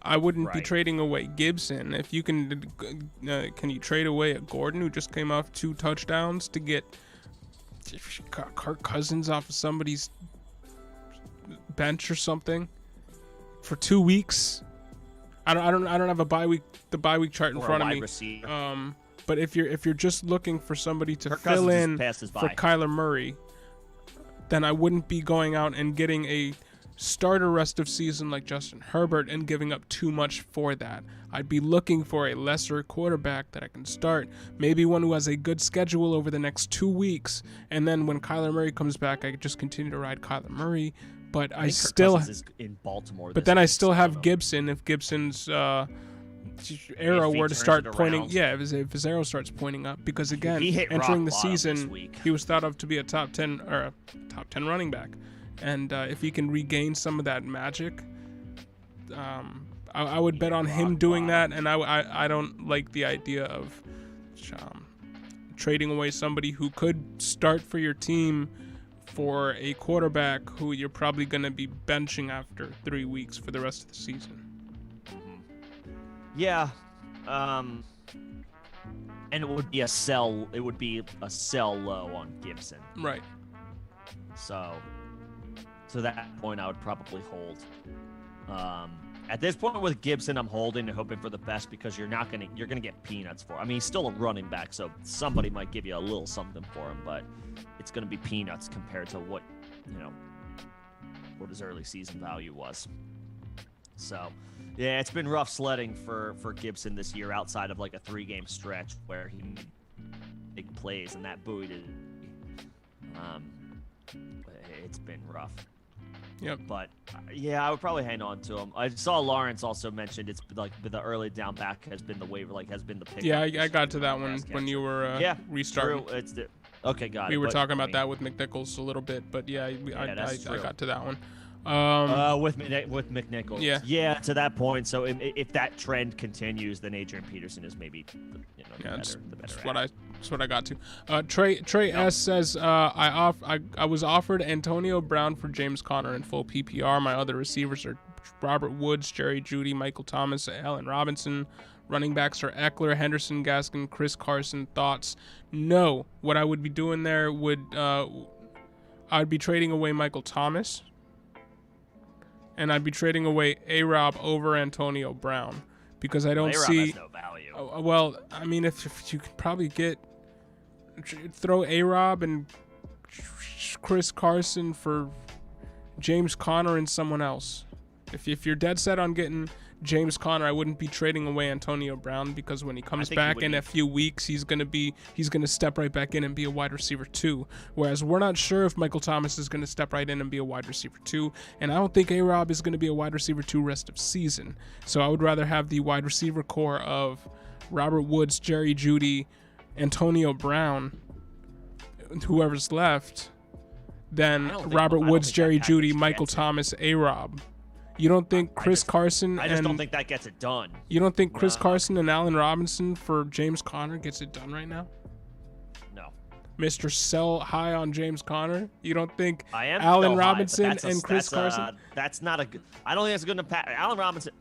I wouldn't be Right. trading away Gibson. If you can you trade away a Gordon who just came off 2 touchdowns to get Kirk Cousins off of somebody's bench or something for 2 weeks? I don't have the bye week chart in front of me. Receiver. But if you're just looking for somebody to Kirk fill Cousins in passed his for bye. Kyler Murray, then I wouldn't be going out and getting a starter rest of season like Justin Herbert and giving up too much for that. I'd be looking for a lesser quarterback that I can start, maybe one who has a good schedule over the next 2 weeks, and then when Kyler Murray comes back, I could just continue to ride Kyler Murray. But I think still, Kirk Cousins is in Baltimore. but this then I week, still so I have don't know. Gibson if Gibson's arrow If he were to turns start it pointing, around. if his arrow starts pointing up, because again, He hit entering rock the bottom this season, week. he was thought of to be a top 10 running back, and if he can regain some of that magic, I would bet on him doing that, and I don't like the idea of trading away somebody who could start for your team for a quarterback who you're probably going to be benching after 3 weeks for the rest of the season. Yeah. And it would be a sell. It would be a sell low on Gibson. Right. So, to that point, I would probably hold. At this point with Gibson, I'm holding and hoping for the best because you're gonna get peanuts for him. I mean, he's still a running back, so somebody might give you a little something for him, but it's gonna be peanuts compared to what his early season value was. So, yeah, it's been rough sledding for Gibson this year outside of like a 3-game stretch where he made big plays and that buoyed it. It's been rough. Yep. But yeah, I would probably hang on to him. I saw Lawrence also mentioned it's like the early down back has been the waiver, has been the pick. Yeah, I got to that one when you were restarting. True. Okay, got it. We were But, talking I about mean, that with McNichols a little bit, but yeah, I that's true. got to that one. with McNichols. Yeah. Yeah, to that point. So if that trend continues, then Adrian Peterson is maybe the better That's what I got to. Trey S says I was offered Antonio Brown for James Conner in full PPR. My other receivers are Robert Woods, Jerry Jeudy, Michael Thomas, Allen Robinson. Running backs are Eckler, Henderson, Gaskin, Chris Carson. Thoughts? No. What I would be doing there I'd be trading away Michael Thomas, and I'd be trading away A-Rob over Antonio Brown because I don't A-Rob see. has no value. Well, I mean, if you could probably throw A-Rob and Chris Carson for James Conner and someone else. If you're dead set on getting James Conner, I wouldn't be trading away Antonio Brown because when he comes back in a few weeks, he's gonna step right back in and be a wide receiver 2. Whereas we're not sure if Michael Thomas is gonna step right in and be a wide receiver 2, and I don't think A-Rob is gonna be a wide receiver 2 rest of season. So I would rather have the wide receiver core of Robert Woods, Jerry Jeudy, Antonio Brown, whoever's left, than Robert Woods, Jerry Jeudy, Michael Thomas, A-Rob. You don't think Chris Carson? I just don't think that gets it done. You don't think Chris Carson and Allen Robinson for James Conner gets it done right now? No. Mr. Sell high on James Conner? You don't think I am Allen so Robinson high, but and Chris Carson? That's not a good. I don't think that's good enough. Allen Robinson.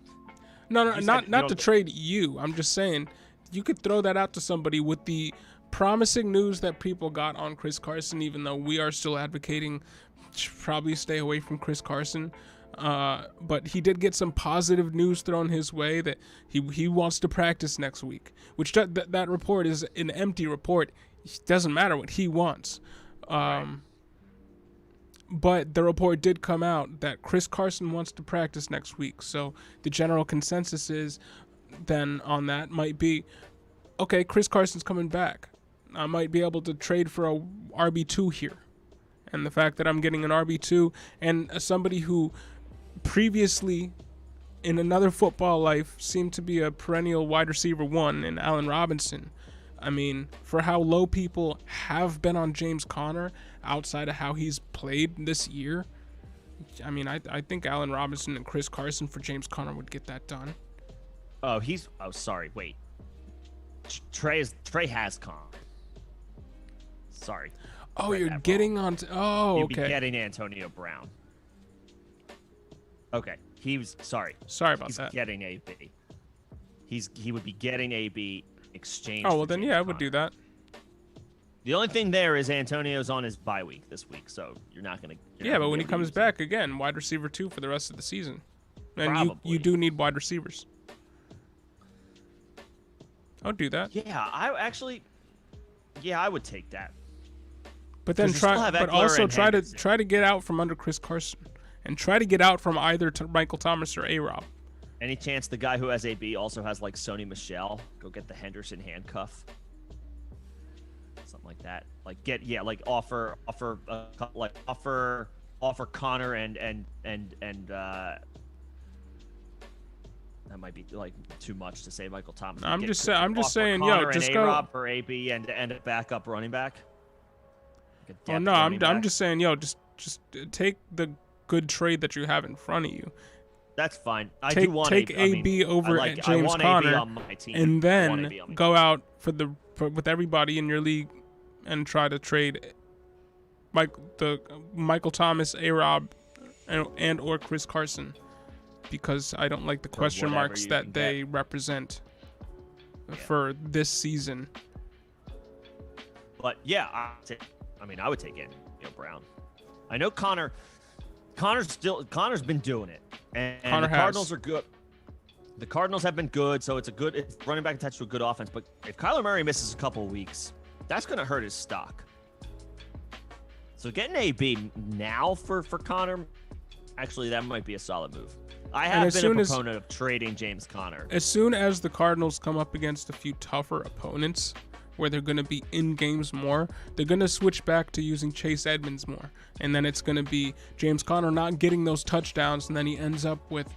No, not to trade you. I'm just saying you could throw that out to somebody with the promising news that people got on Chris Carson, even though we are still advocating probably stay away from Chris Carson. But he did get some positive news thrown his way that he wants to practice next week, which that report is an empty report. It doesn't matter what he wants. But the report did come out that Chris Carson wants to practice next week. So the general consensus is then on that might be, okay, Chris Carson's coming back. I might be able to trade for a RB2 here. And the fact that I'm getting an RB2 and somebody who previously in another football life seemed to be a perennial wide receiver 1 in Allen Robinson. I mean, for how low people have been on James Conner outside of how he's played this year, I mean, I think Allen Robinson and Chris Carson for James Conner would get that done. Sorry, wait. Trey has Conner. Sorry. Oh, you're getting on. You'd Okay. be getting Antonio Brown. Okay. Sorry about he's that. getting AB. He would be getting AB exchange. Oh well, then yeah, I would do that. The only thing there is Antonio's on his bye week this week, so you're not gonna. Yeah, but when he comes back again, wide receiver 2 for the rest of the season, and you do need wide receivers. I'll do that. Yeah, I would take that. But then try to get out from under Chris Carson, and try to get out from either Michael Thomas or A-Rob. Any chance the guy who has AB also has like Sony Michel? Go get the Henderson handcuff. Something like that. Like offer Connor and that might be like too much to say Michael Thomas. I'm just saying, Connor just and go A-Rob for AB and a backup running back. Oh no, I'm just saying, just take the good trade that you have in front of you. That's fine. Take AB over James Conner, and then go out with everybody in your league and try to trade Michael Thomas, A-Rob, and or Chris Carson, because I don't like the question marks that they represent for this season. But yeah, I would take Antonio Brown. I know Connor's been doing it, and the Cardinals are good. The Cardinals have been good, so it's running back attached to a good offense. But if Kyler Murray misses a couple of weeks, that's going to hurt his stock. So getting AB now for Connor, actually, that might be a solid move. I have been a proponent of trading James Conner. As soon as the Cardinals come up against a few tougher opponents, where they're going to be in games more, they're going to switch back to using Chase Edmonds more. And then it's going to be James Conner not getting those touchdowns, and then he ends up with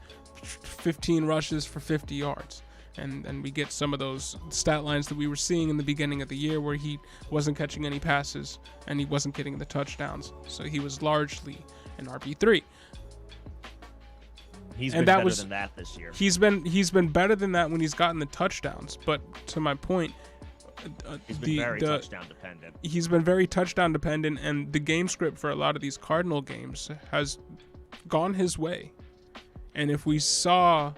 15 rushes for 50 yards. And we get some of those stat lines that we were seeing in the beginning of the year where he wasn't catching any passes and he wasn't getting the touchdowns. So he was largely an RB3. He's been better than that this year. He's been better than that when he's gotten the touchdowns. But to my point, he's been very touchdown dependent. He's been very touchdown dependent, and the game script for a lot of these Cardinal games has gone his way. And if we saw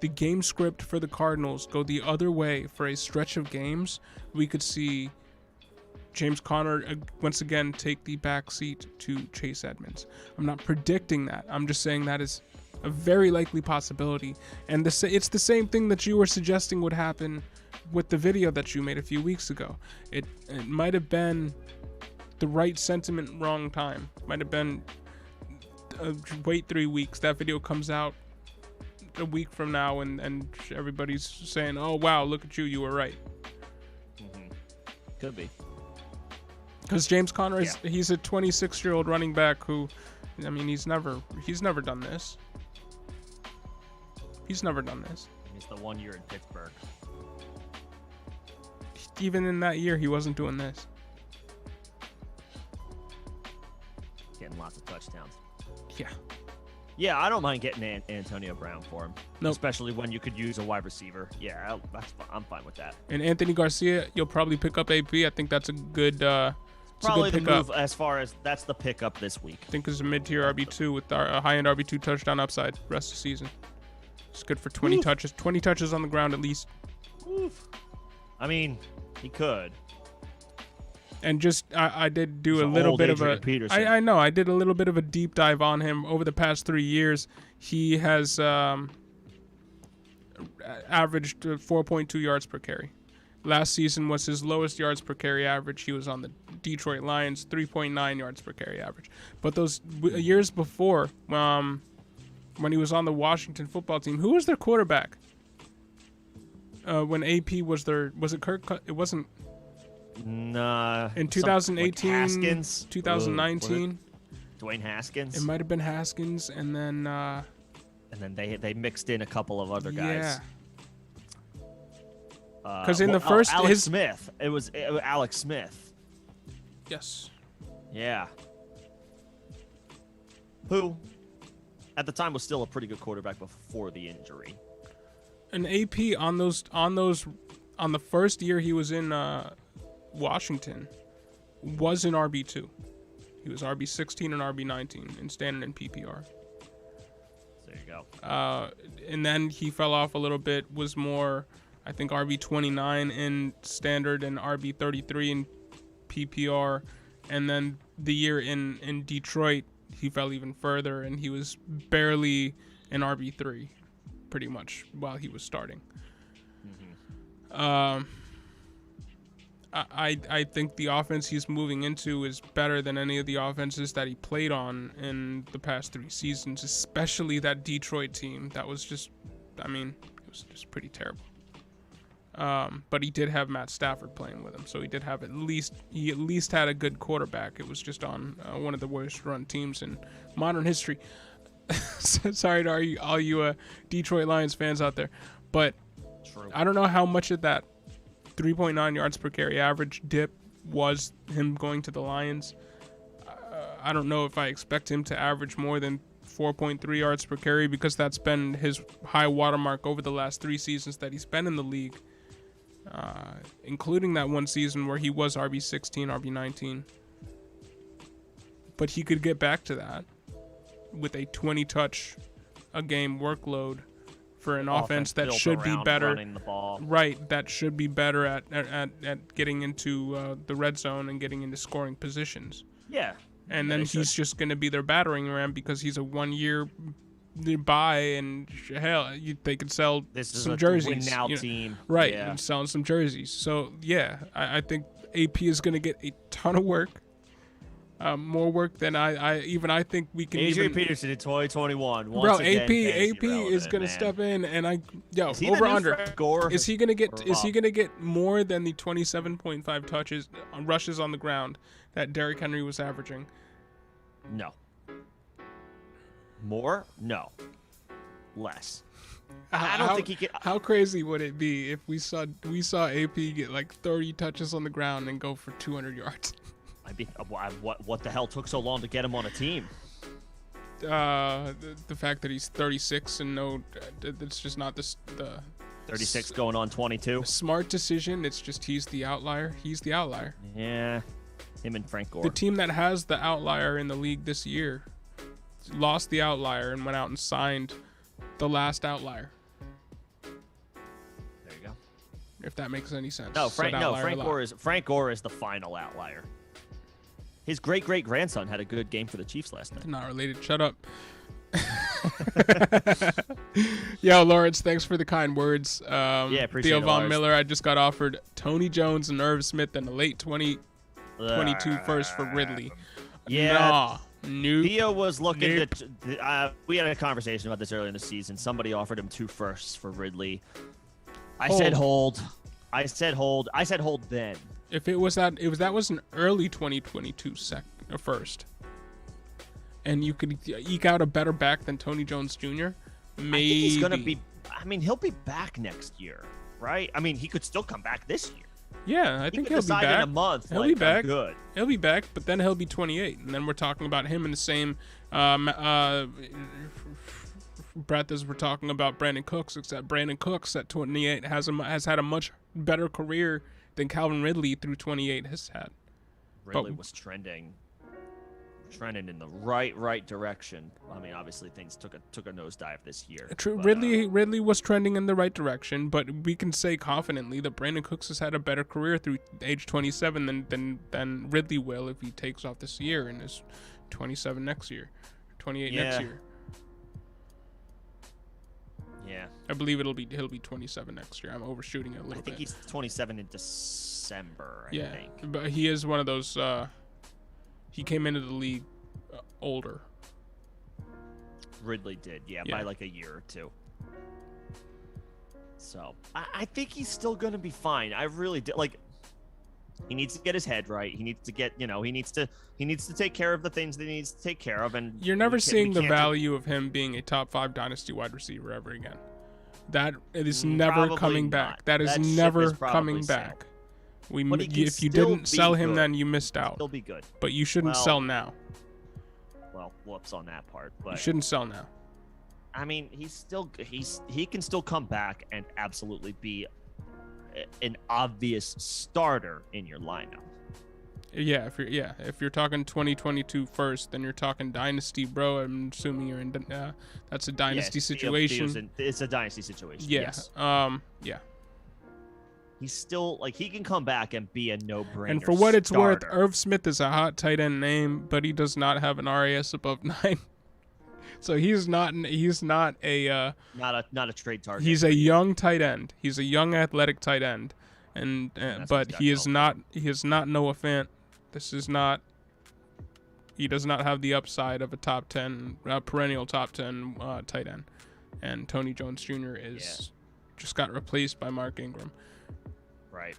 the game script for the Cardinals go the other way for a stretch of games, we could see James Conner once again take the back seat to Chase Edmonds. I'm not predicting that. I'm just saying that is a very likely possibility. And it's the same thing that you were suggesting would happen with the video that you made a few weeks ago. It might have been the right sentiment, wrong time. Might have been wait 3 weeks. That video comes out a week from now, and everybody's saying, "Oh wow, look at you, you were right." Mm-hmm. Could be. Because James Conner he's a 26-year-old running back who, I mean, he's never done this. He's never done this. He's the 1 year in Pittsburgh. Even in that year, he wasn't doing this. Getting lots of touchdowns. Yeah. Yeah, I don't mind getting Antonio Brown for him. Nope. Especially when you could use a wide receiver. Yeah, I'm fine with that. And Anthony Garcia, you'll probably pick up AP. I think that's a good probably the move as far as that's the pickup this week. I think it's a mid-tier RB2 with a high-end RB2 touchdown upside rest of the season. It's good for 20 touches. 20 touches on the ground at least. Oof. I mean, he could. And just I did do a little bit of I know I did a little bit of a deep dive on him over the past 3 years. He has averaged 4.2 yards per carry. Last season was his lowest yards per carry average. He was on the Detroit Lions, 3.9 yards per carry average. But those years before, when he was on the Washington football team, who was their quarterback? When AP was it Kirk? It wasn't. Nah. In 2018, like Haskins, 2019, Dwayne Haskins. It might have been Haskins, and then they mixed in a couple of other guys. Yeah. Because in the first, Alex Smith. It was Alex Smith. Yes. Yeah. Who, at the time, was still a pretty good quarterback before the injury. An AP on the first year he was in Washington was an RB2. He was RB16 and RB19 and standing in PPR. So There you go. And then he fell off a little bit, was more, I think, RB29 in standard and RB33 in PPR. And then the year in Detroit, he fell even further, and he was barely an RB3 pretty much while he was starting. I think the offense he's moving into is better than any of the offenses that he played on in the past 3 seasons, especially that Detroit team. That was just, I mean, it was just pretty terrible. But he did have Matt Stafford playing with him, so he did have at least had a good quarterback. It was just on one of the worst run teams in modern history. Sorry to all you Detroit Lions fans out there, but True. I don't know how much of that 3.9 yards per carry average dip was him going to the Lions. I don't know if I expect him to average more than 4.3 yards per carry, because that's been his high watermark over the last 3 seasons that he's been in the league, including that one season where he was RB16, RB19. But he could get back to that with a 20 touch a game workload for an offense that should be better, right? That should be better at getting into the red zone and getting into scoring positions. Yeah, and then he's just going to be their battering ram because he's a 1-year buy, and hell, they could sell some jerseys. Win now team, right? Yeah. And selling some jerseys. So yeah, I think AP is going to get a ton of work. More work than I think we can. Adrian Peterson in 2021. Bro, AP is gonna step in, and over under. Is he gonna get more than the 27.5 touches rushes on the ground that Derrick Henry was averaging? No. More? No. Less. I don't think he can. How crazy would it be if we saw AP get like 30 touches on the ground and go for 200 yards? I mean, what the hell took so long to get him on a team? The fact that he's 36 and it's just not the 36 going on 22. Smart decision. It's just he's the outlier. Yeah, him and Frank Gore. The team that has the outlier in the league this year lost the outlier and went out and signed the last outlier. There you go. If that makes any sense. Frank Gore is the final outlier. His great-great-grandson had a good game for the Chiefs last night. Not related. Shut up. Yo, Lawrence, thanks for the kind words. Appreciate Theo it, Von Lars. Miller, I just got offered Tony Jones and Irv Smith and a late 2022 first for Ridley. Yeah. Nope. Theo was looking to. We had a conversation about this earlier in the season. Somebody offered him 2 firsts for Ridley. I said hold. I said hold then. If that was an early 2022 first, and you could eke out a better back than Tony Jones Jr., maybe. I think he's gonna be. I mean, he'll be back next year, right? I mean, he could still come back this year. Yeah, I think he'll be back in a month. He'll be back. Good. He'll be back, but then he'll be 28, and then we're talking about him in the same breath as we're talking about Brandon Cooks. Except Brandon Cooks at 28 has had a much better career than Calvin Ridley through 28 has had. Ridley was trending in the right direction. I mean, obviously things took a nosedive this year. True, but, Ridley was trending in the right direction, but we can say confidently that Brandon Cooks has had a better career through age 27 than Ridley will if he takes off this year and is 27 next year, 28 next year. Yeah, I believe he'll be 27 next year. I'm overshooting it a little bit. I think he's 27 in December. I think. But he is one of those. He came into the league older. Ridley did, by like a year or 2. So I think he's still gonna be fine. I really do. Like, he needs to get his head right. He needs to get, he needs to take care of the things that he needs to take care of. And you're never seeing the value of him being a top 5 dynasty wide receiver ever again. That is never coming back. That is never coming back. If you didn't sell him, then you missed out. He'll be good. But you shouldn't sell now. Well, whoops on that part. But you shouldn't sell now. I mean, he can still come back and absolutely be an obvious starter in your lineup. if you're talking 2022 first, then you're talking dynasty, bro. I'm assuming you're in. That's a dynasty situation. It's a dynasty situation. Yeah. Yes. Yeah. He's still like he can come back and be a no-brainer. And for what it's worth, starter. Irv Smith is a hot tight end name, but he does not have an RAS above 9. So he's not a not a trade target. He's a young tight end. He's a young athletic tight end, and but he is not Noah Fant. This is not. He does not have the upside of a top 10, perennial top 10 tight end, and Tony Jones Jr. just got replaced by Mark Ingram. Right.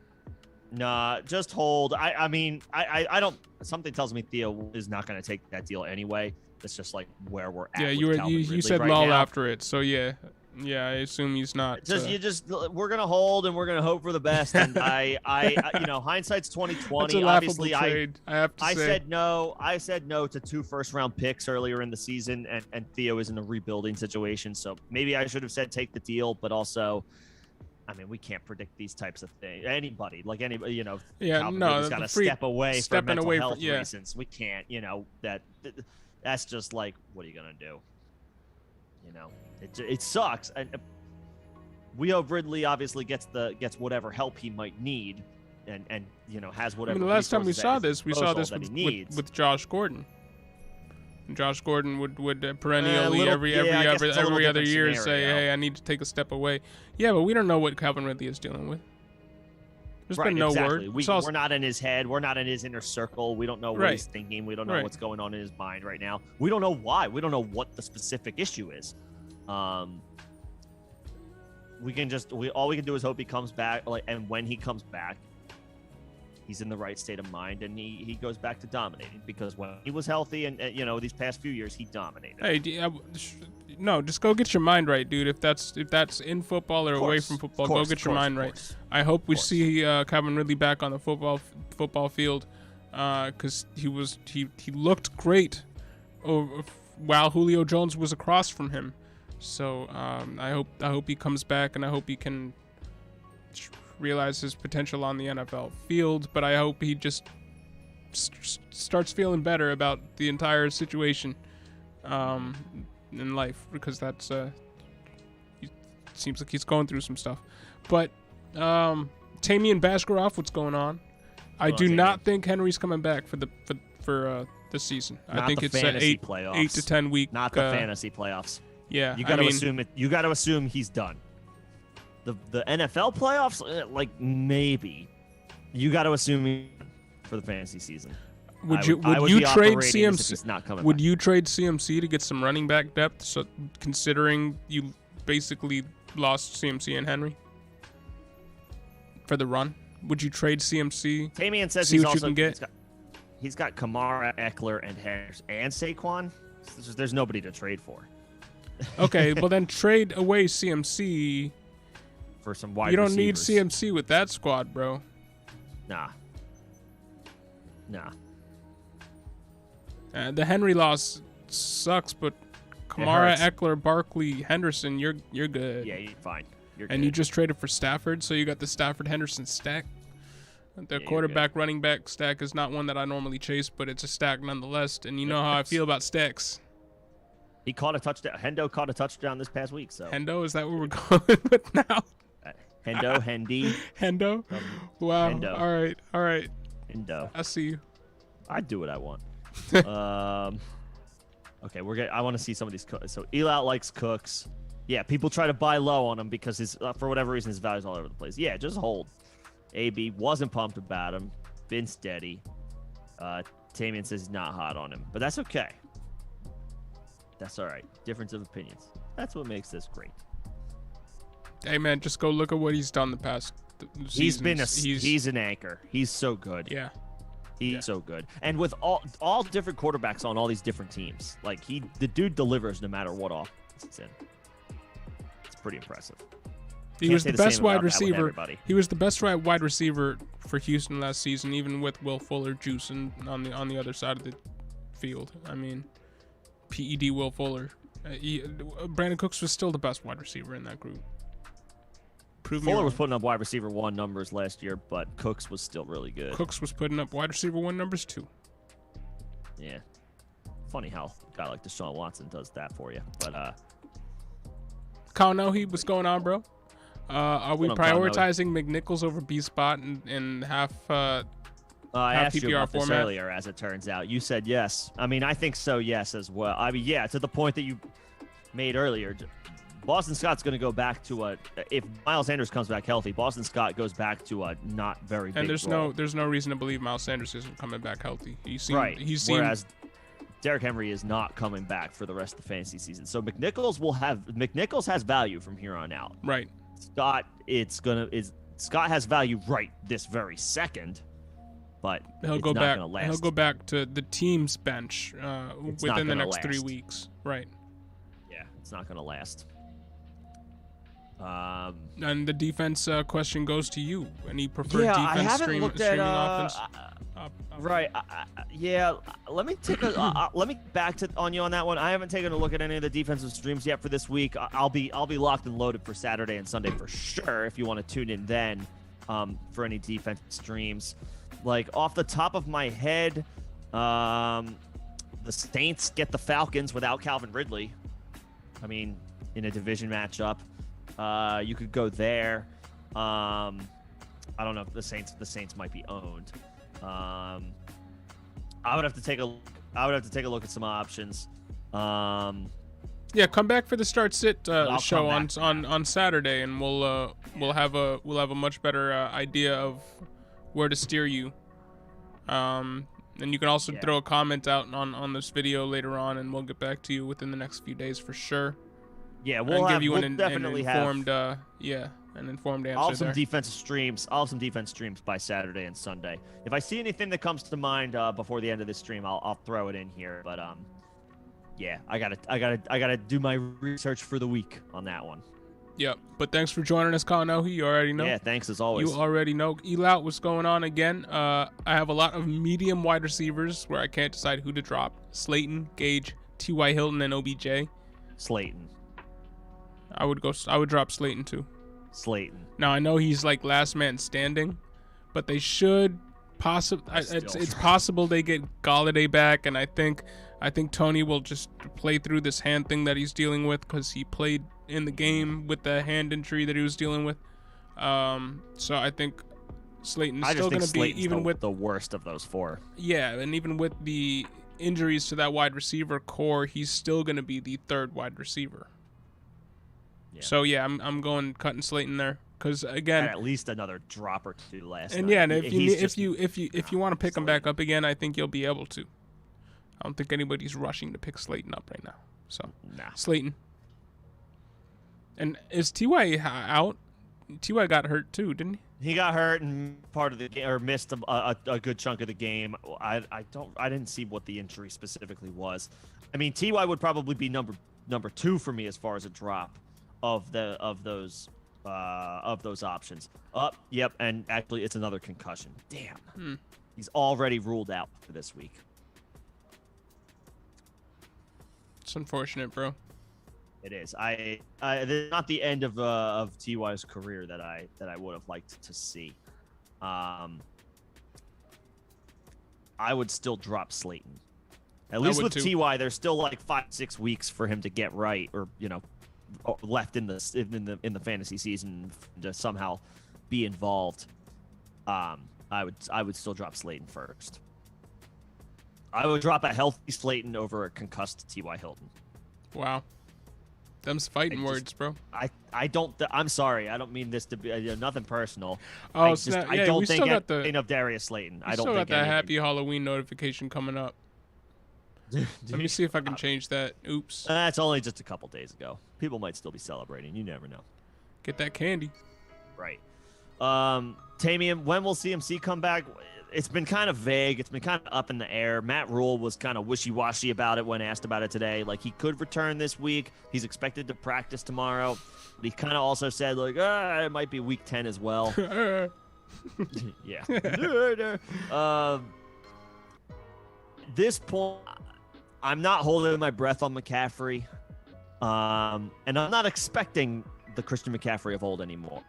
Nah, just hold. I mean, I don't. Something tells me Theo is not going to take that deal anyway. It's just like where we're at. Yeah, you said right lull now. after it, so yeah. I assume he's not. We're gonna hold and we're gonna hope for the best. And I hindsight's 2020. That's a Obviously, trade, I have to say. I said no to 2 first-round picks earlier in the season, and Theo is in a rebuilding situation. So maybe I should have said take the deal, but also, I mean, we can't predict these types of things. Anybody, Calvin Ridley's got to step away for mental health reasons. We can't, that's just like, what are you gonna do? It sucks. And we hope Ridley obviously gets whatever help he might need, and has whatever. I mean, the last time we saw this with Josh Gordon. Josh Gordon would perennially every other year say, "Hey, I need to take a step away." Yeah, but we don't know what Calvin Ridley is dealing with. There's been no word. We're not in his head. We're not in his inner circle. We don't know what he's thinking. We don't know what's going on in his mind right now. We don't know why. We don't know what the specific issue is. All we can do is hope he comes back. And when he comes back, he's in the right state of mind, and he goes back to dominating. Because when he was healthy, and these past few years, he dominated. Hey, no, just go get your mind right, dude. If that's in football or away from football, go get your mind right. I hope we see Calvin Ridley back on the football field, because he looked great while Julio Jones was across from him. So I hope he comes back, and I hope he can realize his potential on the NFL field. But I hope he just starts feeling better about the entire situation in life, because that's it seems like he's going through some stuff. But Tamian Bashkaroff, what's going on? I do not think Henry's coming back for this season. I think it's an 8 to 10 week. Not the fantasy playoffs. Yeah, you got to assume it. You got to assume he's done. The NFL playoffs, maybe. You got to assume for the fantasy season. Would you trade CMC? Would you trade CMC to get some running back depth? So considering you basically lost CMC and Henry for the run, would you trade CMC? Tamian says see what you can get. He's got Kamara, Eckler, and Harris, and Saquon. There's nobody to trade for. Okay, well then trade away CMC for some wide You don't receivers. need CMC with that squad, bro. Nah. The Henry loss sucks, but Kamara, Eckler, Barkley, Henderson, you're good. Yeah, you're fine. You're and good. you just traded for Stafford, so you got the Stafford-Henderson stack. The quarterback running back stack is not one that I normally chase, but it's a stack nonetheless. And you know how I feel about stacks. He caught a touchdown. Hendo caught a touchdown this past week. So Hendo, is that what we're going with now? Hendy. Hendo? Wow. Hendo. All right. Hendo. I see you. I do what I want. Okay, I want to see some of these cooks. So Eli likes Cooks. Yeah, people try to buy low on him because his for whatever reason his value's all over the place. Yeah, just hold. AB wasn't pumped about him. Been steady. Tamian says he's not hot on him, but that's okay. That's all right. Difference of opinions. That's what makes this great. Hey man, just go look at what he's done the past seasons. He's an anchor. He's so good. Yeah. He's so good. And with all different quarterbacks on all these different teams, like the dude delivers no matter what offense it's in. It's pretty impressive. He was the best wide receiver. He was the best wide receiver for Houston last season, even with Will Fuller juicing on the other side of the field. I mean, PED Will Fuller. Brandon Cooks was still the best wide receiver in that group. Prove me Fuller wrong. was putting up wide receiver 1 numbers last year, but Cooks was still really good. Cooks was putting up wide receiver 1 numbers too. Yeah. Funny how a guy like Deshaun Watson does that for you. But Kyle Nohe, what's going on, bro? Are we What's going on, Kyle prioritizing McNichols over B spot and half I half asked you PPR about this format? earlier, as it turns out. You said yes. I mean, I think so, yes, as well. I mean, yeah, to the point that you made earlier. Boston Scott's going to go back to if Miles Sanders comes back healthy, Boston Scott goes back to a not very big And there's role. no reason to believe Miles Sanders isn't coming back healthy. Right. He's Whereas Derrick Henry is not coming back for the rest of the fantasy season. So McNichols has value from here on out. right. Scott has value right this very second, but He'll it's go not back. gonna last. He'll go back to the team's bench It's within the not gonna next 3 last. weeks. Right. Yeah, it's not going to last. And the defense question goes to you. Any preferred Yeah, I defense haven't looked streaming at. offense? Right. Yeah. Let me take a. Let me back to on you on that one. I haven't taken a look at any of the defensive streams yet for this week. I'll be locked and loaded for Saturday and Sunday for sure. If you want to tune in then, for any defense streams, like off the top of my head, the Saints get the Falcons without Calvin Ridley. I mean, in a division matchup, you could go there. I don't know if the Saints might be owned. I would have to take a look at some options. Yeah, come back for the start sit show come on Saturday, and we'll have a much better idea of where to steer you. And you can also throw a comment out on this video later on, and we'll get back to you within the next few days for sure. Yeah, And we'll give you an informed an informed answer I'll have some there. defensive streams. I'll have some defense streams by Saturday and Sunday. If I see anything that comes to mind before the end of this stream, I'll throw it in here. But yeah, I gotta do my research for the week on that one. Yep. But thanks for joining us, Kanohi. You already know. Yeah, thanks as always. You already know. Elout, what's going on again? I have a lot of medium wide receivers where I can't decide who to drop. Slayton, Gage, T.Y. Hilton, and OBJ. Slayton. I would drop Slayton too. Slayton. Now I know he's like last man standing, but they should it's possible they get Galladay back, and I think Tony will just play through this hand thing that he's dealing with because he played in the game with the hand injury that he was dealing with. So I think Slayton's still going to be even with the worst of those four. Yeah, and even with the injuries to that wide receiver core, he's still going to be the third wide receiver. Yeah. So yeah, I'm going cutting Slayton there because again, and at least another drop or two last. And night. yeah, and if you want to pick him back up again, I think you'll be able to. I don't think anybody's rushing to pick Slayton up right now. So Slayton. And is Ty out? Ty got hurt too, didn't he? He got hurt and part of the game, or missed a good chunk of the game. I didn't see what the injury specifically was. I mean, Ty would probably be number 2 for me as far as a drop of those options. Yep, and actually it's another concussion. Damn. He's already ruled out for this week. It's unfortunate, bro. It is. It's not the end of Ty's career that I would have liked to see. I would still drop Slayton. At least with too. Ty, there's still like 5-6 weeks for him to get right, or left in the fantasy season to somehow be involved. I would still drop Slayton first. I would drop a healthy Slayton over a concussed T.Y. Hilton. Wow. Them's fighting words, bro. I'm sorry. I don't mean this to be nothing personal. Oh, I don't think anything of Darius Slayton. I don't still think got that happy Halloween notification coming up. Let me see if I can change that. Oops. That's only just a couple days ago. People might still be celebrating. You never know. Get that candy. Right. Tamian, when will CMC come back? It's been kind of vague. It's been kind of up in the air. Matt Rule was kind of wishy-washy about it when asked about it today. Like, he could return this week. He's expected to practice tomorrow. But he kind of also said, like, it might be week 10 as well. Yeah. This point, I'm not holding my breath on McCaffrey. And I'm not expecting the Christian McCaffrey of old anymore.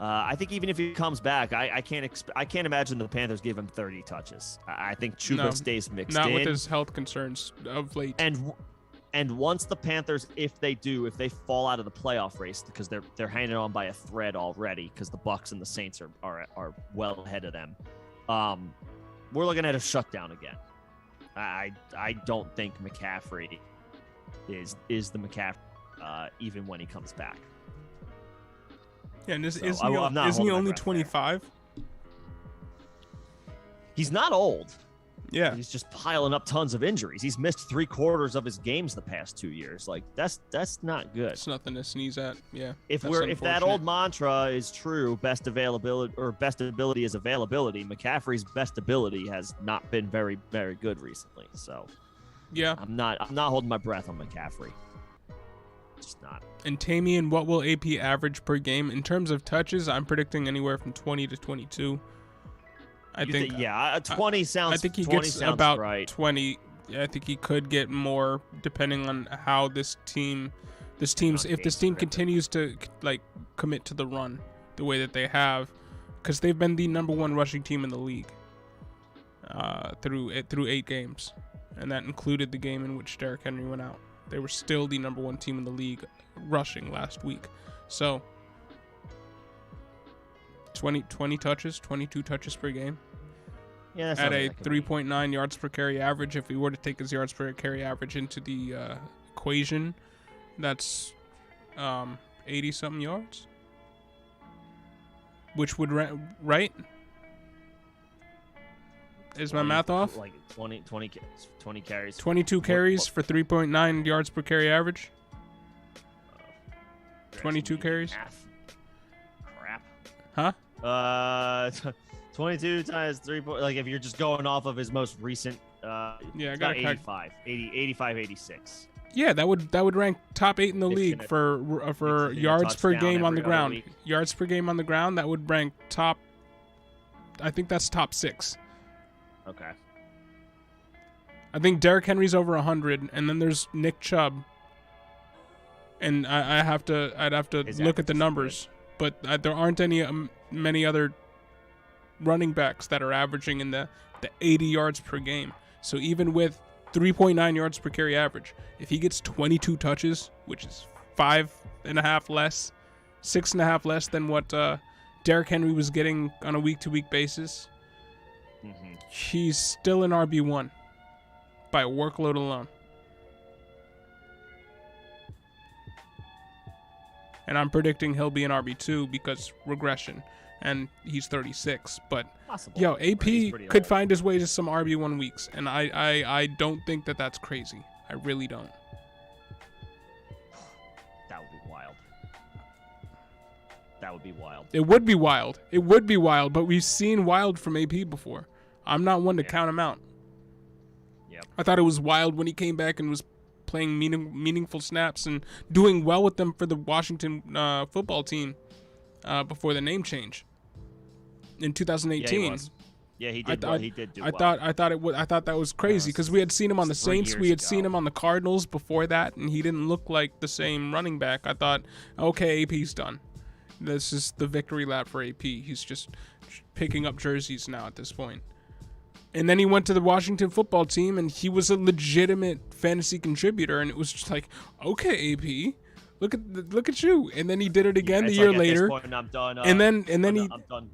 I think even if he comes back, I can't imagine the Panthers give him 30 touches. I think Chuba stays mixed in. Not with his health concerns of late. And once the Panthers, if they fall out of the playoff race, because they're hanging on by a thread already, because the Bucks and the Saints are well ahead of them, we're looking at a shutdown again. I don't think McCaffrey is the McCaffrey even when he comes back. Yeah, and isn't he only 25? He's not old. Yeah. He's just piling up tons of injuries. He's missed 3/4 of his games the past 2 years. Like that's not good. It's nothing to sneeze at. Yeah. If that old mantra is true, best ability is availability, McCaffrey's best ability has not been very, very good recently. So yeah. I'm not holding my breath on McCaffrey. Just not. And Tamian, what will AP average per game? In terms of touches, I'm predicting anywhere from 20 to 22. I think 20 sounds. I think he 20 gets sounds about right. 20. I think he could get more depending on how if this team continues to like commit to the run the way that they have, because they've been the number one rushing team in the league through 8 games, and that included the game in which Derrick Henry went out. They were still the number one team in the league rushing last week. So 20 touches, 22 touches per game. Yeah, at a 3.9 yards per carry average. If we were to take his yards per carry average into the equation, that's 80-something yards, which would right? Is my math off? Like 20 carries. 22 carries for 3.9 yards per carry average. 22 carries. Crap. Huh? 22 times 3. Like if you're just going off of his most recent. I got 85, 86. Yeah, that would rank top 8 in the league for yards per game on the ground. Yards per game on the ground, that would rank top. I think that's top 6. Okay. I think Derrick Henry's over 100, and then there's Nick Chubb. And I'd have to look at the numbers, but there aren't many other running backs that are averaging in the 80 yards per game. So even with 3.9 yards per carry average, if he gets 22 touches, which is 5.5 less, 6.5 less than what Derrick Henry was getting on a week-to-week basis, he's still an RB1 by workload alone. And I'm predicting he'll be an RB2 because regression, and he's 36. But possible. Yo, AP could find his way to some RB1 weeks, and I don't think that that's crazy. I really don't. That would be wild. That would be wild. It would be wild. It would be wild, but we've seen wild from AP before. I'm not one to count him out. Yep. I thought it was wild when he came back and was playing meaningful snaps and doing well with them for the Washington football team before the name change in 2018. Yeah, he did. He did do well. I thought that was crazy because we had seen him on the Saints, we had seen him on the Cardinals before that, and he didn't look like the same running back. I thought, okay, AP's done. This is the victory lap for AP. He's just picking up jerseys now at this point. And then he went to the Washington football team, and he was a legitimate fantasy contributor. And it was just like, okay, AP, look at you. And then he did it again the year later. At this point, I'm done. I'm done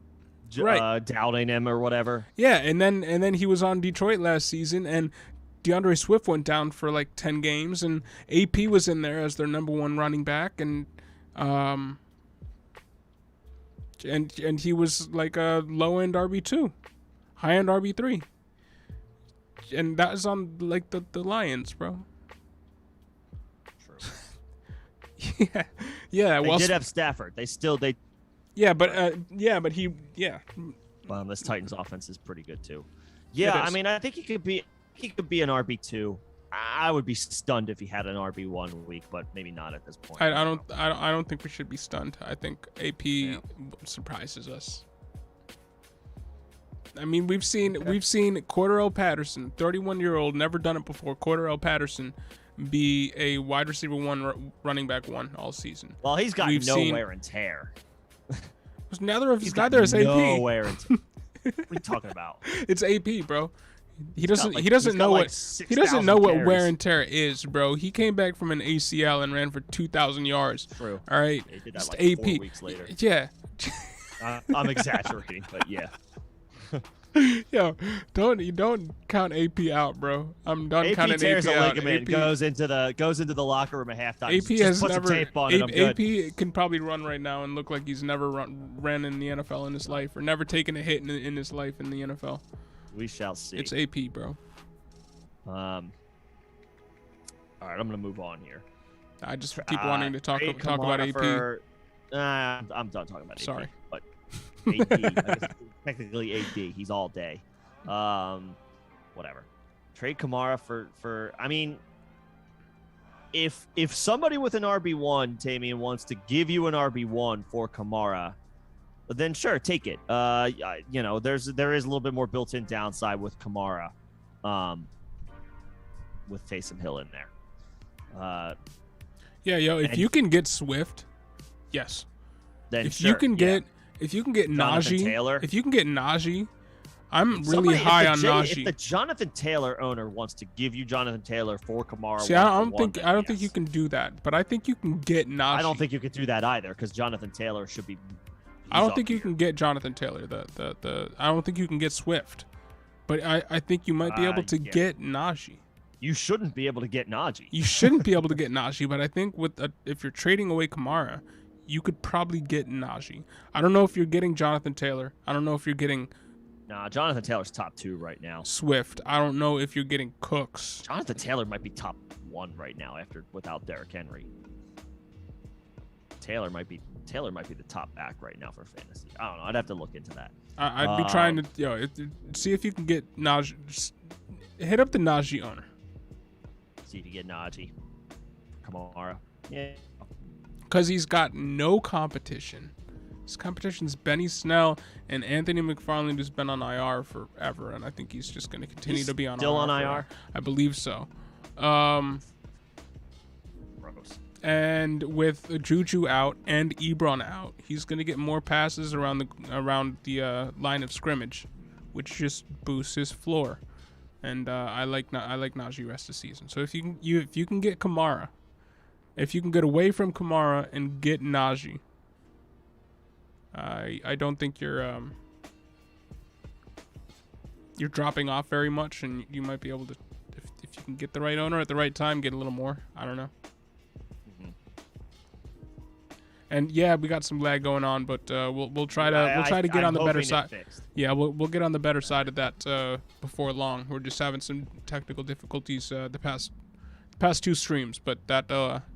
doubting him or whatever. Yeah, and then he was on Detroit last season, and DeAndre Swift went down for like 10 games, and AP was in there as their number one running back, and he was like a low end RB2. High-end RB3. And that is on, like, the Lions, bro. True. Yeah. They did have Stafford. Yeah, but he. Well, this Titans offense is pretty good, too. Yeah, I mean, I think he could be an RB2. I would be stunned if he had an RB1 week, but maybe not at this point. I don't think we should be stunned. I think AP surprises us. I mean, we've seen Cordarrelle Patterson, 31-year-old, never done it before. Cordarrelle Patterson be a wide receiver 1, running back 1 all season. Well, he's got no wear and tear. Neither He's got is AP. no wear and tear. What are you talking about? It's AP, bro. He doesn't He's know got what 6,000 what carries. wear and tear is, bro. He came back from an ACL and ran for 2,000 yards. True. All right. He did that Just like AP. 4 weeks later. Yeah. I'm exaggerating, but yeah. Yo, don't count AP out, bro. I'm done AP counting tears AP a out. ligament, AP, goes into the locker room at halftime. AP just has put never. some tape on it, I'm good. AP can probably run right now and look like he's never ran in the NFL in his life, or never taken a hit in his life in the NFL. We shall see. It's AP, bro. All right, I'm gonna move on here. I just keep wanting to talk about AP. I'm done talking about AP. Sorry. But AD, I guess technically AD. He's all day. Whatever. Trade Kamara for. I mean, if somebody with an RB1, Tamian, wants to give you an RB1 for Kamara, then sure, take it. You know, there is a little bit more built-in downside with Kamara, with Taysom Hill in there. Yeah, yo, if you can get Swift, yes. Then if sure, you can get Jonathan Najee, Taylor. if you can get Najee, I'm really high on Najee. If the Jonathan Taylor owner wants to give you Jonathan Taylor for Kamara, see, I don't think you can do that, but I think you can get Najee. I don't think you could do that either, because Jonathan Taylor should be. I don't think you can get Jonathan Taylor. I don't think you can get Swift, but I think you might be able to get Najee. You shouldn't be able to get Najee. You shouldn't be able to get Najee, but I think if you're trading away Kamara, you could probably get Najee. I don't know if you're getting Jonathan Taylor. I don't know if you're getting. Nah, Jonathan Taylor's top 2 right now. Swift. I don't know if you're getting Cooks. Jonathan Taylor might be top 1 right now without Derrick Henry. Taylor might be the top back right now for fantasy. I don't know. I'd have to look into that. I'd be trying to see if you can get Najee. Just hit up the Najee owner. See if you get Najee. Kamara. Yeah. Because he's got no competition. His competition's Benny Snell and Anthony McFarland, who's been on IR forever, and I think he's just going to continue to be on still IR. On IR? I believe so. Gross. And with Juju out and Ebron out, he's going to get more passes around the line of scrimmage, which just boosts his floor. And I like Najee rest of the season. So if you can get Kamara, if you can get away from Kamara and get Najee, I don't think you're dropping off very much, and you might be able to, if you can get the right owner at the right time, get a little more. I don't know. Mm-hmm. And yeah, we got some lag going on, but we'll try to get on the better side. Yeah, we'll get on the better side of that before long. We're just having some technical difficulties the past 2 streams, but that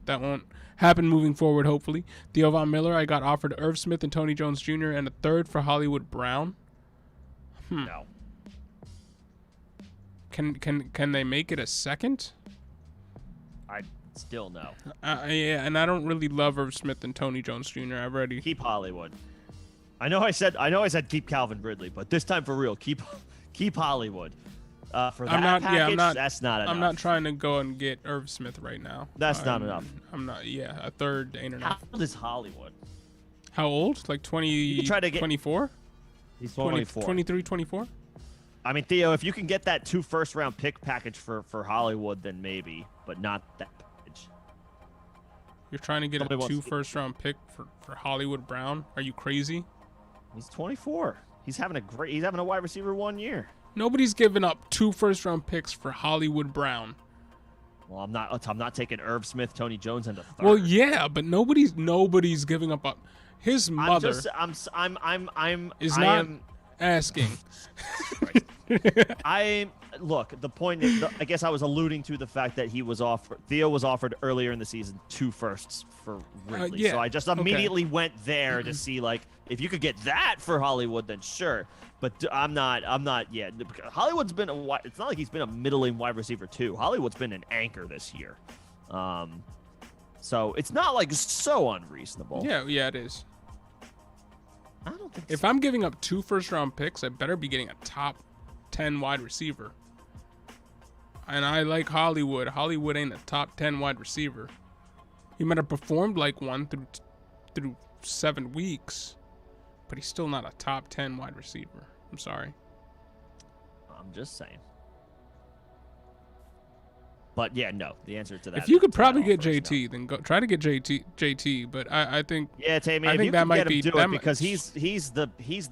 won't happen moving forward, hopefully. Theo Von Miller, I got offered Irv Smith and Tony Jones Jr. and a 3rd for Hollywood Brown. No. Can they make it a 2nd? I still no. Yeah, and I don't really love Irv Smith and Tony Jones Jr. I've already keep Hollywood. I know I said keep Calvin Ridley, but this time for real, keep Hollywood. For that package, that's not enough. I'm not trying to go and get Irv Smith right now. That's not enough. I'm not. Yeah, a 3rd ain't enough. How old is Hollywood? How old? Like 20, 24? He's 24. 23, 24? I mean, Theo, if you can get that 2 first-round pick package for Hollywood, then maybe, but not that package. You're trying to get a 2 first-round pick for Hollywood Brown? Are you crazy? He's 24. He's having a wide receiver 1 year. Nobody's giving up 2 first-round picks for Hollywood Brown. Well, I'm not taking Irv Smith, Tony Jones, and a 3rd. Well, yeah, but nobody's giving up his mother. I'm asking. Look, the point is, I guess I was alluding to the fact that Theo was offered earlier in the season 2 firsts for Ridley. Yeah, so I just immediately went there to see, like, if you could get that for Hollywood, then sure. But I'm not yet. Hollywood's been it's not like he's been a middling wide receiver too. Hollywood's been an anchor this year. So it's not like so unreasonable. Yeah, it is. I don't think if I'm giving up 2 first-round picks, I better be getting a top 10 wide receiver. And I like Hollywood. Hollywood ain't a top 10 wide receiver. He might have performed like one through 7 weeks, but he's still not a top 10 wide receiver. I'm sorry. I'm just saying. But yeah, no. The answer to that. If you could probably get offer is JT, then go try to get JT. But I think yeah, Tammy. I If think you that can might get him, be do that it because he's the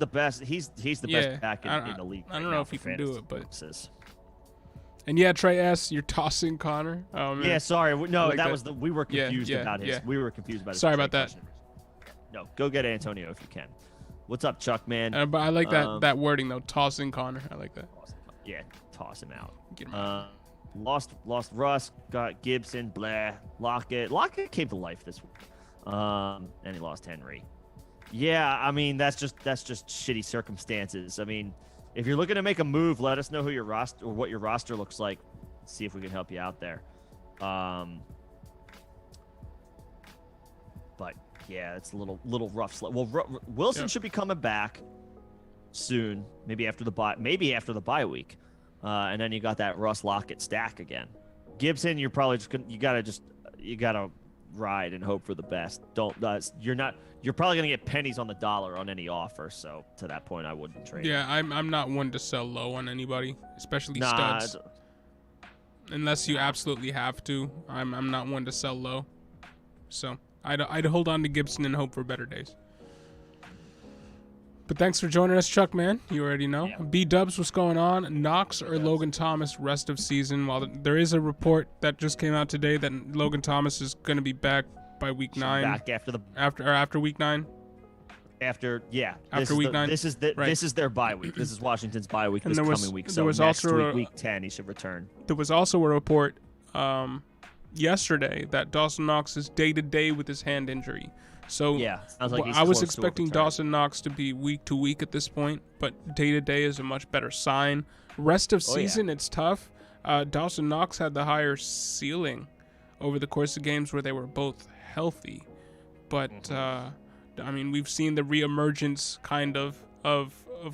best. He's the best back in the league. I don't know if he can do it, but. Purposes. And yeah, Trey S., you're tossing Connor. Oh man. Yeah, sorry. No, like that that. was we were confused about his. Yeah. We were confused about his. Sorry about that. No, go get Antonio if you can. What's up, Chuck, man? But I like that wording though. Tossing Connor. I like that. Yeah, toss him out. Get him out. Lost Russ, got Gibson, blah. Lockett came to life this week. And he lost Henry. Yeah, I mean that's just shitty circumstances. I mean, if you're looking to make a move, let us know who your roster or what your roster looks like. Let's see if we can help you out there. But yeah, it's a little rough. Well, Wilson should be coming back soon, maybe after the bye week. And then you got that Russ Lockett stack again. Gibson, you're probably you gotta ride and hope for the best. You're probably gonna get pennies on the dollar on any offer. So to that point, I wouldn't trade. Yeah, I'm not one to sell low on anybody, especially studs. Unless you absolutely have to. I'm not one to sell low. So I'd hold on to Gibson and hope for better days. But thanks for joining us, Chuck, man. You already know. Yeah. B-Dubs, what's going on? Knox or Logan Thomas rest of season? While there is a report that just came out today that Logan Thomas is going to be back by week 9. Back after week 9. After week 9. This is their bye week. This is Washington's bye week this coming week. So week 10 he should return. There was also a report yesterday that Dawson Knox is day to day with his hand injury. So yeah, sounds like I was expecting Dawson Knox to be week to week at this point, but day to day is a much better sign. Rest of season, it's tough. Dawson Knox had the higher ceiling over the course of games where they were both healthy, but I mean, we've seen the reemergence kind of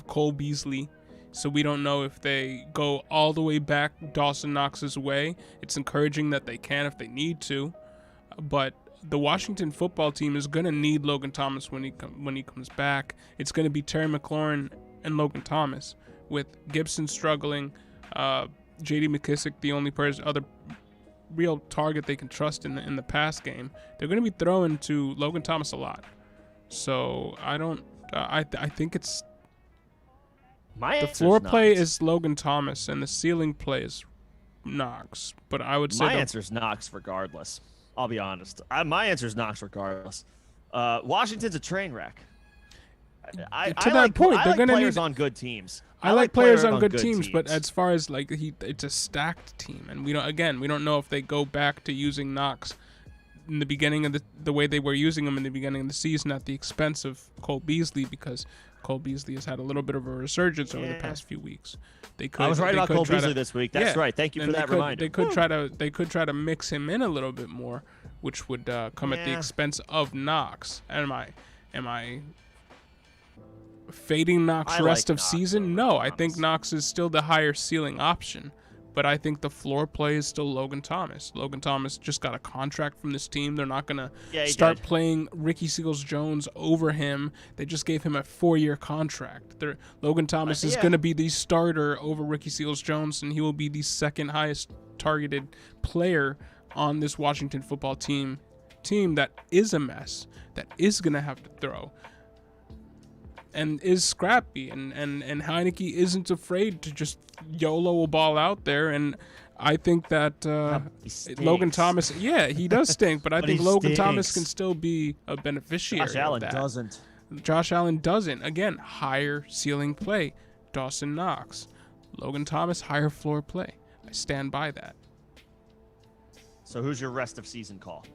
Cole Beasley, so we don't know if they go all the way back Dawson Knox's way. It's encouraging that they can if they need to, but the Washington football team is going to need Logan Thomas when he comes back. It's going to be Terry McLaurin and Logan Thomas, with Gibson struggling, J.D. McKissick the only other real target they can trust in the pass game. They're going to be throwing to Logan Thomas a lot. So I think it's the floor play is Logan Thomas and the ceiling play is Knox. But I would say my answer is Knox regardless. I'll be honest. My answer is Knox regardless. Washington's a train wreck. I like players on good teams. I like players on good teams, but as far as it's a stacked team, and we don't know if they go back to using Knox in the beginning of the way they were using him in the beginning of the season at the expense of Cole Beasley, because Cole Beasley has had a little bit of a resurgence over the past few weeks. I was right about Cole Beasley this week. That's right. Thank you for that reminder. They could try to mix him in a little bit more, which would come at the expense of Knox. Am I fading Knox rest of season? No, I think Knox is still the higher ceiling option. But I think the floor play is still Logan Thomas. Logan Thomas just got a contract from this team. They're not going to start playing Ricky Seals-Jones over him. They just gave him a 4-year contract. Logan Thomas is going to be the starter over Ricky Seals-Jones, and he will be the second highest targeted player on this Washington football team that is a mess, that is going to have to throw, and is scrappy, and Heineke isn't afraid to just YOLO a ball out there. And I think that Logan Thomas, he does stink, but I think Logan Thomas can still be a beneficiary of that. Josh Allen doesn't. Again, higher ceiling play. Dawson Knox. Logan Thomas, higher floor play. I stand by that. So who's your rest of season call?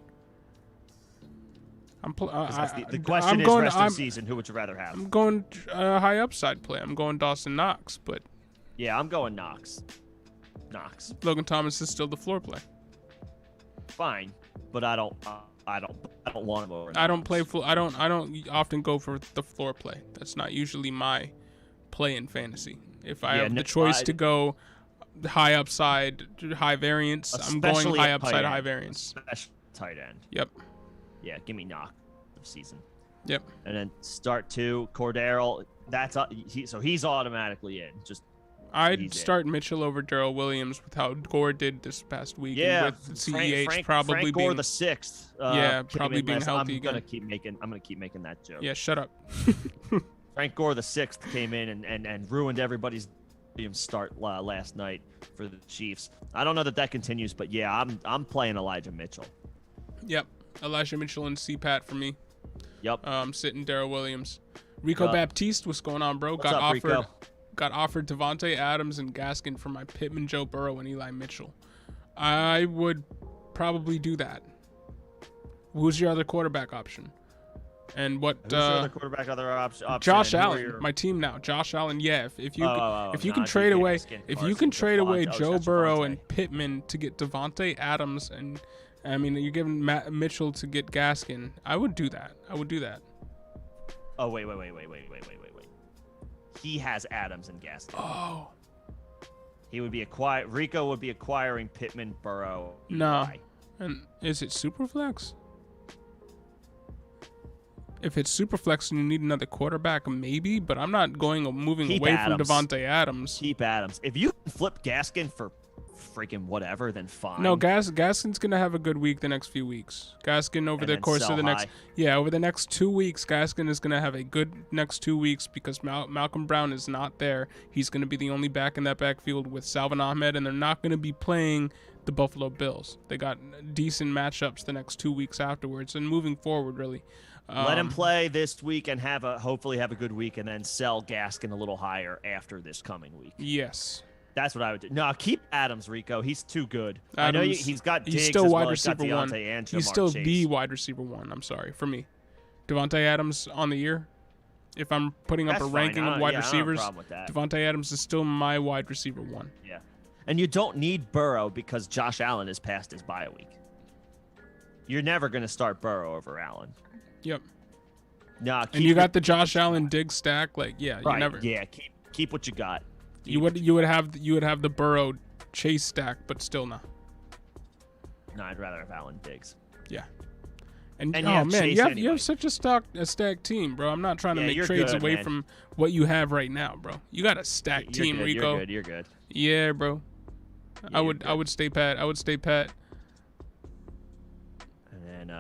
The question is rest of season. Who would you rather have? I'm going high upside play. I'm going Dawson Knox, but yeah, I'm going Knox. Logan Thomas is still the floor play. Fine, but I don't want him over. I don't play full. I don't often go for the floor play. That's not usually my play in fantasy. If I have the choice to go high upside, high variance, I'm going high upside, high variance. Especially tight end. Yep. Yeah, give me Knox of season. Yep. And then start 2, Cordero. He's automatically in. I'd start Mitchell over Darrell Williams with how Gore did this past week. Yeah, and with CEH Frank probably Gore being the 6th. probably being healthy I'm again. gonna keep making that joke. Yeah, shut up. Frank Gore the 6th came in and ruined everybody's start last night for the Chiefs. I don't know that continues, but yeah, I'm playing Elijah Mitchell. Yep, Elijah Mitchell and CPAT for me. Yep. Sitting Darrell Williams. Rico Baptiste, what's going on, bro? What's up, Rico? Got offered Devontae Adams and Gaskin for my Pittman, Joe Burrow, and Eli Mitchell. I would probably do that. Who's your other quarterback option? And what? Who's your other quarterback other option? Josh Allen, my team now. Josh Allen, yeah. If you can trade away, Joe Burrow and Pittman to get Devontae Adams, and I mean you're giving Mitchell to get Gaskin, I would do that. Oh wait. He has Adams and Gaskin. Oh. He would be Rico would be acquiring Pittman, Burrow. No. And is it Superflex? If it's Superflex and you need another quarterback, maybe, but I'm not moving away from Devontae Adams. Keep Adams. If you can flip Gaskin for freaking whatever, then fine. No, Gaskin's gonna have a good week the next few weeks. Gaskin over the course of the next 2 weeks, Gaskin is gonna have a good next 2 weeks because Malcolm Brown is not there. He's gonna be the only back in that backfield with Salvin Ahmed, and they're not gonna be playing the Buffalo Bills. They got decent matchups the next 2 weeks afterwards, and moving forward, really. Let him play this week and hopefully have a good week, and then sell Gaskin a little higher after this coming week. Yes. That's what I would do. No, keep Adams, Rico. He's too good. Adams, I know he's got Diggs. He's still as wide well. receiver he's got one. And he's still the wide receiver one. I'm sorry, for me. Devontae Adams on the year. If I'm putting up a ranking of wide receivers, Devontae Adams is still my wide receiver one. Yeah. And you don't need Burrow because Josh Allen is past his bye week. You're never going to start Burrow over Allen. Yep. Nah, and you got the Josh Allen Diggs stack, you never. Yeah, keep what you got. You would have the Burrow Chase stack, but still not. No, I'd rather have Allen Diggs. Yeah. And oh man, you have such a stacked team, bro. I'm not trying to make trades away from what you have right now, bro. You got a stacked team, Rico. You're good. Yeah, bro. Yeah, I would stay pat. And then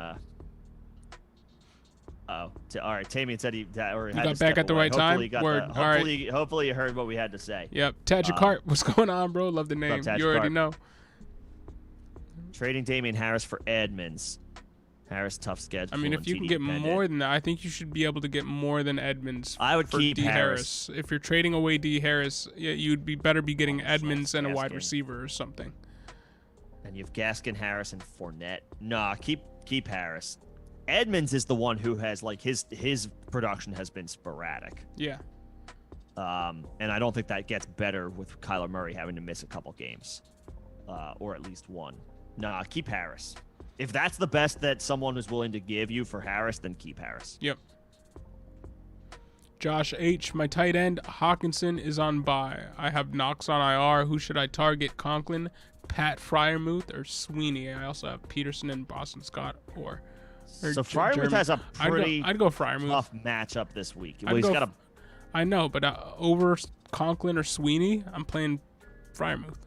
all right. Tamian said he got back at the right time. Hopefully you heard what we had to say. Yep. Tajikart, what's going on, bro? Love the name. You already know. Trading Damian Harris for Edmonds. Harris, tough schedule. I mean, if you can get more than that, I think you should be able to get more than Edmonds. I would keep D. Harris. If you're trading away D. Harris, you'd be getting Edmonds and a wide receiver or something. And you have Gaskin, Harris, and Fournette. Nah, keep Harris. Edmonds is the one who has his production has been sporadic. Yeah. And I don't think that gets better with Kyler Murray having to miss a couple games, or at least one. Nah, keep Harris. If that's the best that someone is willing to give you for Harris, then keep Harris. Yep. Josh H., my tight end, Hawkinson is on bye. I have Knox on IR. Who should I target? Conklin, Pat Freiermuth, or Sweeney? I also have Peterson and Boston Scott so Freiermuth has a pretty I'd go Freiermuth. Tough matchup this week. I know, but over Conklin or Sweeney, I'm playing Freiermuth.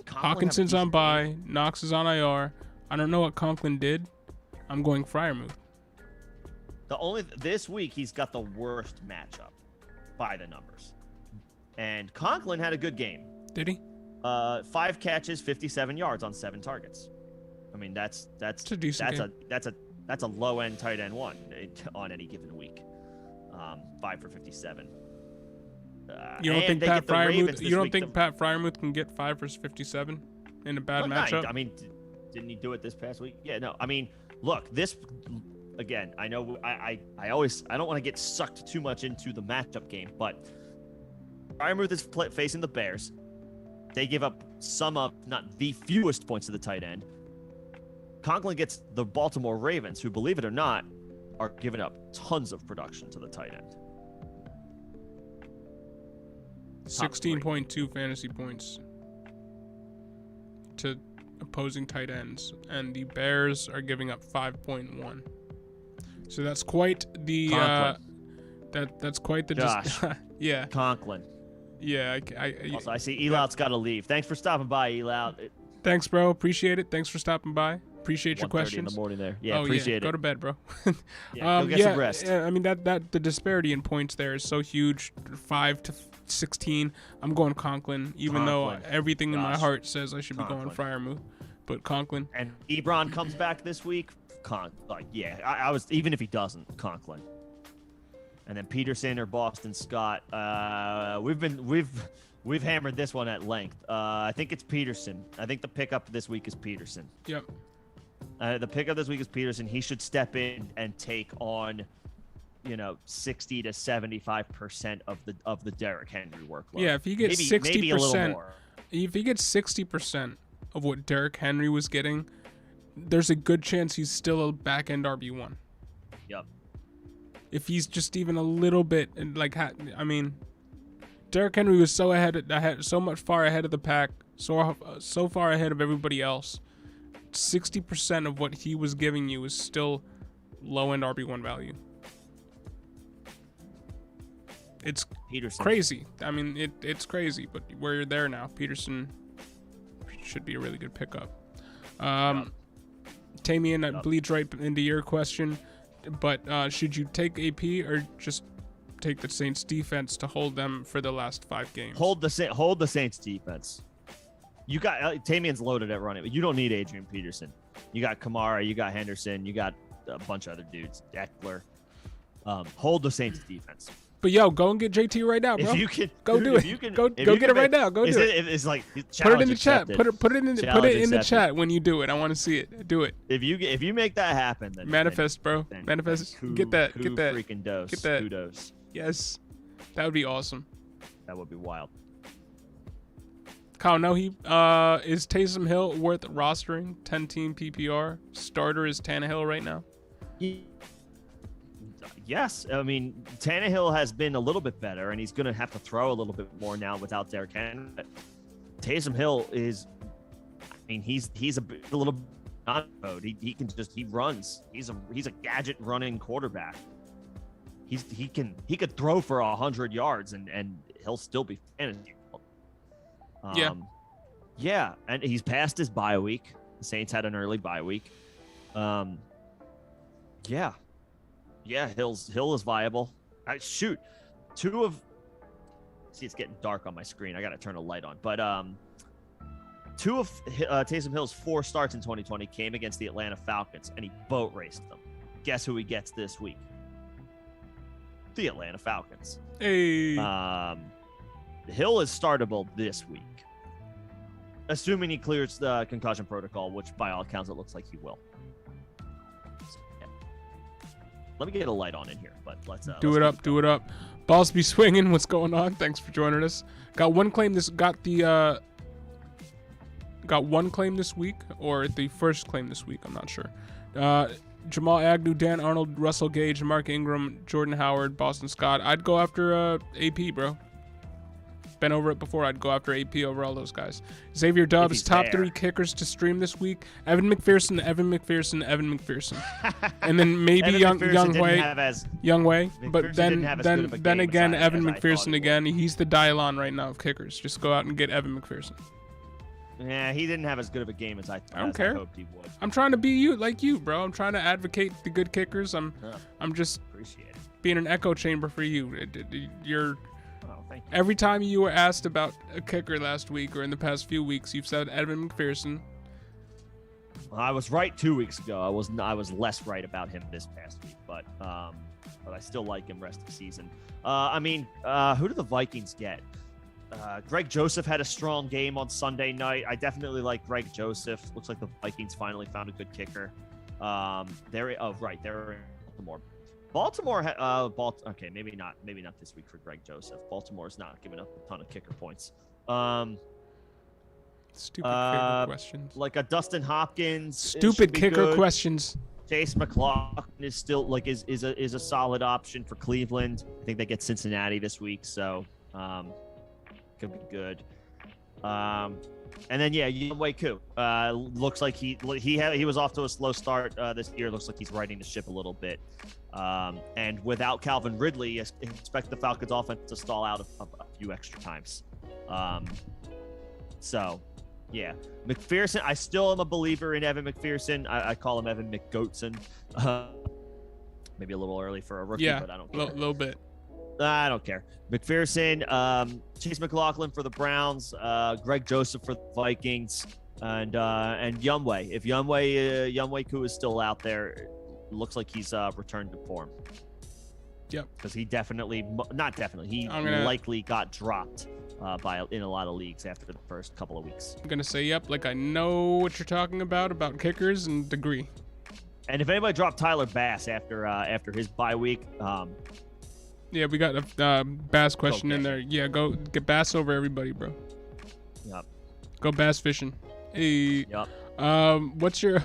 Hawkinson's on bye. Knox is on IR. I don't know what Conklin did. I'm going Freiermuth. This week he's got the worst matchup by the numbers. And Conklin had a good game. Did he? 5 catches, 57 yards on 7 targets. I mean, that's a decent game. That's a low end tight end one on any given week. 5 for 57. You don't think Pat Freiermuth? You don't think Pat Freiermuth can get 5 for 57 in a bad matchup? I mean, didn't he do it this past week? Yeah, no. I mean, look, this again. I know I don't want to get sucked too much into the matchup game, but Freiermuth is facing the Bears. They give up not the fewest points to the tight end. Conklin gets the Baltimore Ravens, who, believe it or not, are giving up tons of production to the tight end. 16.2 fantasy points to opposing tight ends, and the Bears are giving up 5.1. So that's quite the that's quite the Josh. yeah. Conklin. Yeah, Also, I see Elout's got to leave. Thanks for stopping by, Elout. Thanks, bro. Appreciate it. Thanks for stopping by. Appreciate your 1:30 questions. in the morning there. Yeah, appreciate it. Go to bed, bro. Yeah, go get some rest. Yeah, I mean that the disparity in points there is so huge. 5 to 16. I'm going Conklin, even though everything in my heart says I should be going Freiermuth, but Conklin. And Ebron comes back this week. I was, even if he doesn't, Conklin. And then Peterson or Boston Scott. We've hammered this one at length. I think it's Peterson. I think the pickup this week is Peterson. Yep. The pickup this week is Peterson. He should step in and take on, 60 to 75% of the Derrick Henry workload. Yeah, if he gets 60%, maybe a little more. If he gets 60% of what Derrick Henry was getting, there's a good chance he's still a back end RB1. Yep. If he's just even a little bit, Derrick Henry was so so much far ahead of the pack, so far ahead of everybody else. 60% of what he was giving you is still low end RB1 value. It's Peterson. Crazy. I mean, it's crazy, but we're there now. Peterson should be a really good pickup. Tamian, that bleeds right into your question, but should you take AP or just take the Saints defense to hold them for the last 5 games? Hold the Saints defense. You got Tamian's loaded at running, but you don't need Adrian Peterson. You got Kamara, you got Henderson, you got a bunch of other dudes, Eckler. Hold the Saints defense. But yo, go and get JT right now, bro. If you can, go do it. Go get it right now. Go do it. It's like put it in the chat. Put it in the chat when you do it. I want to see it. Do it. If you make that happen, then manifest, bro. Manifest. Get that. Freaking dose. Get that. Kudos. Yes, that would be awesome. That would be wild. Kyle, no, is Taysom Hill worth rostering? 10-team PPR starter is Tannehill right now. Yes, I mean Tannehill has been a little bit better, and he's going to have to throw a little bit more now without Derrick Henry. Taysom Hill is, he's a little not mode. He runs. He's a gadget running quarterback. He could throw for 100 yards and he'll still be fantasy. Yeah, and he's past his bye week. The Saints had an early bye week. Yeah, Hill is viable. See, it's getting dark on my screen. I got to turn a light on. But 2 of Taysom Hill's 4 starts in 2020 came against the Atlanta Falcons, and he boat raced them. Guess who he gets this week? The Atlanta Falcons. Hey. Hill is startable this week, assuming he clears the concussion protocol, which by all accounts it looks like he will. Let me get a light on in here, but let's do it up. Balls be swinging. What's going on? Thanks for joining us. Got one claim this week, or the first claim this week. I'm not sure. Jamal Agnew, Dan Arnold, Russell Gage, Mark Ingram, Jordan Howard, Boston Scott. I'd go after AP, bro. Been over it before. I'd go after AP over all those guys. Xavier Dobbs, top 3 kickers to stream this week. Evan McPherson, and then maybe Young Wei. But then again, Evan McPherson again. He's the dial-on right now of kickers. Just go out and get Evan McPherson. Yeah, he didn't have as good of a game as I hoped he would. I'm trying to be you, bro. I'm trying to advocate the good kickers. I'm just being an echo chamber for you. Every time you were asked about a kicker last week or in the past few weeks, you've said Evan McPherson. Well, I was right 2 weeks ago. I was less right about him this past week, but I still like him rest of the season. Who do the Vikings get? Greg Joseph had a strong game on Sunday night. I definitely like Greg Joseph. Looks like the Vikings finally found a good kicker. They're in Baltimore. Okay, maybe not this week for Greg Joseph. Baltimore's not giving up a ton of kicker points. Stupid kicker questions. Like a Dustin Hopkins. Stupid kicker questions. Chase McLaughlin is still is a solid option for Cleveland. I think they get Cincinnati this week, so could be good. And then Wei Koo looks like he was off to a slow start this year. Looks like he's riding the ship a little bit. And without Calvin Ridley, expect the Falcons offense to stall out a few extra times. So, yeah, McPherson. I still am a believer in Evan McPherson. I call him Evan McGoatson. Maybe a little early for a rookie, but I don't care. A little bit. I don't care. McPherson, Chase McLaughlin for the Browns, Greg Joseph for the Vikings, and Yunwei. If Yunwei Koo is still out there, it looks like he's returned to form. Yep. Because he likely got dropped in a lot of leagues after the first couple of weeks. I'm gonna say yep, like I know what you're talking about kickers and degree. And if anybody dropped Tyler Bass after his bye week, yeah, we got a bass question in there. Yeah, go get bass over everybody, bro. Yep. Go bass fishing. Hey. Yep. What's your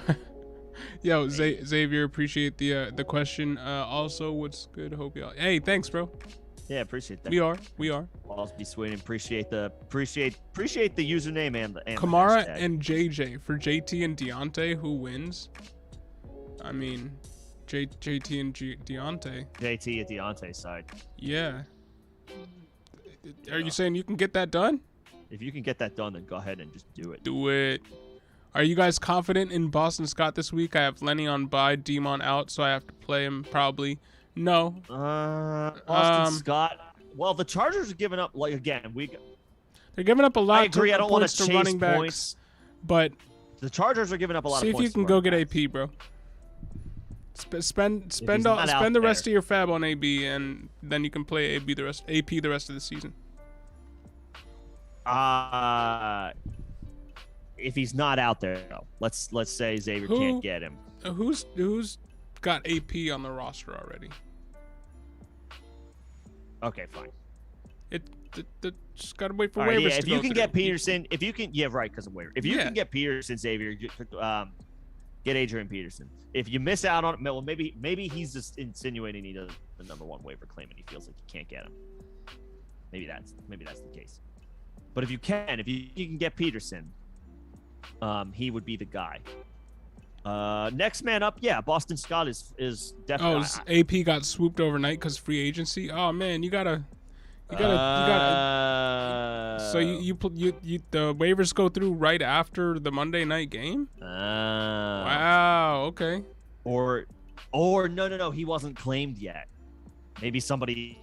Yo, Xavier, appreciate the question. Also, what's good? Hope y'all. Hey, thanks, bro. Yeah, appreciate that. We are. Balls be swinging. Appreciate the username and the Kamara hashtag. and JJ for JT and Deontay. Who wins? I mean, JT and Deontay. JT at Deontay's side. Yeah. Are you saying you can get that done? If you can get that done, then go ahead and just do it. Do it. Are you guys confident in Boston Scott this week? I have Lenny on bye, Demon out, so I have to play him probably. No. Boston Scott. Well, the Chargers are giving up. Like again, they're giving up a lot. I agree. I don't want to chase running backs, points, but the Chargers are giving up a lot of points. See if you can go get AP, bro. Spend the rest of your fab on AB, and then you can play AP the rest of the season. If he's not out there, though, let's say Xavier can't get him. Who's got AP on the roster already? Okay, fine. Just gotta wait for All right, waivers. yeah, if you can get Peterson, because of waiver. If you can get Peterson, Xavier, get Adrian Peterson. If you miss out on, well, maybe he's just insinuating he does the number one waiver claim and he feels like you can't get him. Maybe that's the case. But if you can get Peterson, he would be the guy. Next man up, Boston Scott is definitely. Oh, AP got swooped overnight because free agency. Oh man, you gotta. So the waivers go through right after the Monday night game. Wow. Okay. Or no, he wasn't claimed yet. Maybe somebody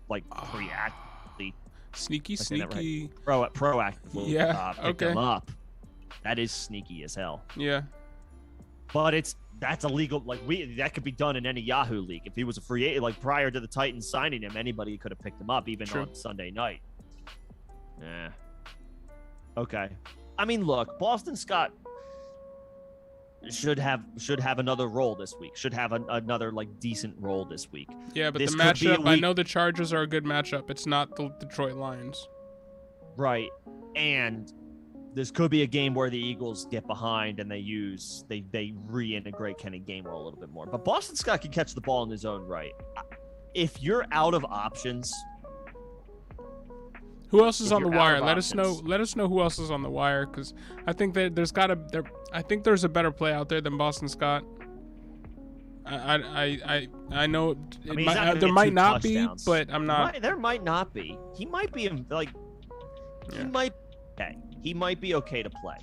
like proactively. Sneaky. Proactively. Picked him up. That is sneaky as hell. Yeah. But that's illegal. Like that could be done in any Yahoo league. If he was a free agent, like prior to the Titans signing him, anybody could have picked him up, even on Sunday night. Yeah. Okay. I mean, look, Boston Scott should have another role this week. Should have another like decent role this week. Yeah, but the matchup. I know the Chargers are a good matchup. It's not the Detroit Lions. Right, and this could be a game where the Eagles get behind and they reintegrate Kenny Gainwell a little bit more. But Boston Scott can catch the ball in his own right. If you're out of options, who else is on the wire? Let us know who else is on the wire, because I think that there's a better play out there than Boston Scott. I know there might not be, but I'm not. There might not be. He might be like. He might. Okay. He might be okay to play.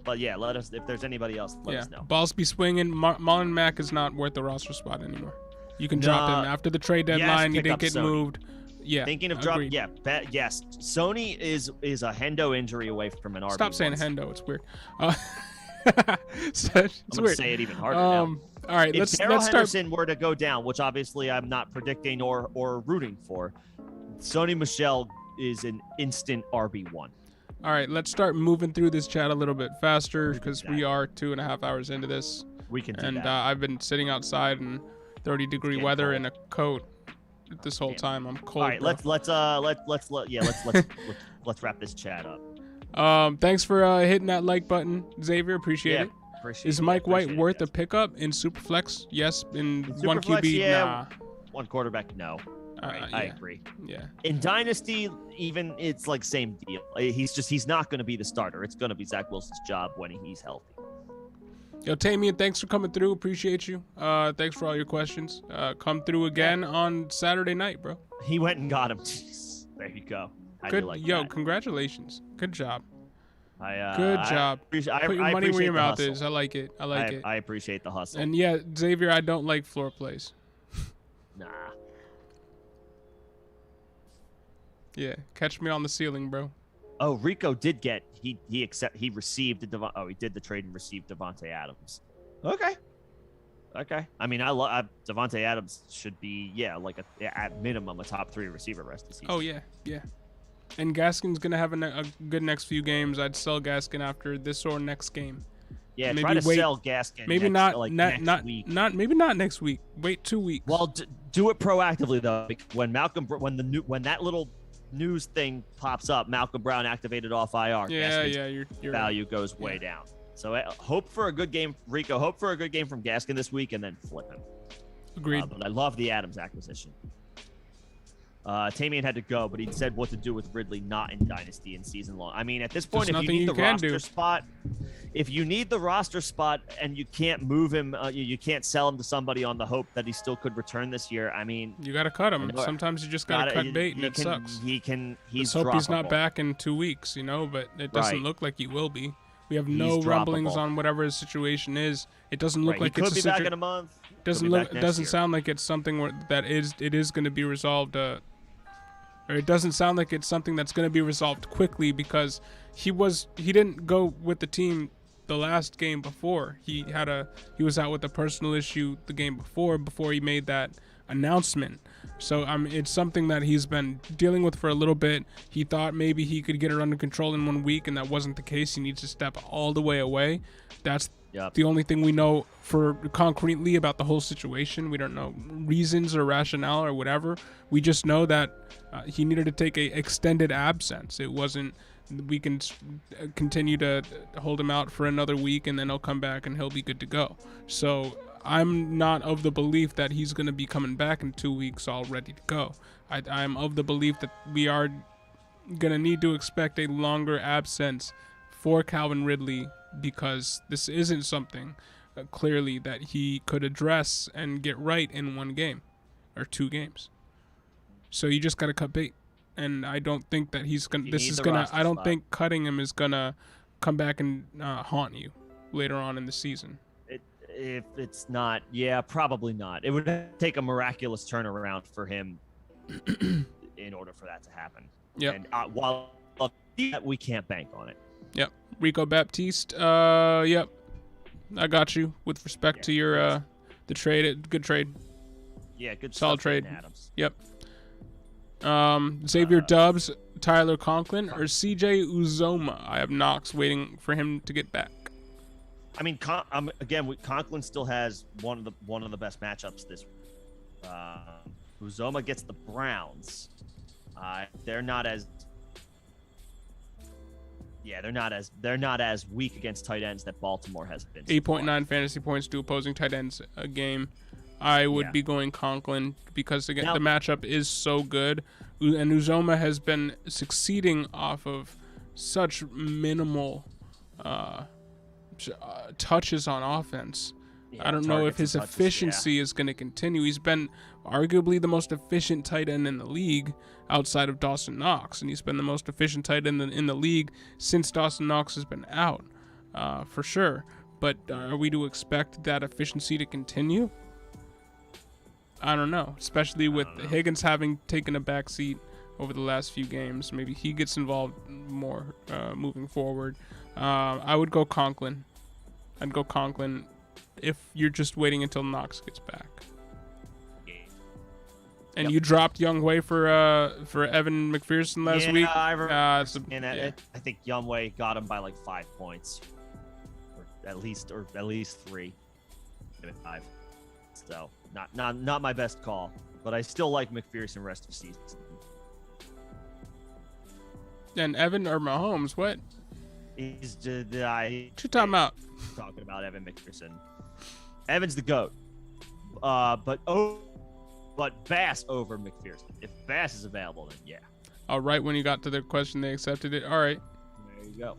But yeah, let us, if there's anybody else, let us know. Balls be swinging. Marlon Mack is not worth the roster spot anymore. You can drop him after the trade deadline. He didn't get moved. Yeah. Thinking of dropping. Yeah. Yes. Sony is a Hendo injury away from an RB. Stop saying Hendo. It's weird. It's I'm gonna weird. say it even harder now. All right. If let's Henderson start. were to go down, which obviously I'm not predicting or rooting for, Sony Michel is an instant RB1. All right, let's start moving through this chat a little bit faster because we are 2.5 hours into this. We can do that. And I've been sitting outside in 30-degree weather in a coat this whole time. I'm cold. All right, let's wrap this chat up. Thanks for hitting that like button, Xavier. Appreciate it. Is Mike White worth a pickup in Superflex? Yes. In one QB, yeah. nah. One quarterback, no. Right, Yeah. I agree. Yeah. In Dynasty, even it's like same deal. He's not going to be the starter. It's going to be Zach Wilson's job when he's healthy. Yo, Tamian, thanks for coming through. Appreciate you. Thanks for all your questions. Come through again on Saturday night, bro. He went and got him. There you go. How'd Good. you like Yo, that? congratulations. Good job. Good job. Put your money where your mouth is. I like it. I appreciate the hustle. And yeah, Xavier, I don't like floor plays. Nah. Yeah, catch me on the ceiling, bro. Oh, Rico did get he received he did the trade and received Devontae Adams. Okay. I mean, I love Devontae Adams should be at minimum a top 3 receiver rest of the season. Oh yeah. And Gaskin's gonna have a good next few games. I'd sell Gaskin after this or next game. Yeah, maybe try to sell Gaskin. Maybe next week. Maybe not next week. Wait 2 weeks. Well, do it proactively though. Because when that little news thing pops up, Malcolm Brown activated off IR. Your value goes way down. So hope for a good game, Rico. Hope for a good game from Gaskin this week, and then flip him. Agreed. But I love the Adams acquisition. Tamian had to go, but he said what to do with Ridley not in Dynasty and season long. I mean, at this point, if you need the roster spot, if you need the roster spot and you can't move him, you can't sell him to somebody on the hope that he still could return this year. I mean, you got to cut him. Sometimes you just got to cut bait, and it sucks. He's hope he's not droppable. Back in 2 weeks, but it doesn't look like he will be. We have no He's rumblings droppable. on whatever his situation is. It doesn't look like he it's could be back in a month. It doesn't sound like it's something it is going to be resolved. Or it doesn't sound like it's something that's going to be resolved quickly because he didn't go with the team the last game before. He was out with a personal issue the game before he made that announcement. So it's something that he's been dealing with for a little bit. He thought maybe he could get it under control in 1 week, and that wasn't the case. He needs to step all the way away. That's the only thing we know for concretely about the whole situation. We don't know reasons or rationale or whatever. We just know that he needed to take a extended absence. It wasn't we can continue to hold him out for another week and then he'll come back and he'll be good to go. So I'm not of the belief that he's going to be coming back in 2 weeks all ready to go. I'm of the belief that we are going to need to expect a longer absence for Calvin Ridley because this isn't something clearly that he could address and get right in 1 game or 2 games. So you just got to cut bait. And I don't think that I don't think cutting him is going to come back and haunt you later on in the season. If it's not, probably not. It would take a miraculous turnaround for him in order for that to happen. Yep. And while we can't bank on it. Yep. Rico Baptiste. Yep. I got you with respect to your the trade. Good trade. Yeah, good. Solid trade. Adams. Yep. Xavier Dubs, Tyler Conklin, or CJ Uzoma. I have Knox waiting for him to get back. I mean, Conklin still has one of the best matchups this week. Uzoma gets the Browns. They're not as weak against tight ends that Baltimore has been. 8.9 fantasy points to opposing tight ends a game. I would be going Conklin because again the matchup is so good, and Uzoma has been succeeding off of such minimal touches on offense. I don't know if his efficiency is going to continue. He's been arguably the most efficient tight end in the league outside of Dawson Knox, and he's been the most efficient tight end in the league since Dawson Knox has been out, for sure. But are we to expect that efficiency to continue? I don't know, especially with Higgins having taken a back seat over the last few games. Maybe he gets involved more moving forward. I would go Conklin. I'd go Conklin if you're just waiting until Knox gets back. And you dropped Younghoe for Evan McPherson last week. I think Younghoe got him by like 5 points, or at least 3, maybe 5. So not my best call, but I still like McPherson rest of season. And Evan or Mahomes, what? He's talking about? Talking about Evan McPherson. Evan's the GOAT. But but Bass over McPherson. If Bass is available, then yeah. All right, when you got to the question, they accepted it. All right. There you go.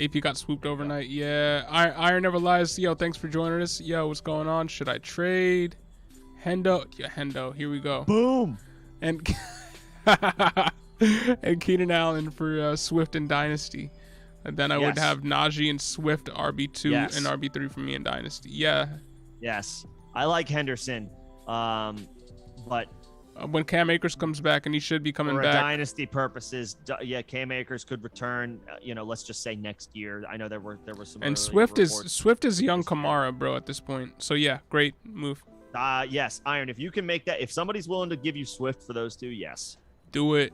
AP got swooped overnight. Yeah. Iron Never Lies. Yo, thanks for joining us. Yo, what's going on? Should I trade? Hendo. Yeah, Hendo. Here we go. Boom. And and Keenan Allen for Swift and Dynasty. And then I would have Najee and Swift RB2 and RB3 for me in Dynasty. Yeah. Yes. I like Henderson. But when Cam Akers comes back, and he should be coming back. For dynasty purposes, Cam Akers could return. Let's just say next year. I know there were some. And Swift is young Kamara, bro, at this point. So yeah, great move. Yes, Iron. If you can make that, if somebody's willing to give you Swift for those two, yes, do it.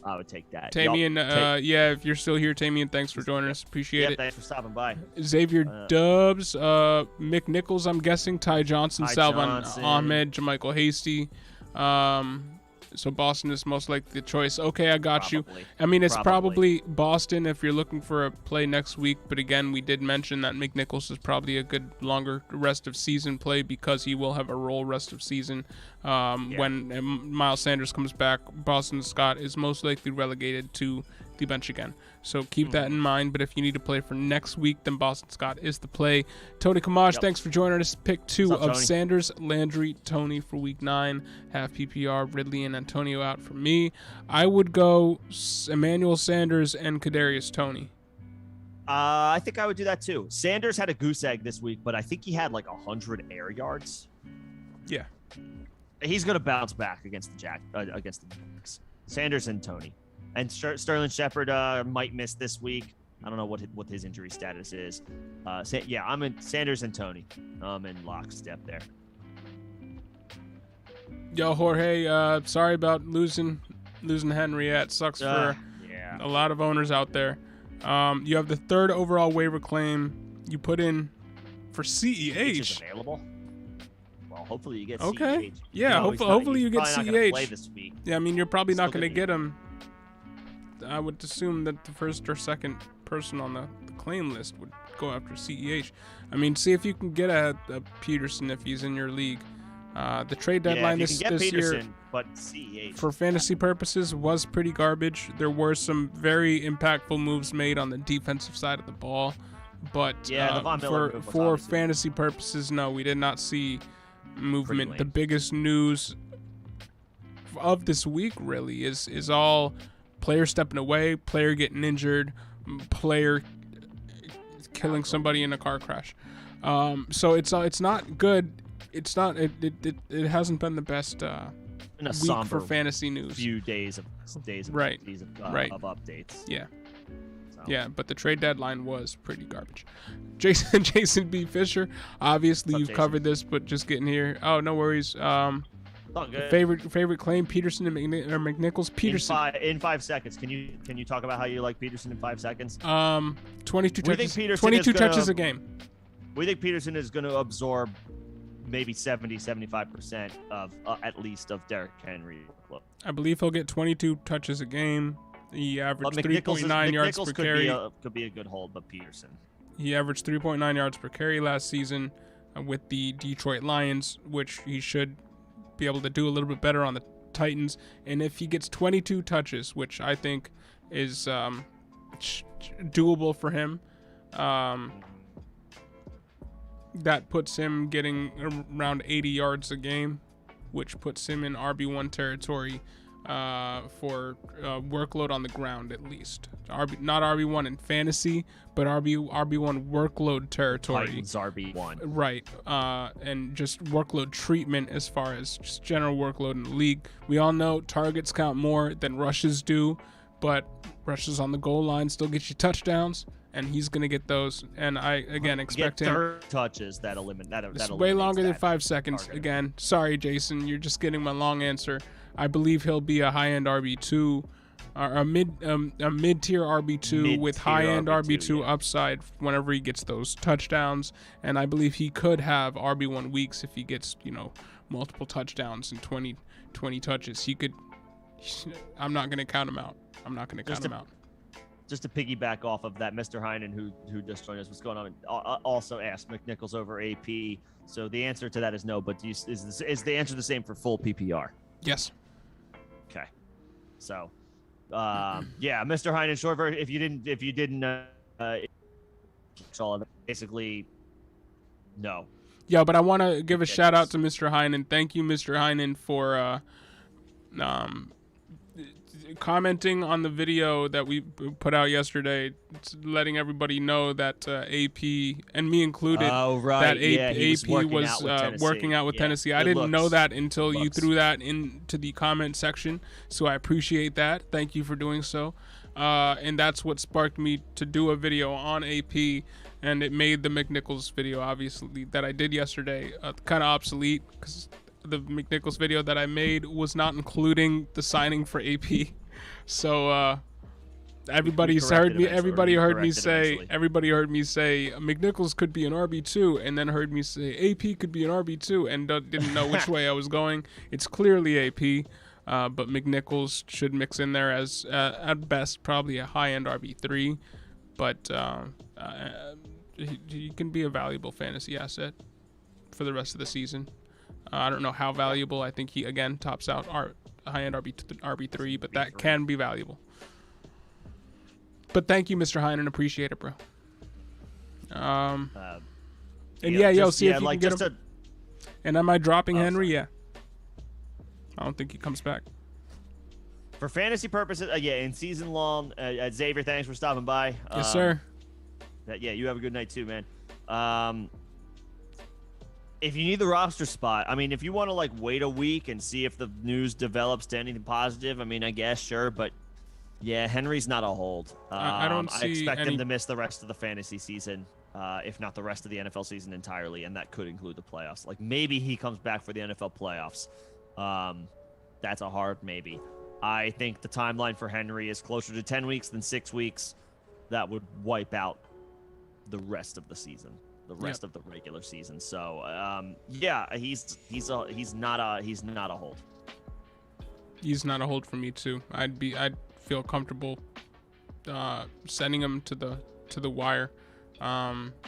I would take that. Tamian, if you're still here, Tamian, thanks for joining us. Appreciate it. Thanks for stopping by. Xavier Dubs, Mick Nichols, I'm guessing, Ty Johnson, Salvon Ahmed, Jermichael Hasty. So Boston is most likely the choice. Okay, I got you. I mean, it's probably Boston if you're looking for a play next week. But again, we did mention that McNichols is probably a good longer rest of season play because he will have a role rest of season. When Miles Sanders comes back, Boston Scott is most likely relegated to the bench again. So keep that in mind. But if you need to play for next week, then Boston Scott is the play. Tony Kamaj, thanks for joining us. Pick 2 of Sanders, Landry, Tony for week 9. Half PPR, Ridley and Antonio out for me. I would go Emmanuel Sanders and Kadarius Toney. I think I would do that too. Sanders had a goose egg this week, but I think he had like 100 air yards. Yeah. He's going to bounce back against the Jacks. Sanders and Toney. And Sterling Shepard might miss this week. I don't know what his injury status is. I'm in Sanders and Toney. I'm in lockstep there. Yo, Jorge, sorry about losing Henriette. Sucks for a lot of owners out there. You have the 3rd overall waiver claim you put in for CEH. Which is available. Well, hopefully you get CEH. Okay. Yeah, hopefully you get CEH. Play this week. Yeah, I mean, you're probably not going to get him. I would assume that the first or second person on the claim list would go after CEH. I mean, see if you can get a Peterson if he's in your league. The trade deadline this year, but CEH for fantasy purposes was pretty garbage. There were some very impactful moves made on the defensive side of the ball, but for fantasy purposes, no, we did not see movement. The biggest news of this week really is all player stepping away, player getting injured, player killing somebody in a car crash. So it's not good. It hasn't been the best week for fantasy news. Few days of updates. Yeah. So. Yeah, but the trade deadline was pretty garbage. Jason B. Fisher, obviously you've covered this, but just getting here. Oh, no worries. Favorite claim, Peterson and McNichols. Peterson in 5 seconds. Can you talk about how you like Peterson in 5 seconds? 22 touches. 22 touches a game. We think Peterson is going to absorb maybe 70-75% of at least of Derrick Henry. I believe he'll get 22 touches a game. He averaged 3.9 yards per carry. Could be a good hold, but Peterson. He averaged 3.9 yards per carry last season with the Detroit Lions, which he should be able to do a little bit better on the Titans. And if he gets 22 touches, which I think is doable for him, that puts him getting around 80 yards a game, which puts him in RB1 territory for workload on the ground at least. Not RB1 in fantasy, but RB1 workload territory. Titans RB1. Right. And just workload treatment as far as just general workload in the league. We all know targets count more than rushes do, but rushes on the goal line still get you touchdowns. And he's going to get those. And I, again, expect him. 30 touches that eliminate. It's way longer than 5 seconds. Target. Again, sorry, Jason. You're just getting my long answer. I believe he'll be a high-end RB2, or a mid-tier RB2 with high-end RB2 upside whenever he gets those touchdowns. And I believe he could have RB1 weeks if he gets, multiple touchdowns and 20 touches. He could. I'm not going to count him out. just to piggyback off of that, Mr. Heinen, who just joined us, what's going on? Also asked McNichols over AP. So the answer to that is no. But is the answer the same for full PPR? Yes. Okay. So, yeah, Mr. Heinen, short version. If you didn't, all of it, basically, no. Yeah, but I want to give a shout out to Mr. Heinen. Thank you, Mr. Heinen, for commenting on the video that we put out yesterday, letting everybody know that AP, and me included, that AP was working out with Tennessee. I didn't know that until you threw that into the comment section, so I appreciate that. Thank you for doing so. And that's what sparked me to do a video on AP, and it made the McNichols video, obviously, that I did yesterday kind of obsolete, because the McNichols video that I made was not including the signing for AP. So everybody heard me say McNichols could be an RB2, and then heard me say AP could be an RB2, and didn't know which way I was going. It's clearly AP, but McNichols should mix in there as at best probably a high-end RB3, but he can be a valuable fantasy asset for the rest of the season. I don't know how valuable. I think he, again, tops out our high-end RB3, but that can be valuable. But thank you, Mr. Heinen. Appreciate it, bro. And see if you can get him. And am I dropping Henry? Yeah. I don't think he comes back. For fantasy purposes, in season long, Xavier, thanks for stopping by. Yes, sir. You have a good night too, man. If you need the roster spot, I mean, if you want to wait a week and see if the news develops to anything positive, I mean, I guess sure, but yeah, Henry's not a hold. I expect him to miss the rest of the fantasy season, if not the rest of the NFL season entirely, and that could include the playoffs. Maybe he comes back for the NFL playoffs. That's a hard maybe. I think the timeline for Henry is closer to 10 weeks than 6 weeks. That would wipe out the rest of the season. The rest of the regular season. So, he's not a hold. He's not a hold for me too. I'd feel comfortable sending him to the wire.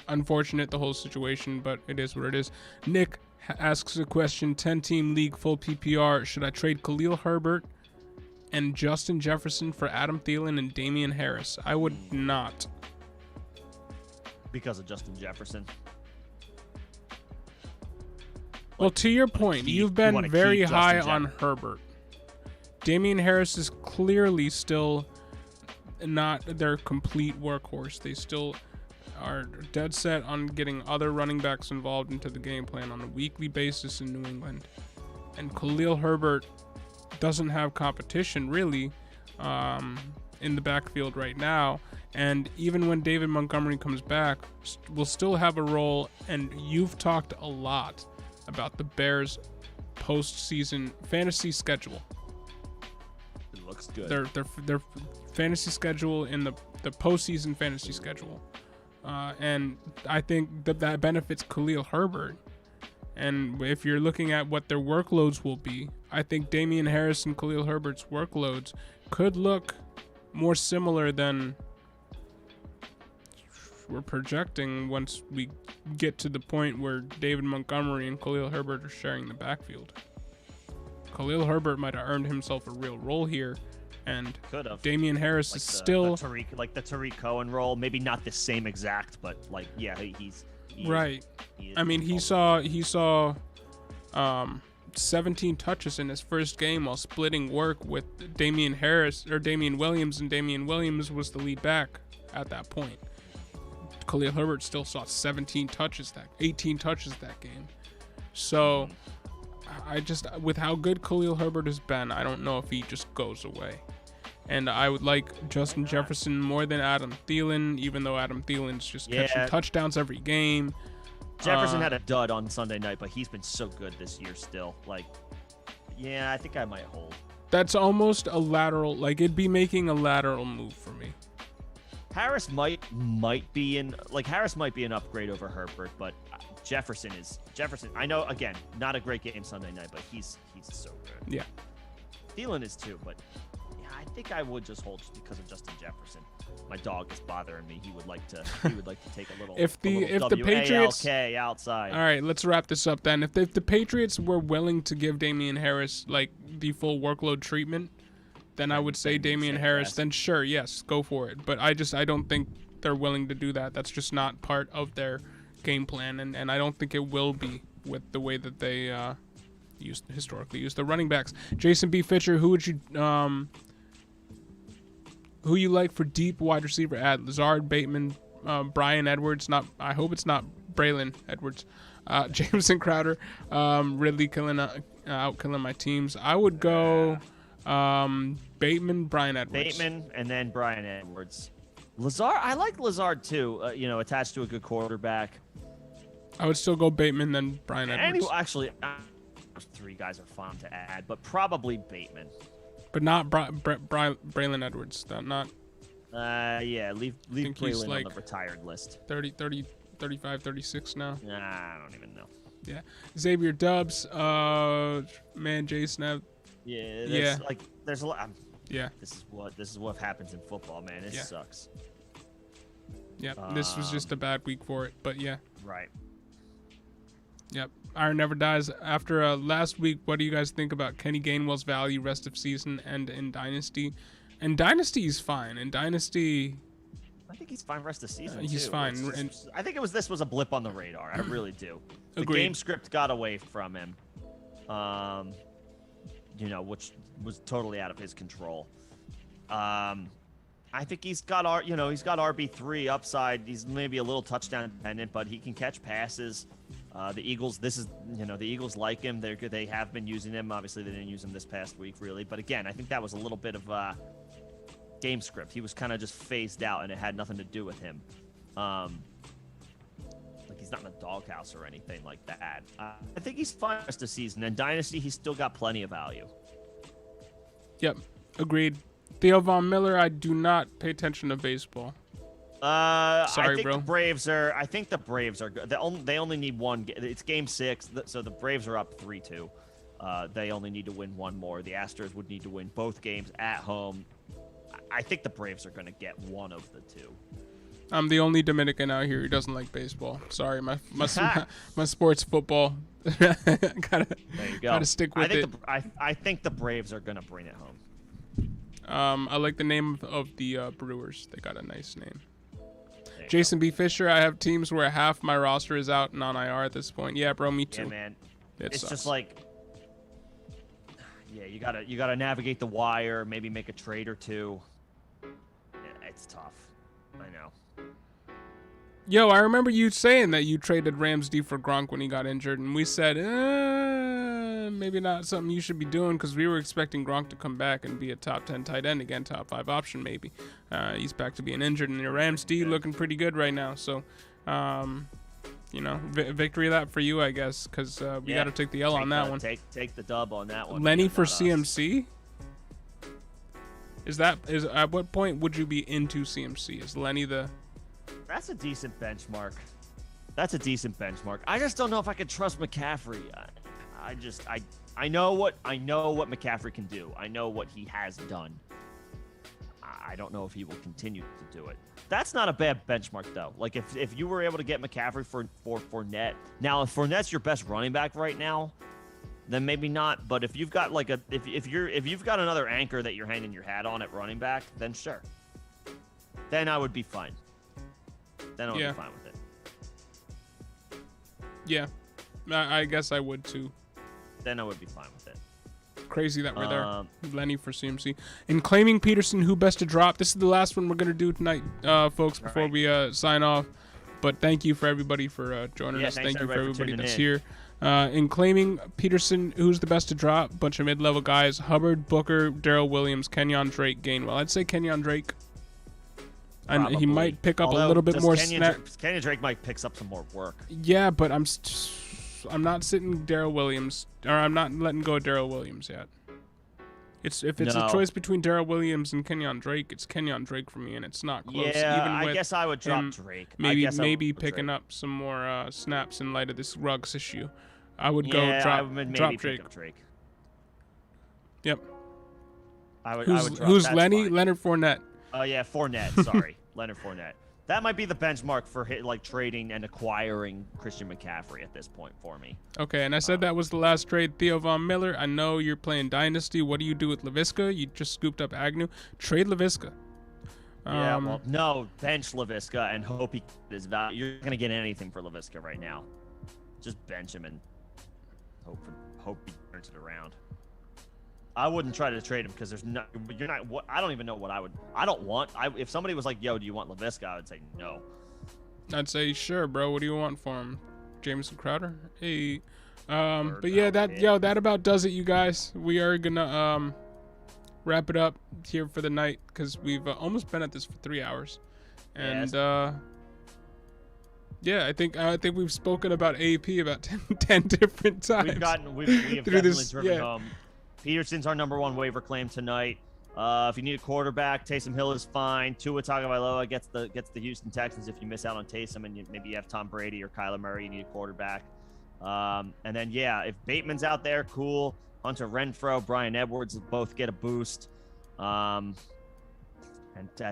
Unfortunate the whole situation, but it is what it is. Nick asks a question: 10-team league, full PPR. Should I trade Khalil Herbert and Justin Jefferson for Adam Thielen and Damian Harris? I would not. Because of Justin Jefferson. Well, to your point, you've been very high on Herbert. Damian Harris is clearly still not their complete workhorse. They still are dead set on getting other running backs involved into the game plan on a weekly basis in New England. And Khalil Herbert doesn't have competition, really, in the backfield right now. And even when David Montgomery comes back, we'll still have a role. And you've talked a lot about the Bears' postseason fantasy schedule. It looks good. Their fantasy schedule in the postseason fantasy schedule. And I think that benefits Khalil Herbert. And if you're looking at what their workloads will be, I think Damian Harris and Khalil Herbert's workloads could look more similar than we're projecting once we get to the point where David Montgomery and Khalil Herbert are sharing the backfield. Khalil Herbert might have earned himself a real role here, and Damian Harris is still the Tariq Cohen role. Maybe not the same exact, but he's right. I mean, he saw 17 touches in his first game while splitting work with Damian Williams, and Damian Williams was the lead back at that point. Khalil Herbert still saw 18 touches that game. So with how good Khalil Herbert has been, I don't know if he just goes away. And I would like Justin Jefferson more than Adam Thielen, even though Adam Thielen's just catching touchdowns every game. Jefferson had a dud on Sunday night, but he's been so good this year still. I think I might hold. That's almost a lateral, it'd be making a lateral move for me. Harris might be an upgrade over Herbert, but Jefferson. I know, again, not a great game Sunday night, but he's so good. Yeah. Thielen is too, but think I would just hold just because of Justin Jefferson. My dog is bothering me. He would like to take a little. If the Patriots outside. All right, let's wrap this up then. If the Patriots were willing to give Damian Harris like the full workload treatment, then I would say Damian Harris. Then sure, yes, go for it. But I don't think they're willing to do that. That's just not part of their game plan, and I don't think it will be with the way that they historically use the running backs. Jason B. Fisher, who would you who you like for deep wide receiver ad? Lazard, Bateman, Brian Edwards. I hope it's not Braylon Edwards. Jameson Crowder, Ridley out killing my teams. I would go Bateman, Brian Edwards. Bateman, and then Brian Edwards. Lazard, I like Lazard too. Attached to a good quarterback. I would still go Bateman, then Brian Edwards. Actually, those three guys are fun to add, but probably Bateman. But not Braylon Edwards. Not. Leave Braylon on the retired list. 35, 36 now. Nah, I don't even know. Yeah. Xavier Dubs. Man, Jason. Yeah. Like, there's a lot. Yeah. This is what happens in football, man. It sucks. Yeah. This was just a bad week for it, but yeah. Right. Yep. Iron never dies. After last week, what do you guys think about Kenny Gainwell's value rest of season and in Dynasty? And Dynasty, he's fine. In Dynasty, I think he's fine rest of the season. He's too. fine. I think this was a blip on the radar. I really do. Agreed. The game script got away from him, which was totally out of his control. I think he's got RB3 upside. He's maybe a little touchdown dependent, but he can catch passes. The Eagles, the Eagles like him. They have been using him. Obviously, they didn't use him this past week, really. But again, I think that was a little bit of game script. He was kind of just phased out, and it had nothing to do with him. Like he's not in a doghouse or anything like that. I think he's fine rest of the season. And Dynasty, he's still got plenty of value. Yep, agreed. Theo Von Miller, I do not pay attention to baseball. Sorry, bro. I think the Braves are good. They only need one. It's game 6, so the Braves are up 3-2. They only need to win one more. The Astros would need to win both games at home. I think the Braves are going to get one of the two. I'm the only Dominican out here who doesn't like baseball. Sorry, my sports football. Gotta stick with it. I think the Braves are going to bring it home. I like the name of the Brewers. They got a nice name. Jason B. Fisher, I have teams where half my roster is out and on IR at this point. Yeah, bro, me too. Yeah, man. It's just like, you gotta navigate the wire, maybe make a trade or two. Yeah, it's tough. I know. Yo, I remember you saying that you traded Ramsey for Gronk when he got injured, and we said, maybe not something you should be doing because we were expecting Gronk to come back and be a top 10 tight end again, top 5 option maybe. He's back to being injured, and your Ramsey looking pretty good right now. So, victory lap for you, I guess, because we got to take the L on that one. Take the dub on that one. Lenny for CMC? Is at what point would you be into CMC? Is Lenny the... That's a decent benchmark. I just don't know if I could trust McCaffrey. I know what McCaffrey can do. I know what he has done. I don't know if he will continue to do it. That's not a bad benchmark though. Like if you were able to get McCaffrey for Fournette. Now if Fournette's your best running back right now, then maybe not. But if you've got if you've got another anchor that you're hanging your hat on at running back, then sure. Then I would be fine. Then I would be fine with it. Yeah, I guess I would too. Then I would be fine with it. Crazy that we're there. Lenny for CMC. In claiming Peterson, who best to drop? This is the last one we're going to do tonight, folks, before we sign off. But thank you for everybody for joining us. Thank you for everybody that's here. In claiming Peterson, who's the best to drop? Bunch of mid-level guys. Hubbard, Booker, Darrell Williams, Kenyon Drake, Gainwell. I'd say Kenyon Drake. And he might pick up a little bit more snaps. Kenyon Drake might pick up some more work. Yeah, but I'm not sitting Darrell Williams, or I'm not letting go of Darrell Williams yet. If it's a choice between Darrell Williams and Kenyon Drake, it's Kenyon Drake for me, and it's not close. Yeah, even with I guess I would drop Drake. Maybe picking up some more snaps in light of this Ruggs issue. I would go drop Drake. Drake. Yep. I would drop. Who's That's Lenny? fine. Leonard Fournette. Oh yeah, Fournette. Sorry, Leonard Fournette. That might be the benchmark for trading and acquiring Christian McCaffrey at this point for me. Okay, and I said that was the last trade. Theo Von Miller. I know you're playing Dynasty. What do you do with Laviska? You just scooped up Agnew. Trade Laviska. Yeah, well, no, bench Laviska and hope he is value. You're not gonna get anything for Laviska right now. Just bench him and hope he turns it around. I wouldn't try to trade him because you're not. What I don't even know what I would. I don't want. If somebody was like, "Yo, do you want Laviska?" I would say no. I'd say sure, bro. What do you want for him? Jameson Crowder? Hey, but yeah, that about does it, you guys. We are gonna wrap it up here for the night because we've almost been at this for 3 hours, and yeah, I think we've spoken about AP about 10 different times. We have definitely driven home. Peterson's our number one waiver claim tonight. If you need a quarterback, Taysom Hill is fine. Tua Tagovailoa gets the Houston Texans if you miss out on Taysom and maybe you have Tom Brady or Kyler Murray, you need a quarterback. And then if Bateman's out there, cool. Hunter Renfro, Brian Edwards both get a boost. And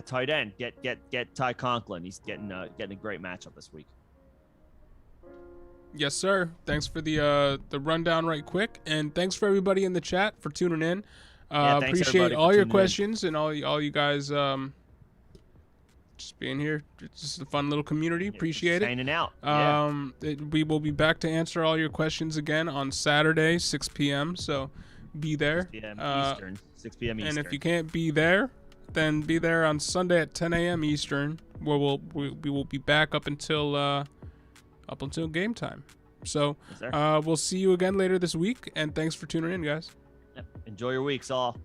tight end, get Ty Conklin. He's getting a great matchup this week. Yes, sir. Thanks for the rundown right quick, and thanks for everybody in the chat for tuning in. Appreciate all your questions and all you guys just being here. It's just a fun little community. Appreciate it. Hanging out. We will be back to answer all your questions again on Saturday, 6 p.m. So be there. 6 p.m. Eastern. 6 p.m. Eastern. And if you can't be there, then be there on Sunday at 10 a.m. Eastern, where we will be back up until game time. So yes, we'll see you again later this week, and thanks for tuning in, guys. Enjoy your weeks all.